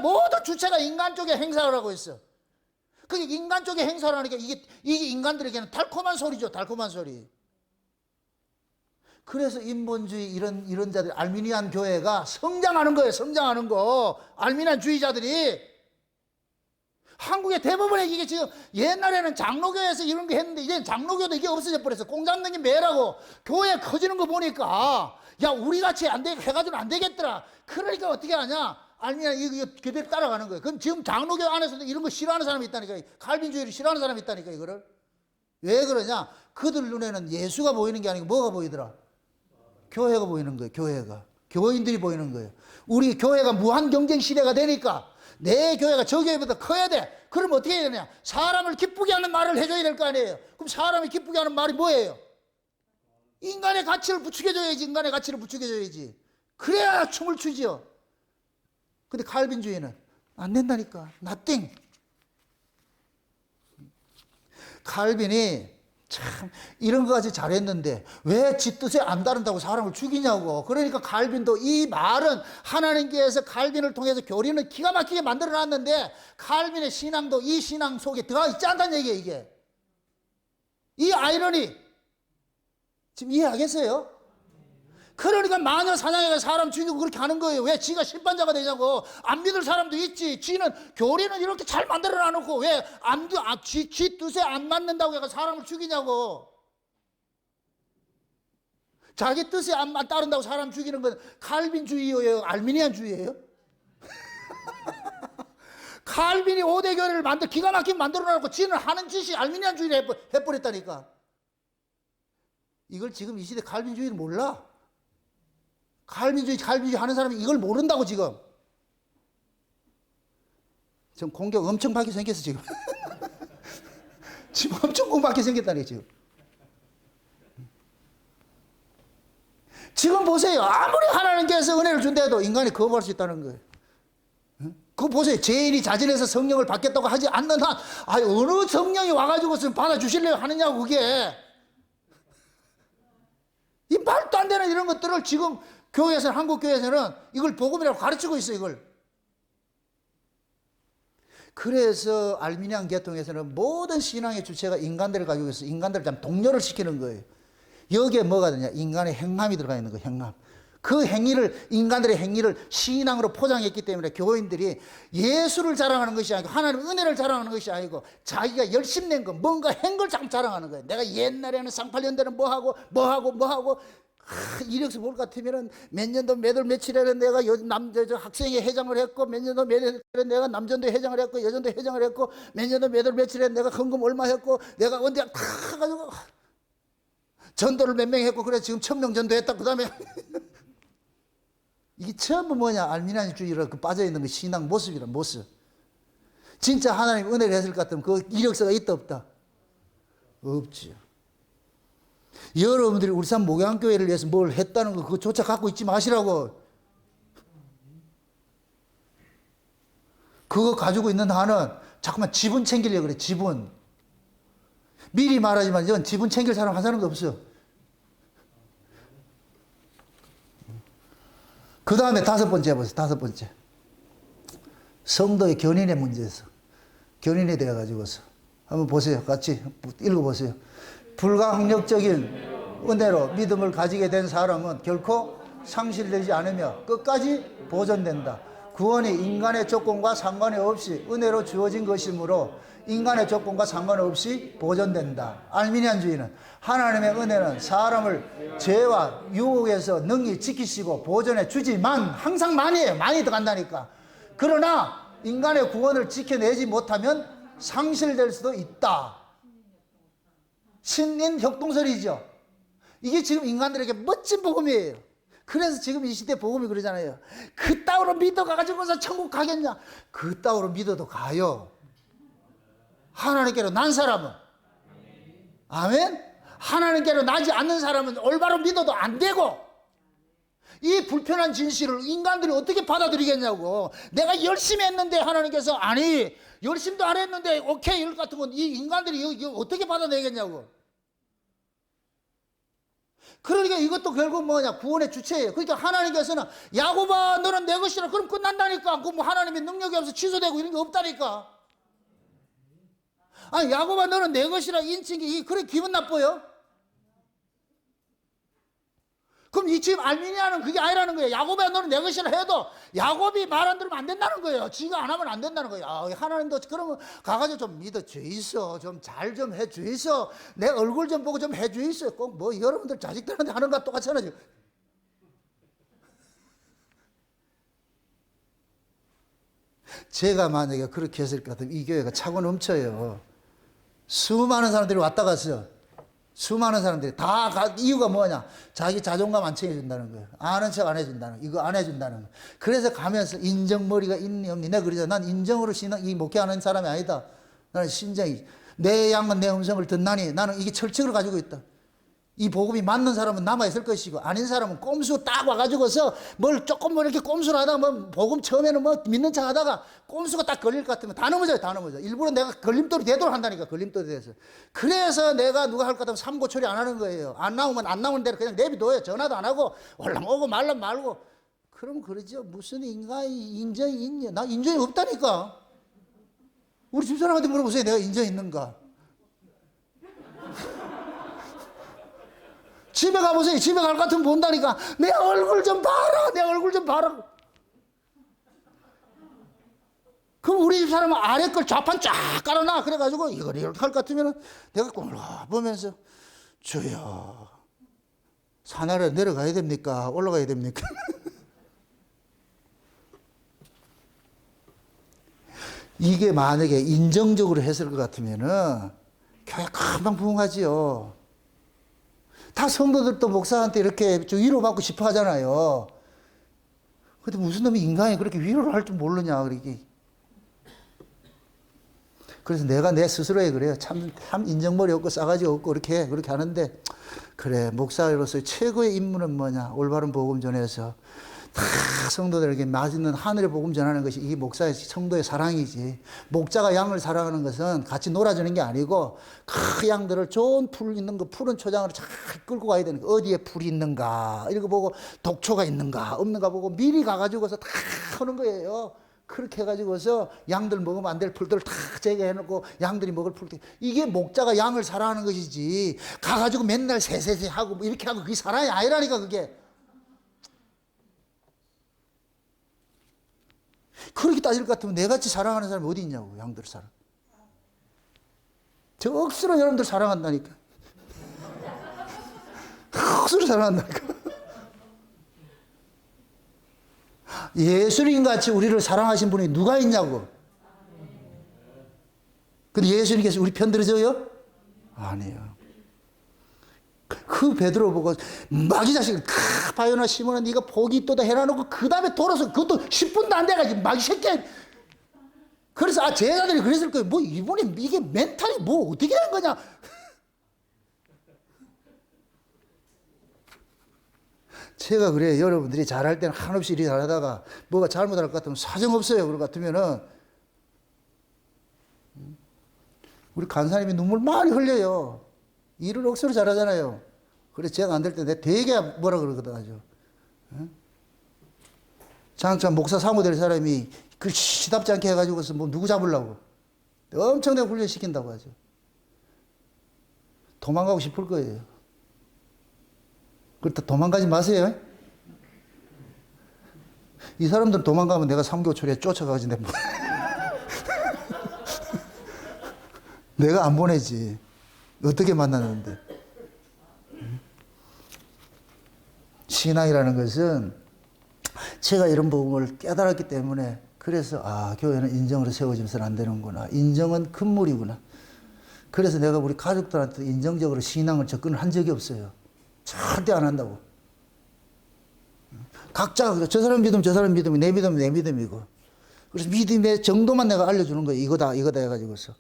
모든 주체가 인간 쪽에 행사를 하고 있어. 그게 인간 쪽에 행사를 하니까 이게 인간들에게는 달콤한 소리죠. 달콤한 소리. 그래서 인본주의 이런 자들, 알미니안 교회가 성장하는 거예요. 성장하는 거. 알미니안 주의자들이. 한국의 대부분의 이게 지금, 옛날에는 장로교에서 이런 거 했는데 이제는 장로교도 이게 없어져 버렸어. 공장장님 매라고. 교회 커지는 거 보니까 야, 우리 같이 안 되게 해가지고는 안 되겠더라. 그러니까 어떻게 하냐? 알미니안 이거 그대로 따라가는 거예요. 그럼 지금 장로교 안에서도 이런 거 싫어하는 사람이 있다니까. 칼빈주의를 싫어하는 사람이 있다니까. 이거를 왜 그러냐? 그들 눈에는 예수가 보이는 게 아니고 뭐가 보이더라? 교회가 보이는 거예요. 교회가. 교인들이 보이는 거예요. 우리 교회가 무한 경쟁 시대가 되니까 내 교회가 저 교회보다 커야 돼. 그럼 어떻게 해야 되냐? 사람을 기쁘게 하는 말을 해줘야 될 거 아니에요. 그럼 사람이 기쁘게 하는 말이 뭐예요? 인간의 가치를 부추겨줘야지. 인간의 가치를 부추겨줘야지. 그래야 춤을 추지요. 근데 칼빈주의는 안 된다니까. nothing. 칼빈이 참 이런 거 가지고 잘했는데 왜 지 뜻에 안 따른다고 사람을 죽이냐고. 그러니까 칼빈도 이 말은 하나님께서 칼빈을 통해서 교리는 기가 막히게 만들어 놨는데 칼빈의 신앙도 이 신앙 속에 들어가 있지 않다는 얘기예요. 이게 이 아이러니 지금 이해하겠어요? 그러니까 마녀 사냥해가 사람 죽이고 그렇게 하는 거예요. 왜? 지가 심판자가 되자고. 안 믿을 사람도 있지. 지는 교리는 이렇게 잘 만들어 놔놓고 왜 지 뜻에 안 맞는다고 해서 사람을 죽이냐고. 자기 뜻에 안 따른다고 사람 죽이는 건 칼빈주의예요? 알미니안주의예요? 칼빈이 5대 교리를 기가 막히게 만들어 놔놓고 지는 하는 짓이 알미니안주의를 해버렸다니까. 이걸 지금 이 시대 칼빈주의는 몰라. 칼빈주의 하는 사람이 이걸 모른다고 지금. 지금 공격 엄청 받게 생겼어 지금. 지금 엄청 공격받게 생겼다니 지금. 지금 보세요. 아무리 하나님께서 은혜를 준대도 인간이 거부할 수 있다는 거예요. 그거 보세요. 죄인이 자진해서 성령을 받겠다고 하지 않는 한, 어느 성령이 와가지고 받아주실래요 하느냐고 그게. 이 말도 안 되는 이런 것들을 지금 교회에서는, 한국 교회에서는 이걸 복음이라고 가르치고 있어요, 이걸. 그래서 알미니안 계통에서는 모든 신앙의 주체가 인간들을 가지고 있어서 인간들을 참 동료를 시키는 거예요. 여기에 뭐가 되냐? 인간의 행함이 들어가 있는 거예요, 행함. 그 행위를, 인간들의 행위를 신앙으로 포장했기 때문에 교인들이 예수를 자랑하는 것이 아니고 하나님의 은혜를 자랑하는 것이 아니고 자기가 열심 낸 거, 뭔가 한 걸 자꾸 자랑하는 거예요. 내가 옛날에는 쌍팔년대는 뭐하고 이력서 볼 것 같으면은 몇 년도 몇 월 며칠에는 내가 저 학생회 회장을 했고, 몇 년도 몇 월에 내가 남전도 회장을 했고, 여전도 회장을 했고, 몇 년도 몇 월 며칠에 내가 헌금 얼마 했고, 내가 언제 다 가지고 전도를 몇 명 했고, 그래 지금 1000명 전도했다. 그 다음에 이게 전부 뭐냐? 알미니안주의로 빠져있는 그 신앙 모습이란 모습. 진짜 하나님 은혜를 했을 것 같으면 그 이력서가 있다 없다? 없지요. 여러분들이 울산 목양교회를 위해서 뭘 했다는 거 그거조차 갖고 있지 마시라고. 그거 가지고 있는 한은 자꾸만 지분 챙기려고 그래. 지분. 미리 말하지만 이건 지분 챙길 사람 한 사람도 없어. 그 다음에 5번째 해보세요. 5번째. 성도의 견인의 문제에서. 견인이 되어가지고서. 한번 보세요. 같이 읽어보세요. 불가항력적인 은혜로 믿음을 가지게 된 사람은 결코 상실되지 않으며 끝까지 보존된다. 구원이 인간의 조건과 상관이 없이 은혜로 주어진 것이므로 인간의 조건과 상관없이 보존된다. 알미니안주의는 하나님의 은혜는 사람을 죄와 유혹에서 능히 지키시고 보존해 주지만, 항상 만이에요. 많이 들어간다니까. 그러나 인간의 구원을 지켜내지 못하면 상실될 수도 있다. 신인 혁동설이죠. 이게 지금 인간들에게 멋진 복음이에요. 그래서 지금 이 시대 복음이 그러잖아요. 그따위로 믿어가지고서 천국 가겠냐? 그따위로 믿어도 가요. 하나님께로 난 사람은. 아멘? 하나님께로 나지 않는 사람은 올바로 믿어도 안 되고, 이 이 불편한 진실을 인간들이 어떻게 받아들이겠냐고. 내가 열심히 했는데 하나님께서 아니 열심도 안 했는데 오케이 이럴 것 같은 건 이 인간들이 이거 어떻게 받아내겠냐고. 그러니까 이것도 결국 뭐냐 구원의 주체예요. 그러니까 하나님께서는 야곱아 너는 내 것이라 그럼 끝난다니까. 그 뭐 하나님의 능력이 없어서 취소되고 이런 게 없다니까. 아니 야곱아 너는 내 것이라 인칭이 이게 그래 기분 나빠요? 그럼 이 지금 알미니아는 그게 아니라는 거예요. 야곱아 너는 내 것이라 해도 야곱이 말 안 들으면 안 된다는 거예요. 지가 안 하면 안 된다는 거예요. 아, 하나님도 그러면 가가지고 좀 믿어 주이소. 좀 잘 좀 해 주이소. 내 얼굴 좀 보고 좀 해 주이소. 꼭 뭐 여러분들 자식들한테 하는 거 똑같잖아요. 제가 만약에 그렇게 했을 것 같으면 이 교회가 차고 넘쳐요. 수많은 사람들이 왔다 갔어요. 수많은 사람들이 다 이유가 뭐냐? 자기 자존감 안 챙겨준다는 거예요. 아는 척 안 해준다는 거예요. 이거 안 해준다는 거예요. 그래서 가면서 인정머리가 있니 없니? 내가 그러잖아. 난 인정으로 이 목회하는 사람이 아니다. 나는 심정이 내 양은 내 음성을 듣나니 나는 이게 철칙을 가지고 있다. 이 복음이 맞는 사람은 남아있을 것이고 아닌 사람은 꼼수 딱 와가지고서 뭘 조금 뭐 이렇게 꼼수를 하다가 뭐 복음 처음에는 뭐 믿는 척 하다가 꼼수가 딱 걸릴 것 같으면 다 넘어져요. 다 넘어져. 일부러 내가 걸림돌이 되도록 한다니까. 걸림돌이 돼서. 그래서 내가 누가 할 것 같으면 삼고 처리 안 하는 거예요. 안 나오면 안 나오는 대로 그냥 내비둬요. 전화도 안 하고 올라면 오고 말라면 말고. 그럼 그러죠. 무슨 인간이 인정이 있냐. 나 인정이 없다니까. 우리 집사람한테 물어보세요. 내가 인정이 있는가. 집에 가보세요. 집에 갈 것 같으면 본다니까. 내 얼굴 좀 봐라. 내 얼굴 좀 봐라. 그럼 우리 집 사람은 아래 걸 좌판 쫙 깔아놔. 그래가지고 이걸 이렇게 할 것 같으면 내가 보면서 주여 산 아래 내려가야 됩니까? 올라가야 됩니까? 이게 만약에 인정적으로 했을 것 같으면은 교회 금방 부흥하지요. 다 성도들도 목사한테 이렇게 위로받고 싶어 하잖아요. 근데 무슨 놈이 인간이 그렇게 위로를 할 줄 모르냐, 그렇게. 그래서 내가 내 스스로에 그래요. 참 인정머리 없고 싸가지 없고 그렇게 하는데, 그래, 목사로서의 최고의 임무는 뭐냐? 올바른 복음 전해서 다 성도들에게 맛있는 하늘의 복음 전하는 것이 이게 목사의 성도의 사랑이지. 목자가 양을 사랑하는 것은 같이 놀아주는 게 아니고 그 양들을 좋은 풀 있는 거 푸른 초장으로 잘 끌고 가야 되는 거. 어디에 풀이 있는가 이거 보고 독초가 있는가 없는가 보고 미리 가가지고서 다 하는 거예요. 그렇게 해가지고서 양들 먹으면 안 될 풀들을 다 제거해놓고 양들이 먹을 풀들. 이게 목자가 양을 사랑하는 것이지. 가가지고 맨날 세세세 하고 뭐 이렇게 하고 그게 사랑이 아니라니까 그게. 그렇게 따질 것 같으면 내같이 사랑하는 사람이 어디 있냐고. 양들을 사랑. 저 억수로 여러분들 사랑한다니까. 억수로 사랑한다니까. 예수님같이 우리를 사랑하신 분이 누가 있냐고. 근데 예수님께서 우리 편 들어줘요? 아니에요. 그 베드로 보고 마귀 자식을 바요나 시몬아 네가 복이 있도다 해놔놓고 그 다음에 돌아서 그것도 10분도 안 돼가지고 마귀 새끼. 그래서 제자들이 그랬을 거예요. 뭐 이분이 이게 멘탈이 뭐 어떻게 된 거냐. 제가 그래요. 여러분들이 잘할 때는 한없이 일이 잘하다가 뭐가 잘못할 것 같으면 사정없어요. 그럴 것 같으면은 우리 간사님이 눈물 많이 흘려요. 일을 억수로 잘하잖아요. 그래서 제가 안 될 때 내가 되게 뭐라 그러거든 아주. 장차 목사 사모 될 사람이 그 시답지 않게 해가지고서 뭐 누구 잡으려고 엄청나게 훈련시킨다고 하죠. 도망가고 싶을 거예요. 그렇다 도망가지 마세요. 이 사람들 도망가면 내가 삼교초리에 쫓아가지. 내가 안 보내지. 어떻게 만나는데. 신앙이라는 것은 제가 이런 복음을 깨달았기 때문에 그래서 교회는 인정으로 세워지면서는 안 되는구나. 인정은 금물이구나. 그래서 내가 우리 가족들한테 인정적으로 신앙을 접근을 한 적이 없어요. 절대 안 한다고. 각자 저 사람 믿으면 저 사람 믿으면 내 믿으면 내 믿음이고. 그래서 믿음의 정도만 내가 알려주는 거예요. 이거다 해가지고서.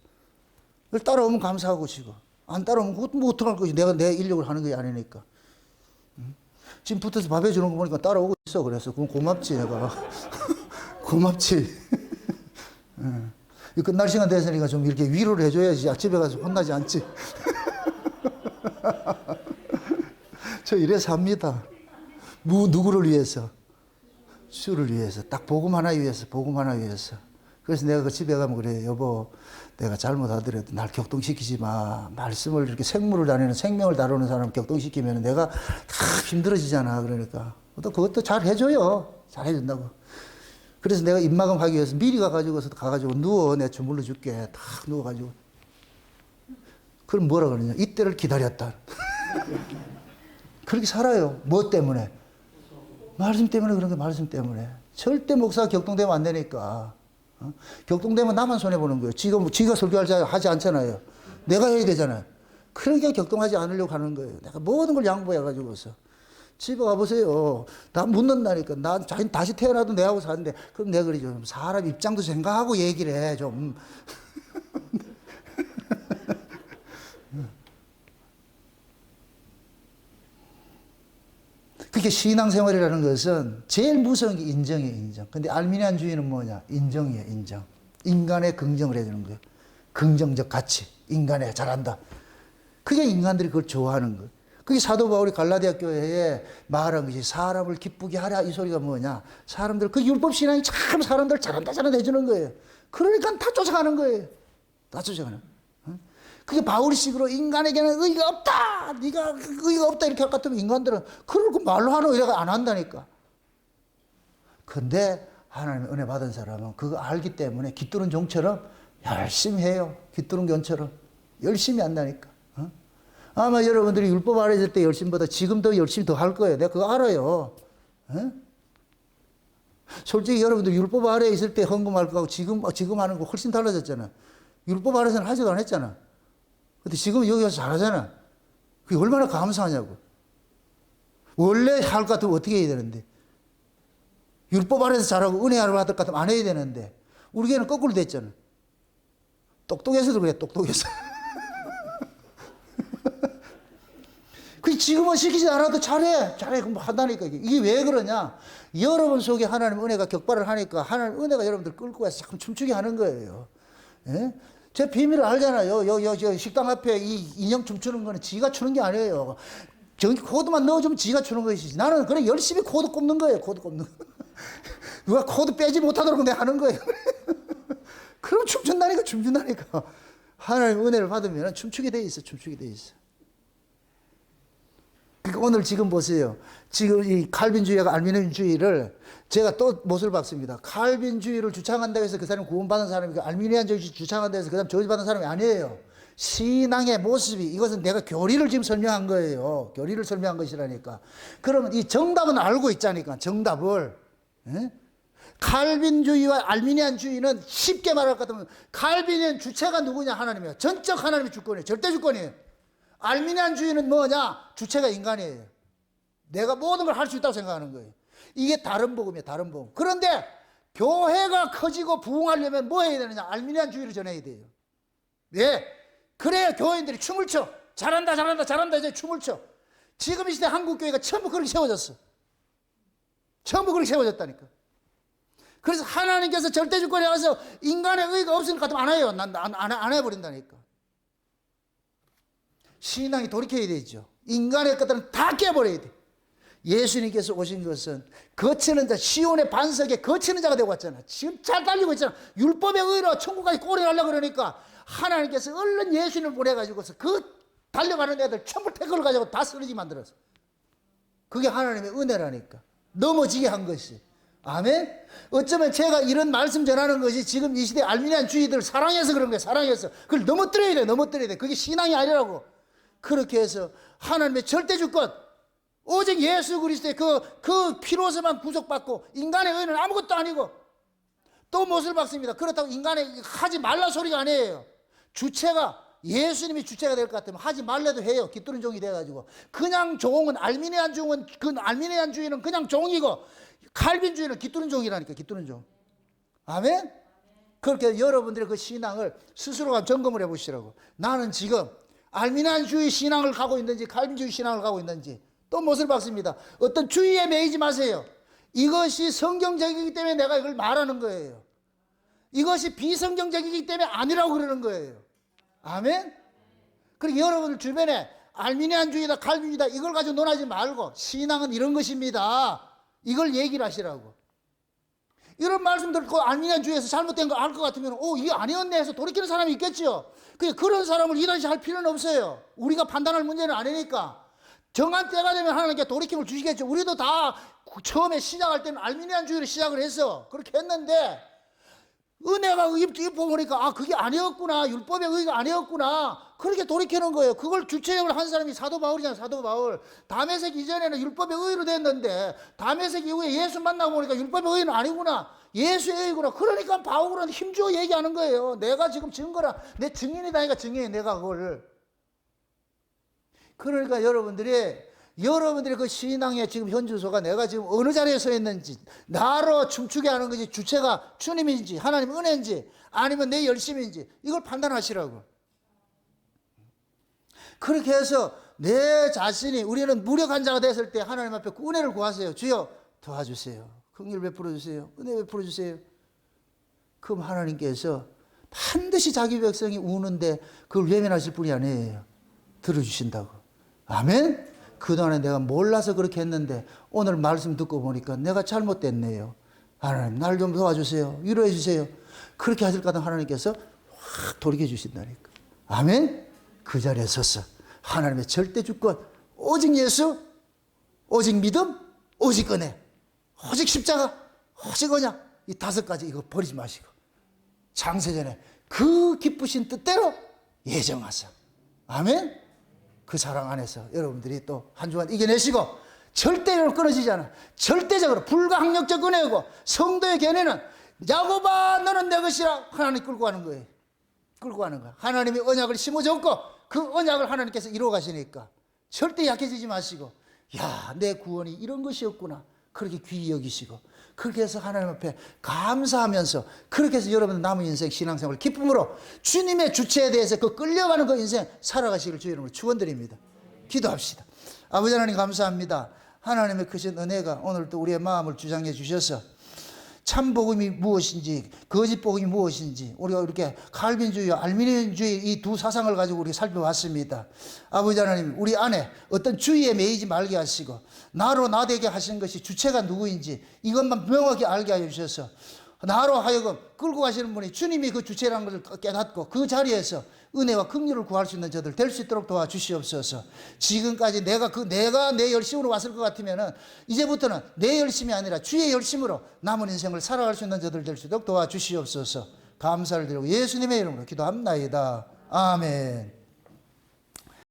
그걸 따라오면 감사하고 치고 안 따라오면 그것도 뭐 어떡할 것이. 내가 내 인력을 하는 게 아니니까. 지금 붙어서 밥 해주는 거 보니까 따라오고 있어. 그래서 그럼 고맙지 내가. 고맙지. 이 끝날 시간 됐으니까 좀 이렇게 위로를 해줘야지. 집에 가서 혼나지 않지. 저 이래 삽니다. 누구를 위해서? 주를 위해서. 딱 복음 하나 위해서. 복음 하나 위해서. 그래서 내가 그 집에 가면 그래. 여보, 내가 잘못하더라도 날 격동시키지 마. 말씀을 이렇게 생물을 다루는, 생명을 다루는 사람 격동시키면 내가 다 힘들어지잖아. 그러니까. 또 그것도 잘 해줘요. 잘 해준다고. 그래서 내가 입막음 하기 위해서 미리 가가지고 누워. 내가 주물러 줄게. 딱 누워가지고. 그럼 뭐라 그러냐. 이때를 기다렸다. 그렇게 살아요. 뭐 때문에? 말씀 때문에 그런 게 말씀 때문에. 절대 목사가 격동되면 안 되니까. 격동되면 나만 손해보는 거예요. 지가 설교하지 않잖아요. 내가 해야 되잖아요. 그러니까 격동하지 않으려고 하는 거예요. 내가 모든 걸 양보해가지고서. 집에 가보세요. 다 묻는다니까. 나 다시 태어나도 내하고 사는데. 그럼 내가 그러죠. 사람 입장도 생각하고 얘기를 해, 좀. 그렇게 신앙생활이라는 것은 제일 무서운 게 인정이에요, 인정. 근데 알미니안주의는 뭐냐? 인정이에요, 인정. 인간의 긍정을 해주는 거예요. 긍정적 가치. 인간의 잘한다. 그게 인간들이 그걸 좋아하는 거예요. 그게 사도 바울이 갈라디아 교회에 말한 것이 사람을 기쁘게 하라. 이 소리가 뭐냐? 사람들, 그 율법신앙이 참 사람들 잘한다 해주는 거예요. 그러니까 다 쫓아가는 거예요. 다 쫓아가는 거예요. 그게 바울식으로 인간에게는 의의가 없다. 네가 의의가 없다 이렇게 할 것 같으면 인간들은 그걸 말로 하는 의뢰가 안 한다니까. 근데 하나님의 은혜 받은 사람은 그거 알기 때문에 깃두른 종처럼 열심히 해요. 깃두른 견처럼 열심히 한다니까. 아마 여러분들이 율법 아래있을 때 열심보다 지금 더 열심히 더 할 거예요. 내가 그거 알아요. 솔직히 여러분들 율법 아래에 있을 때 헌금할 거하고 지금 하는 거 훨씬 달라졌잖아. 율법 아래에서는 하지도 않았잖아. 근데 지금 여기 와서 잘하잖아. 그게 얼마나 감사하냐고. 원래 할 것 같으면 어떻게 해야 되는데. 율법 아래에서 잘하고 은혜 아래에서 할 것 같으면 안 해야 되는데. 우리 교회는 거꾸로 됐잖아. 똑똑해서도 그래, 똑똑해서. 그 지금은 시키지 않아도 잘해. 그럼 한다니까. 이게 왜 그러냐. 여러분 속에 하나님 은혜가 격발을 하니까 하나님 은혜가 여러분들 끌고 와서 자꾸 춤추게 하는 거예요. 예? 제 비밀을 알잖아요. 여 식당 앞에 이 인형 춤추는 거는 지가 추는 게 아니에요. 저기 코드만 넣어주면 지가 추는 것이지. 나는 그래 열심히 코드 꼽는 거예요. 코드 꼽는 거. 누가 코드 빼지 못하도록 내가 하는 거예요. 그럼 춤춘다니까. 하나님 은혜를 받으면 춤추게 돼 있어. 그러니까 오늘 지금 보세요. 지금 이 칼빈주의가 알미니안주의를 제가 또 못을 박습니다. 칼빈주의를 주창한다고 해서 그 사람이 구원받은 사람이고 알미니안주의 주창한다고 해서 그 사람 저주받은 사람이 아니에요. 신앙의 모습이 이것은 내가 교리를 지금 설명한 거예요. 교리를 설명한 것이라니까. 그러면 이 정답은 알고 있자니까. 정답을. 에? 칼빈주의와 알미니안주의는 쉽게 말할 것 같으면 칼빈은 주체가 누구냐? 하나님이에요. 전적 하나님의 주권이에요. 절대 주권이에요. 알미니안주의는 뭐냐? 주체가 인간이에요. 내가 모든 걸 할 수 있다고 생각하는 거예요. 이게 다른 복음이에요. 다른 복음. 그런데 교회가 커지고 부흥하려면 뭐 해야 되느냐? 알미니안주의를 전해야 돼요. 왜? 그래야 교회인들이 춤을 춰. 잘한다 이제 춤을 춰. 지금 이 시대 한국교회가 전부 그렇게 세워졌어. 전부 그렇게 세워졌다니까. 그래서 하나님께서 절대주권에 와서 인간의 의의가 없을 것 같으면 안 해요. 안 해버린다니까. 신앙이 돌이켜야 되죠. 인간의 것들은 다 깨버려야 돼. 예수님께서 오신 것은 거치는 자, 시온의 반석에 거치는 자가 되고 왔잖아. 지금 잘 달리고 있잖아. 율법의 의로 천국까지 꼬리가려고 그러니까 하나님께서 얼른 예수님을 보내가지고서 그 달려가는 애들 전부 태클을 가지고 다 쓰러지게 만들었어. 그게 하나님의 은혜라니까. 넘어지게 한 것이. 아멘? 어쩌면 제가 이런 말씀 전하는 것이 지금 이 시대 알미니안주의들을 사랑해서 그런 거예요. 사랑해서. 그걸 넘어뜨려야 돼. 그게 신앙이 아니라고. 그렇게 해서 하나님의 절대주권, 오직 예수 그리스도의 그 피로서만 구속받고 인간의 의는 아무것도 아니고 또 못을 박습니다. 그렇다고 인간의 하지 말라 소리가 아니에요. 주체가 예수님이 주체가 될 것 같으면 하지 말래도 해요. 깃두른 종이 돼가지고. 그냥 종은 알미니안주의는 그냥 종이고 칼빈주의는 깃두른 종이라니까. 깃두른 종. 아멘? 그렇게 여러분들의 그 신앙을 스스로가 점검을 해보시라고. 나는 지금 알미니안주의 신앙을 가고 있는지 칼빈주의 신앙을 가고 있는지 또 못을 박습니다. 어떤 주의에 매이지 마세요. 이것이 성경적이기 때문에 내가 이걸 말하는 거예요. 이것이 비성경적이기 때문에 아니라고 그러는 거예요. 아멘? 그리고 여러분들 주변에 알미니안주의다, 칼빈주의다 이걸 가지고 논하지 말고 신앙은 이런 것입니다. 이걸 얘기를 하시라고. 이런 말씀 듣고 알미니안주의에서 잘못된 거 알 것 같으면 이게 아니었네 해서 돌이키는 사람이 있겠죠. 그런 사람을 이단시 할 필요는 없어요. 우리가 판단할 문제는 아니니까. 정한 때가 되면 하나님께 돌이킴을 주시겠죠. 우리도 다 처음에 시작할 때는 알미니안주의로 시작을 해서 그렇게 했는데 은혜가 입고 보니까 그게 아니었구나. 율법의 의가 아니었구나. 그렇게 돌이키는 거예요. 그걸 주체적으로 한 사람이 사도 바울이잖아요. 사도 바울. 다메섹 이전에는 율법의 의로 됐는데 다메섹 이후에 예수 만나고 보니까 율법의 의는 아니구나. 예수의 의구나. 그러니까 바울은 힘주어 얘기하는 거예요. 내가 지금 증거라. 내 증인이다니까 증인이 내가 그걸. 그러니까 여러분들이 그 신앙의 지금 현주소가 내가 지금 어느 자리에 서 있는지, 나로 춤추게 하는 것이 주체가 주님인지, 하나님 은혜인지, 아니면 내 열심인지, 이걸 판단하시라고. 그렇게 해서 내 자신이, 우리는 무력한 자가 됐을 때 하나님 앞에 그 은혜를 구하세요. 주여, 도와주세요. 긍휼 베풀어 주세요. 은혜 베풀어 주세요. 그럼 하나님께서 반드시 자기 백성이 우는데 그걸 외면하실 분이 아니에요. 들어주신다고. 아멘? 그동안에 내가 몰라서 그렇게 했는데 오늘 말씀 듣고 보니까 내가 잘못됐네요. 하나님 날 좀 도와주세요. 위로해 주세요. 그렇게 하실 거다 하나님께서 확 돌이켜 주신다니까. 아멘? 그 자리에 서서 하나님의 절대 주권, 오직 예수, 오직 믿음, 오직 은혜, 오직 십자가, 오직 언약, 이 5가지 이거 버리지 마시고 창세전에 그 기쁘신 뜻대로 예정하사. 아멘? 그 사랑 안에서 여러분들이 또 한 주간 이겨내시고 절대로 끊어지지 않아. 절대적으로 불가항력적 은혜고 성도의 견해는 야곱아 너는 내 것이라 하나님 끌고 가는 거예요. 끌고 가는 거야. 하나님이 언약을 심어줬고 그 언약을 하나님께서 이루어 가시니까 절대 약해지지 마시고 내 구원이 이런 것이었구나. 그렇게 귀히 여기시고 그렇게 해서 하나님 앞에 감사하면서 그렇게 해서 여러분 남은 인생 신앙생활 기쁨으로 주님의 주체에 대해서 그 끌려가는 그 인생 살아가시길 주의 이름으로 축원드립니다. 기도합시다. 아버지 하나님 감사합니다. 하나님의 크신 은혜가 오늘도 우리의 마음을 주장해 주셔서 참 복음이 무엇인지 거짓 복음이 무엇인지 우리가 이렇게 칼빈주의와 알미니안주의 이 두 사상을 가지고 우리가 살펴봤습니다. 아버지 하나님 우리 안에 어떤 주의에 매이지 말게 하시고 나로 나되게 하신 것이 주체가 누구인지 이것만 명확히 알게 하여 주셔서 나로 하여금 끌고 가시는 분이 주님이 그 주체라는 것을 깨닫고 그 자리에서 은혜와 긍휼을 구할 수 있는 저들 될 수 있도록 도와주시옵소서. 지금까지 내가 내 열심으로 왔을 것 같으면은 이제부터는 내 열심이 아니라 주의 열심으로 남은 인생을 살아갈 수 있는 저들 될 수 있도록 도와주시옵소서. 감사를 드리고 예수님의 이름으로 기도합나이다. 아멘.